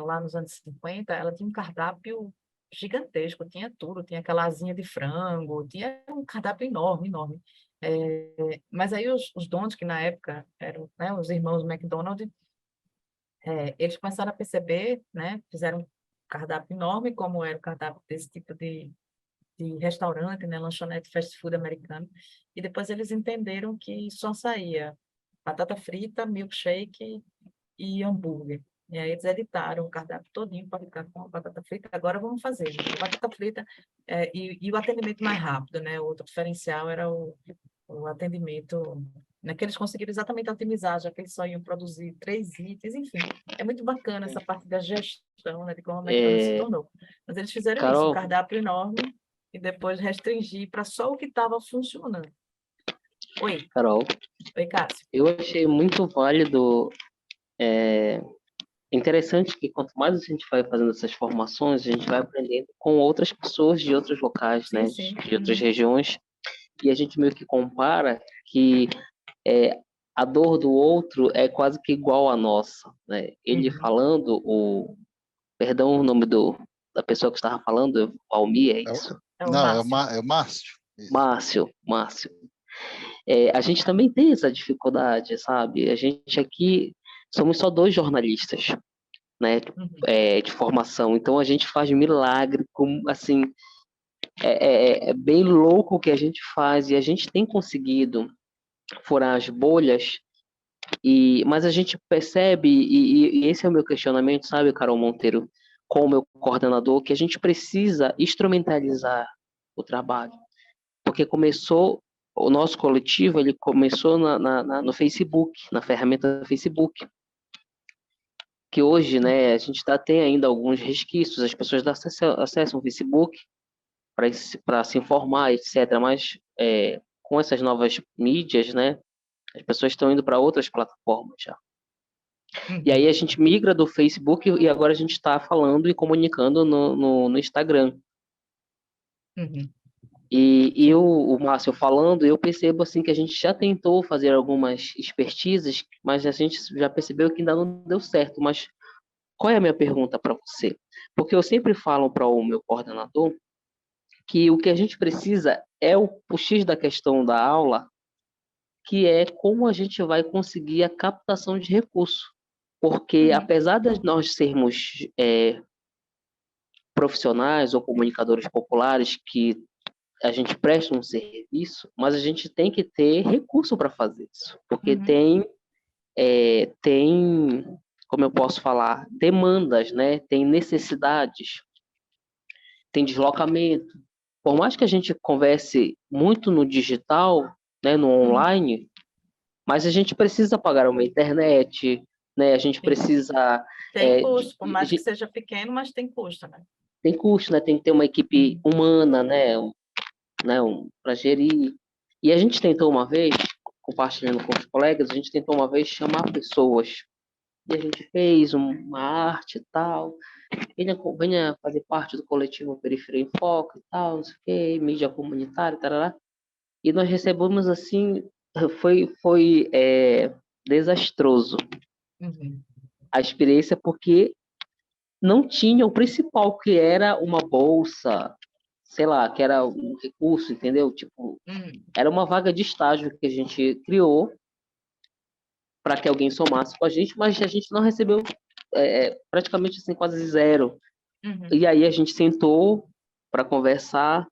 lá nos anos 50, ela tinha um cardápio gigantesco, tinha tudo, tinha aquela asinha de frango, tinha um cardápio enorme, enorme. Mas aí os donos, que na época eram, né, os irmãos McDonald, eles começaram a perceber, né, fizeram um cardápio enorme, como era o cardápio desse tipo de restaurante, né, lanchonete fast food americano, e depois eles entenderam que só saía batata frita, milkshake e hambúrguer. E aí eles editaram o cardápio todinho para ficar com a batata frita. Agora vamos fazer, né? A batata frita e o atendimento mais rápido, né? O outro diferencial era o atendimento, né? Que eles conseguiram exatamente otimizar, já que eles só iam produzir 3 itens, enfim. É muito bacana essa parte da gestão, né? De como a McDonald's se É, tornou. Mas eles fizeram isso, um Carol, cardápio enorme, e depois restringir para só o que estava funcionando. Oi, Carol, oi, Cássio. eu achei muito válido, é, interessante que quanto mais a gente vai fazendo essas formações, a gente vai aprendendo com outras pessoas de outros locais, Sim, né, sim. de outras regiões, e a gente meio que compara que é, a dor do outro é quase que igual à nossa, né? Ele Uhum. falando, perdão o nome da pessoa que estava falando, Almir, é É o- isso? É o Não, Márcio. É o Márcio. Isso. Márcio. A gente também tem essa dificuldade, sabe? A gente aqui somos só dois jornalistas, né? Uhum. De formação, então a gente faz milagre, assim, é bem louco o que a gente faz e a gente tem conseguido furar as bolhas. Mas a gente percebe, e esse é o meu questionamento, sabe, Carol Monteiro, com o meu coordenador, que a gente precisa instrumentalizar o trabalho. Porque o nosso coletivo, ele começou no Facebook, na ferramenta do Facebook, que hoje, né, a gente tem ainda alguns resquícios, as pessoas acessam o Facebook para se informar, etc. Mas com essas novas mídias, né, as pessoas estão indo para outras plataformas já. E aí Uhum. a gente migra do Facebook e agora a gente está falando e comunicando no Instagram. Uhum. E Sim. o Márcio falando, eu percebo assim que a gente já tentou fazer algumas expertises, mas a gente já percebeu que ainda não deu certo. Mas qual é a minha pergunta para você? Porque eu sempre falo para o meu coordenador que o que a gente precisa é o X da questão da aula, que é como a gente vai conseguir a captação de recursos. Porque Uhum. apesar de nós sermos profissionais ou comunicadores populares que a gente presta um serviço, mas a gente tem que ter recurso para fazer isso, porque Uhum. tem, como eu posso falar, demandas, né? Tem necessidades, tem deslocamento. Por mais que a gente converse muito no digital, né, no Uhum. online, mas a gente precisa pagar uma internet, né? A gente Sim. precisa Tem custo, por mais que seja pequeno, mas tem custo, né? tem custo, né? Tem que ter uma equipe Uhum. humana, né? Para gerir. E a gente tentou uma vez, compartilhando com os colegas, a gente tentou uma vez chamar pessoas. E a gente fez uma arte e tal. Venha fazer parte do coletivo Periferia em Foco e tal, não sei o quê, mídia comunitária, tarará. E nós recebemos assim, foi desastroso Uhum. a experiência, porque não tinha o principal, que era uma bolsa, sei lá, que era um recurso, entendeu? Tipo, Uhum. era uma vaga de estágio que a gente criou para que alguém somasse com a gente, mas a gente não recebeu praticamente assim, quase zero. Uhum. E aí a gente sentou para conversar,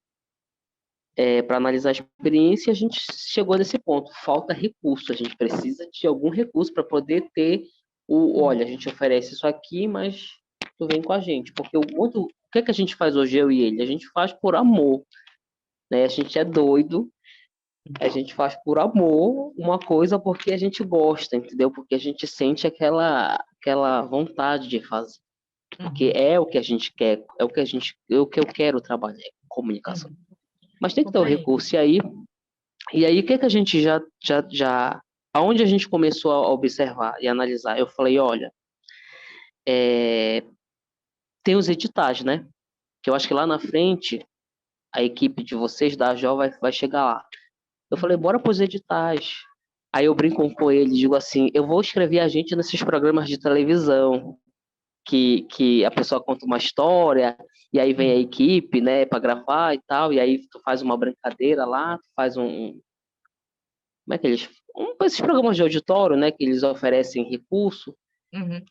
para analisar a experiência, e a gente chegou nesse ponto. Falta recurso, a gente precisa de algum recurso para poder ter olha, a gente oferece isso aqui, mas tu vem com a gente. Porque o que é que a gente faz hoje, eu e ele? A gente faz por amor, né? A gente é doido, a gente faz por amor uma coisa porque a gente gosta, entendeu? Porque a gente sente aquela vontade de fazer. Porque Uhum. é o que a gente quer, é o que eu quero trabalhar, comunicação. Uhum. Mas tem que ter o Compreendo. recurso. E aí o que que a gente já aonde a gente começou a observar e analisar? Eu falei, olha, tem os editais, né? Que eu acho que lá na frente a equipe de vocês da AJO vai chegar lá. Eu falei, Uhum. bora pros editais. Aí eu brinco com ele, digo assim, eu vou escrever a gente nesses programas de televisão, que a pessoa conta uma história, e aí vem a Uhum. equipe, né, para gravar e tal, e aí tu faz uma brincadeira lá, tu faz como é que eles, esses programas de auditório, né, que eles oferecem recurso. Uhum.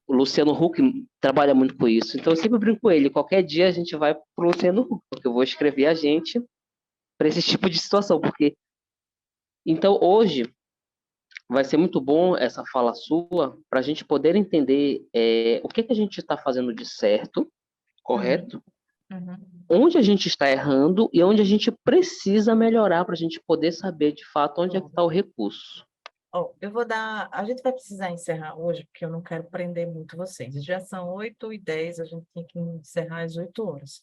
O Luciano Huck trabalha muito com isso, então eu sempre brinco com ele, qualquer dia a gente vai pro Luciano Huck, porque eu vou escrever a gente para esse tipo de situação, porque então hoje vai ser muito bom essa fala sua para a gente poder entender o que a gente está fazendo de certo, Uhum. correto? Uhum. Onde a gente está errando e onde a gente precisa melhorar para a gente poder saber de fato onde é que está o recurso. Ó, eu vou dar. A gente vai precisar encerrar hoje, porque eu não quero prender muito vocês. Já são 8h10, a gente tem que encerrar às 8 horas.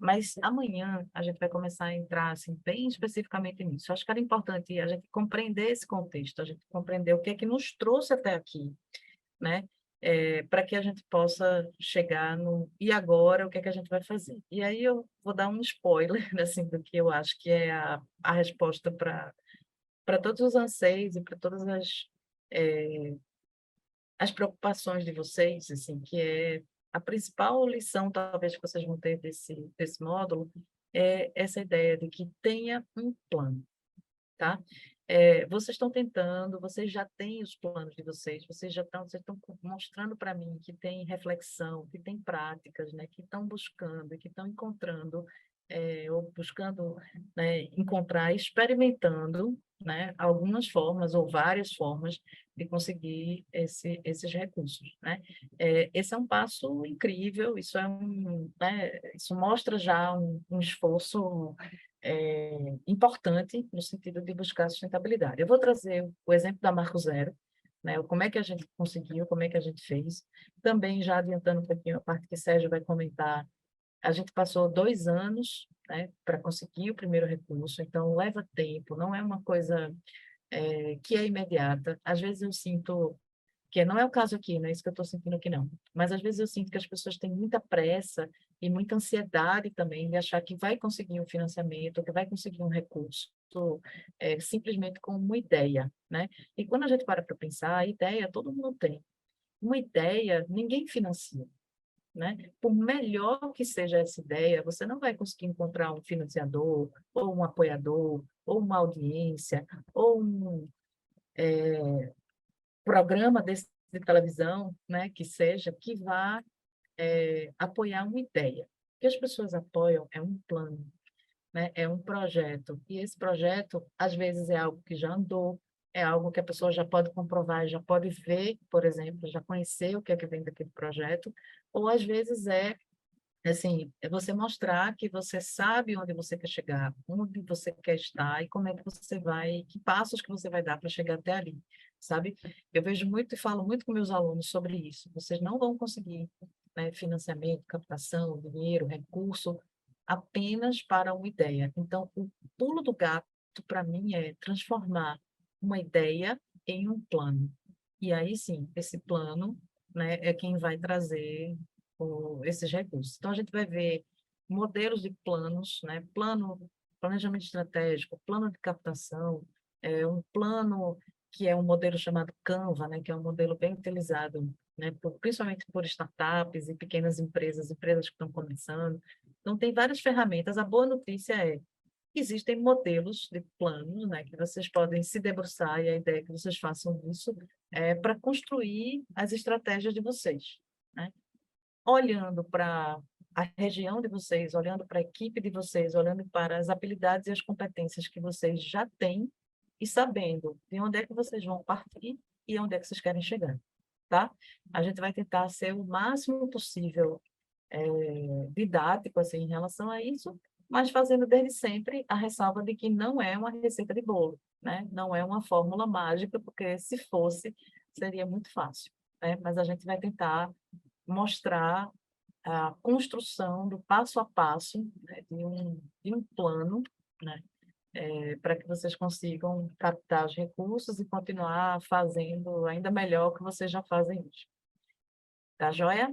Mas amanhã a gente vai começar a entrar assim, bem especificamente nisso. Eu acho que era importante a gente compreender esse contexto, a gente compreender o que é que nos trouxe até aqui, né? Para que a gente possa chegar no e agora, o que é que a gente vai fazer? E aí eu vou dar um spoiler assim, do que eu acho que é a resposta para todos os anseios e para todas as preocupações de vocês, assim, que é a principal lição, talvez, que vocês vão ter desse módulo, é essa ideia de que tenha um plano, tá? Vocês estão tentando, vocês já têm os planos de vocês vocês estão mostrando para mim que tem reflexão, que tem práticas, né, que estão buscando, que estão encontrando, ou buscando, né, encontrar, experimentando, né, algumas formas ou várias formas de conseguir esses recursos, né? Esse é um passo incrível, isso mostra já um esforço importante no sentido de buscar sustentabilidade. Eu vou trazer o exemplo da Marco Zero, né? Como é que a gente conseguiu, como é que a gente fez. Também, já adiantando um pouquinho a parte que Sérgio vai comentar, a gente passou 2 anos, né, para conseguir o primeiro recurso, então leva tempo, não é uma coisa que é imediata. Às vezes eu sinto que não é o caso aqui, não é isso que eu estou sentindo aqui, não. Mas às vezes eu sinto que as pessoas têm muita pressa e muita ansiedade também de achar que vai conseguir um financiamento, que vai conseguir um recurso, simplesmente com uma ideia, né? E quando a gente para pensar, a ideia todo mundo tem. Uma ideia, ninguém financia, né? Por melhor que seja essa ideia, você não vai conseguir encontrar um financiador, ou um apoiador, ou uma audiência, ou um programa de televisão, né, que seja, que vá apoiar uma ideia. O que as pessoas apoiam é um plano, né, é um projeto. E esse projeto, às vezes, é algo que já andou, é algo que a pessoa já pode comprovar, já pode ver, por exemplo, já conhecer o que é que vem daquele projeto, ou às vezes assim, é você mostrar que você sabe onde você quer chegar, onde você quer estar e como é que você vai, que passos que você vai dar para chegar até ali, sabe? Eu vejo muito e falo muito com meus alunos sobre isso. Vocês não vão conseguir, né, financiamento, captação, dinheiro, recurso, apenas para uma ideia. Então, o pulo do gato, para mim, é transformar uma ideia em um plano. E aí sim, esse plano, né, é quem vai trazer esses recursos. Então, a gente vai ver modelos de planos, né? Planejamento estratégico, plano de captação, um plano que é um modelo chamado Canva, né? Que é um modelo bem utilizado, né? Principalmente por startups e pequenas empresas que estão começando. Então, tem várias ferramentas. A boa notícia é que existem modelos de planos, né? Que vocês podem se debruçar, e a ideia é que vocês façam isso para construir as estratégias de vocês, né? Olhando para a região de vocês, olhando para a equipe de vocês, olhando para as habilidades e as competências que vocês já têm e sabendo de onde é que vocês vão partir e onde é que vocês querem chegar, tá? A gente vai tentar ser o máximo possível didático, assim, em relação a isso, mas fazendo desde sempre a ressalva de que não é uma receita de bolo, né? Não é uma fórmula mágica, porque se fosse, seria muito fácil, né? Mas a gente vai tentar mostrar a construção do passo a passo, né, de um plano, né, para que vocês consigam captar os recursos e continuar fazendo ainda melhor o que vocês já fazem hoje. Tá joia?